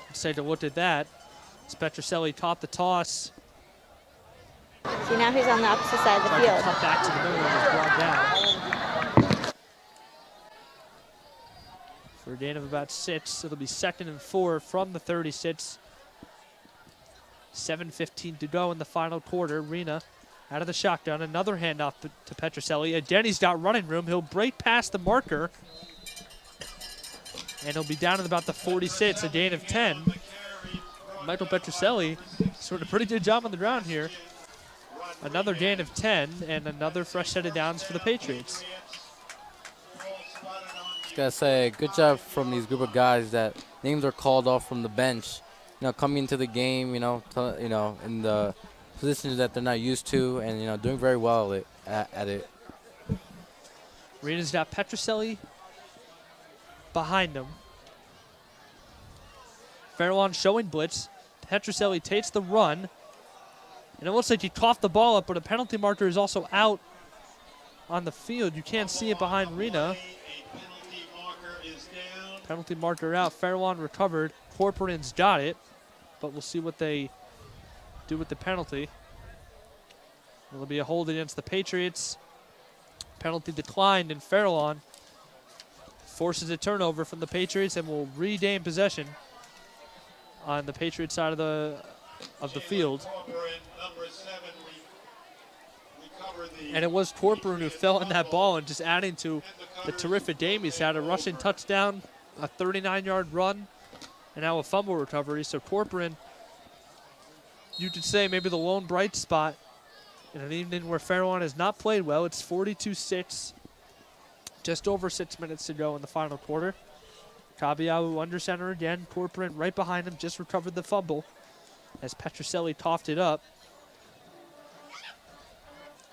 Let's take a look at that. As Petroselli caught the toss. See, now he's on the opposite side of the Tried to field. cut back to the middle and was brought down. For a gain of about 6, it'll be 2nd and 4 from the 36. 7:15 to go in the final quarter. Rena out of the shotgun. Another handoff to Petroselli. Again, he's got running room. He'll break past the marker. And he'll be down at about the 46, a gain of 10. Michael Petroselli scored a pretty good job on the ground here. Another gain of 10 and another fresh set of downs for the Patriots. Just gotta say, good job from these group of guys that names are called off from the bench. You know, coming into the game, in the positions that they're not used to, and doing very well at it. Rena's got Petroselli behind him. Fairlawn showing blitz. Petroselli takes the run. And it looks like he coughed the ball up, but a penalty marker is also out on the field. You can't see it behind Rena. Penalty marker out. Fairlawn recovered. Corporan's got it. But we'll see what they do with the penalty. It'll be a hold against the Patriots. Penalty declined, and Fairlawn forces a turnover from the Patriots and will regain possession on the Patriots side of the field. And it was Corcoran who fell in that ball, and just adding to the terrific game he's had. A rushing touchdown, a 39-yard run, and now a fumble recovery. So Corcoran, you could say maybe the lone bright spot in an evening where Fairlawn has not played well. It's 42-6, just over 6 minutes to go in the final quarter. Kabiawu under center again. Corcoran right behind him, just recovered the fumble as Petroselli coughed it up.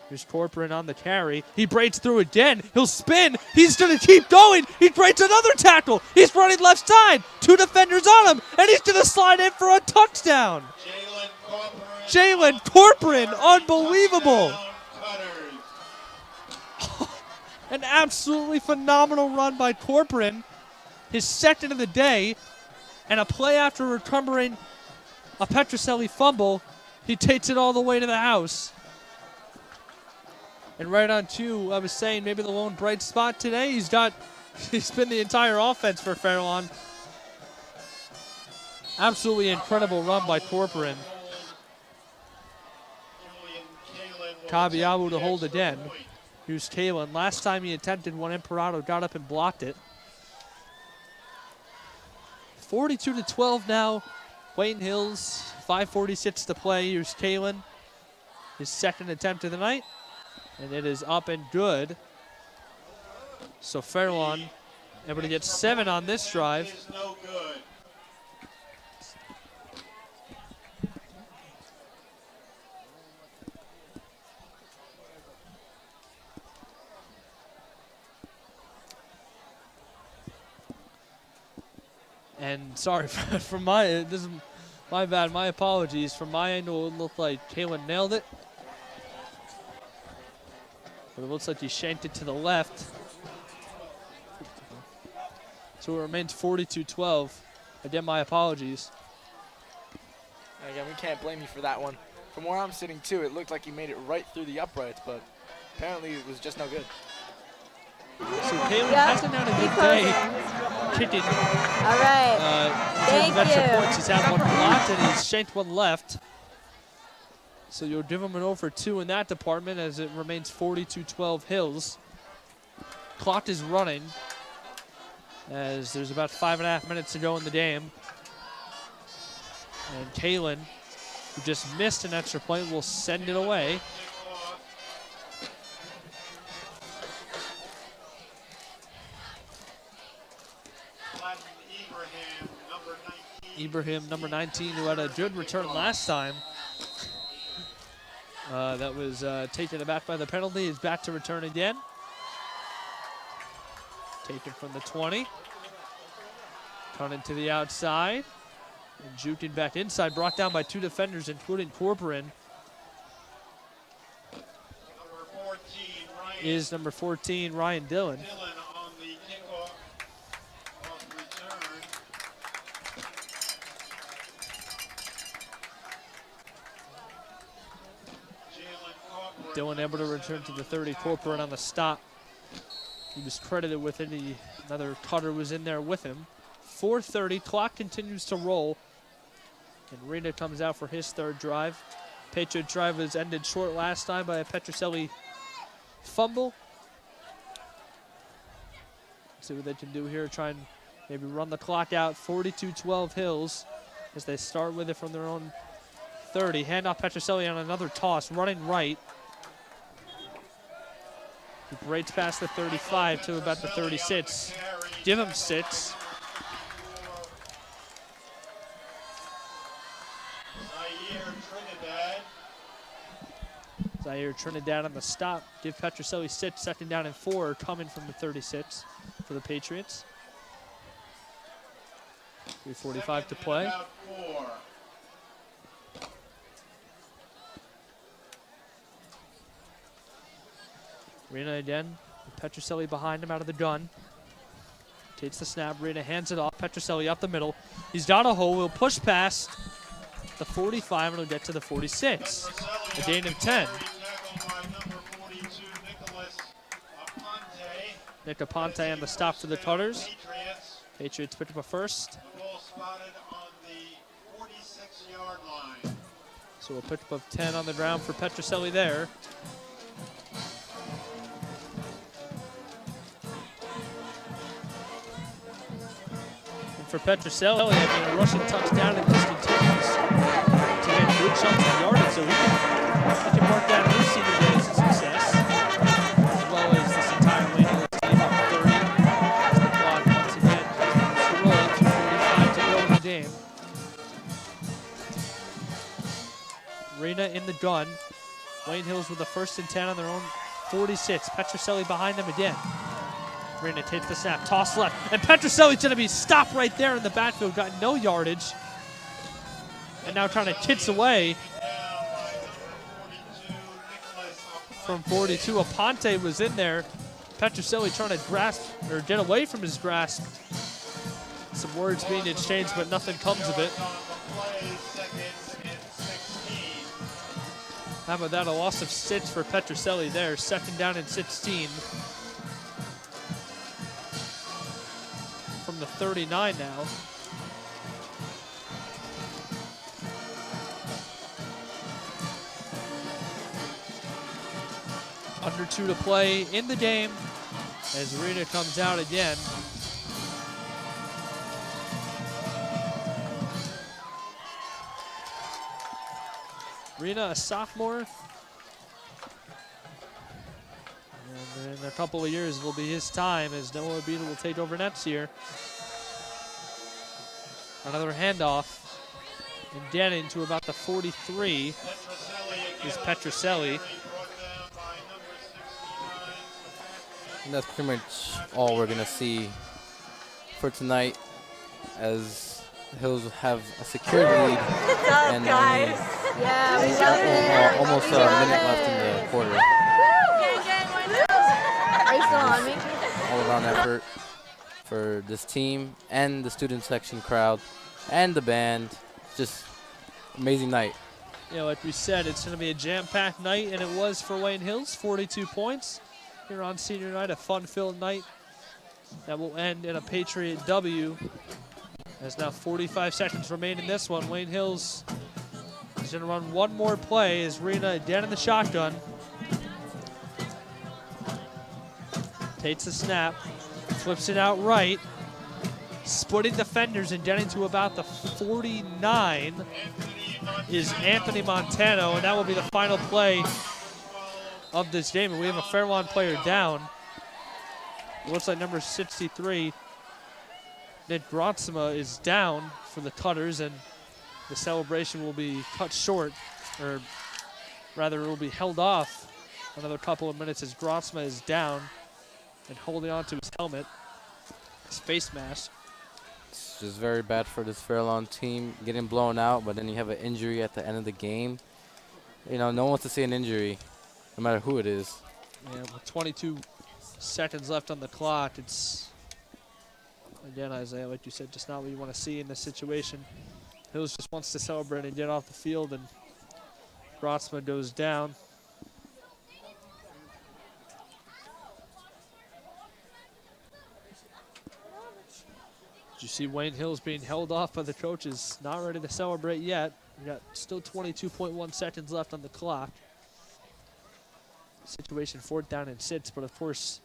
Here's Corcoran on the carry. He breaks through again. He'll spin. He's going to keep going. He breaks another tackle. He's running left side. 2 defenders on him, and he's going to slide in for a touchdown. Jalen Corcoran, unbelievable. An absolutely phenomenal run by Corcoran. His second of the day, and a play after recovering a Petroselli fumble. He takes it all the way to the house. And right on cue, I was saying maybe the lone bright spot today. He's been the entire offense for Fairlawn. Absolutely incredible run by Corcoran. Kabiabu to hold again. Here's Kayla. Last time he attempted one, Imperato got up and blocked it. 42-12 now. Wayne Hills, 5:46 to play. Here's Kalen, his second attempt of the night, and it is up and good. So Fairlawn able to get 7 on this drive. And sorry from this is my bad. My apologies. From my angle, it looked like Kalen nailed it, but it looks like he shanked it to the left. So it remains 42-12. Again, my apologies. Again, we can't blame you for that one. From where I'm sitting too, it looked like he made it right through the uprights, but apparently it was just no good. So Kalen hasn't had a good day kicking. All right. Thank you. Points. He's had one blocked and he's shanked one left. So you'll give him an 0 for 2 in that department as it remains 42-12 Hills. Clock is running as there's about 5.5 minutes to go in the game. And Kalen, who just missed an extra point, will send it away. Ibrahim, number 19, who had a good return last time. That was taken aback by the penalty, is back to return again. Taken from the 20. Coming to the outside. And juking back inside, brought down by 2 defenders, including Corcoran. Is number 14, Ryan Dillon. Dillon able to return to the 30. Corcoran on the stop. He was credited with it. Another cutter was in there with him. 4:30. Clock continues to roll. And Rena comes out for his third drive. Patriot drive was ended short last time by a Petroselli fumble. See what they can do here. Try and maybe run the clock out. 42-12 Hills as they start with it from their own 30. Hand off Petroselli on another toss. Running right. He breaks past the 35 to about the 36. Give him 6. Zaire Trinidad on the stop. Give Petroselli 6. Second down and 4 coming from the 36 for the Patriots. 3:45 to play. Rena again. Petroselli behind him out of the gun. Takes the snap. Rena hands it off. Petroselli up the middle. He's down a hole. He'll push past the 45 and he'll get to the 46. A gain of 10. Nick Aponte on the stop for the Cutters. Patriots pick up a first. So we'll pick up 10 on the ground for Petroselli there. For Petroselli, having a rushing touchdown and this continues to get good chunks of yardage, so he can mark down his senior day as a success, as well as this entire Wayne Hills team up 30. As the clock once again to roll, 2:45 to go in the game. Rena in the gun. Wayne Hills with the 1st and 10 on their own 46. Petroselli behind them again. Rena takes the snap, toss left, and Petroselli's going to be stopped right there in the backfield, got no yardage, and now trying to kitz away from 42. Aponte was in there. Petroselli trying to grasp or get away from his grasp. Some words being exchanged, but nothing comes of it. How about that? A loss of 6 for Pistolesi there. 2nd down and 16. From the 39 now. Under 2 to play in the game as Rena comes out again. Rena, a sophomore. And in a couple of years will be his time as Noah Beetle will take over next year. Another handoff. And getting to about the 43 is Pistolesi. And that's pretty much all we're going to see for tonight, as Hills have a secured lead. What's up, and guys? Yeah, we love it. almost a minute left in the quarter. Are you still on me? All-around effort for this team and the student section crowd and the band. Just amazing night. You know, like we said, it's going to be a jam-packed night, and it was for Wayne Hills. 42 points here on senior night, a fun-filled night that will end in a Patriot W. There's now 45 seconds remain in this one. Wayne Hills is going to run one more play as Rena again in the shotgun. Takes the snap, flips it out right, splitting defenders and getting to about the 49 is Anthony Montano, and that will be the final play of this game. And we have a Fairlawn player down. It looks like number 63, Nick Grotzema, is down for the Cutters, and the celebration will be cut short, or rather it will be held off another couple of minutes as Grotzema is down and holding on to his helmet, his face mask. It's just very bad for this Fairlawn team, getting blown out, but then you have an injury at the end of the game. You know, no one wants to see an injury, no matter who it is. Yeah, with 22 seconds left on the clock, it's, again, Isaiah, like you said, just not what you want to see in this situation. Hills just wants to celebrate and get off the field, and Grotzman goes down. Did you see Wayne Hills being held off by the coaches? Not ready to celebrate yet. We got still 22.1 seconds left on the clock. Situation 4th down and 6, but of course,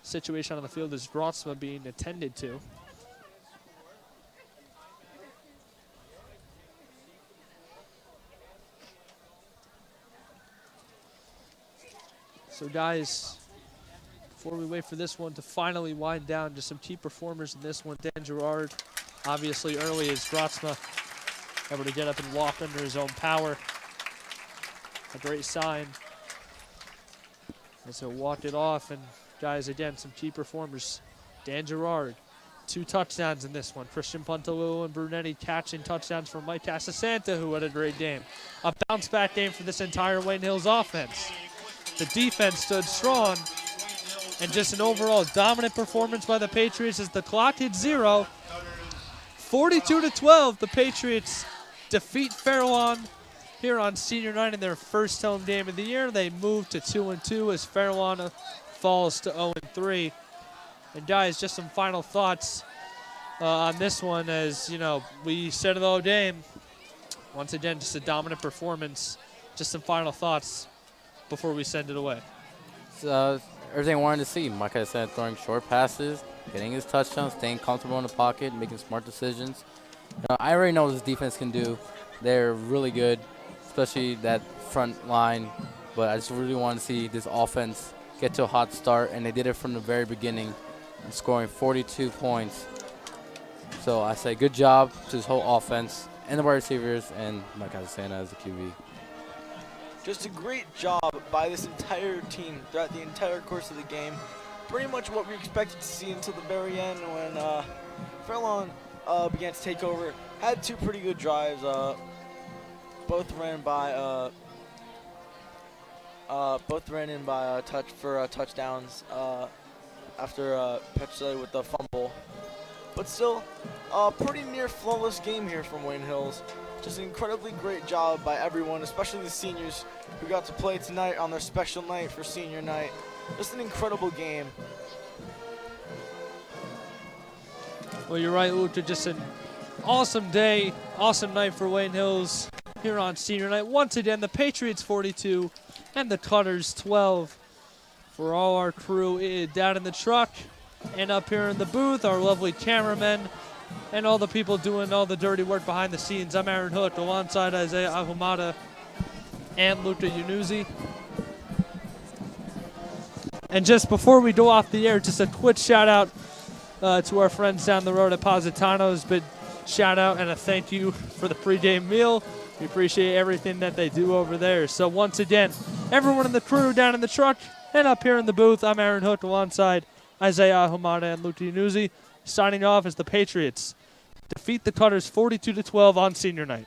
situation on the field is Grotzman being attended to. So guys, before we wait for this one to finally wind down, just some key performers in this one. Dan Gerard, obviously early as Grotzma able to get up and walk under his own power. A great sign. And so walked it off, and guys, again, some key performers. Dan Gerard, 2 touchdowns in this one. Christian Puntalillo and Brunetti catching touchdowns from Mike Casasanta, who had a great game. A bounce-back game for this entire Wayne Hills offense. The defense stood strong, and just an overall dominant performance by the Patriots as the clock hit 0. 42-12, the Patriots defeat Fairlawn here on senior night in their first home game of the year. They move to 2-2 as Fairlawn falls to 0-3. And guys, just some final thoughts on this one. As you know, we said the whole game. Once again, just a dominant performance. Just some final thoughts before we send it away. Everything I wanted to see. Like I said, throwing short passes, getting his touchdowns, staying comfortable in the pocket, making smart decisions. You know, I already know what this defense can do. They're really good, especially that front line. But I just really want to see this offense get to a hot start, and they did it from the very beginning, scoring 42 points. So I say good job to this whole offense and the wide receivers and Mike Casasanta as the QB. Just a great job by this entire team throughout the entire course of the game. Pretty much what we expected to see until the very end when Fairlawn began to take over. Had 2 pretty good drives. Both ran in by touchdowns after Pistolesi with the fumble. But still, pretty near flawless game here from Wayne Hills. Just an incredibly great job by everyone, especially the seniors who got to play tonight on their special night for senior night. Just an incredible game. Well, you're right, Luca. Just an awesome day, awesome night for Wayne Hills here on senior night. Once again, the Patriots 42 and the Cutters 12. For all our crew down in the truck and up here in the booth, our lovely cameramen, and all the people doing all the dirty work behind the scenes. I'm Aaron Hook, alongside Isaiah Ahumada and Luca Yanuzzi. And just before we go off the air, just a quick shout out to our friends down the road at Positano's. But shout out and a thank you for the pregame meal. We appreciate everything that they do over there. So once again, everyone in the crew down in the truck and up here in the booth, I'm Aaron Hook, alongside Isaiah Ahumada and Luca Yanuzzi, signing off as the Patriots defeat the Cutters 42-12 on senior night.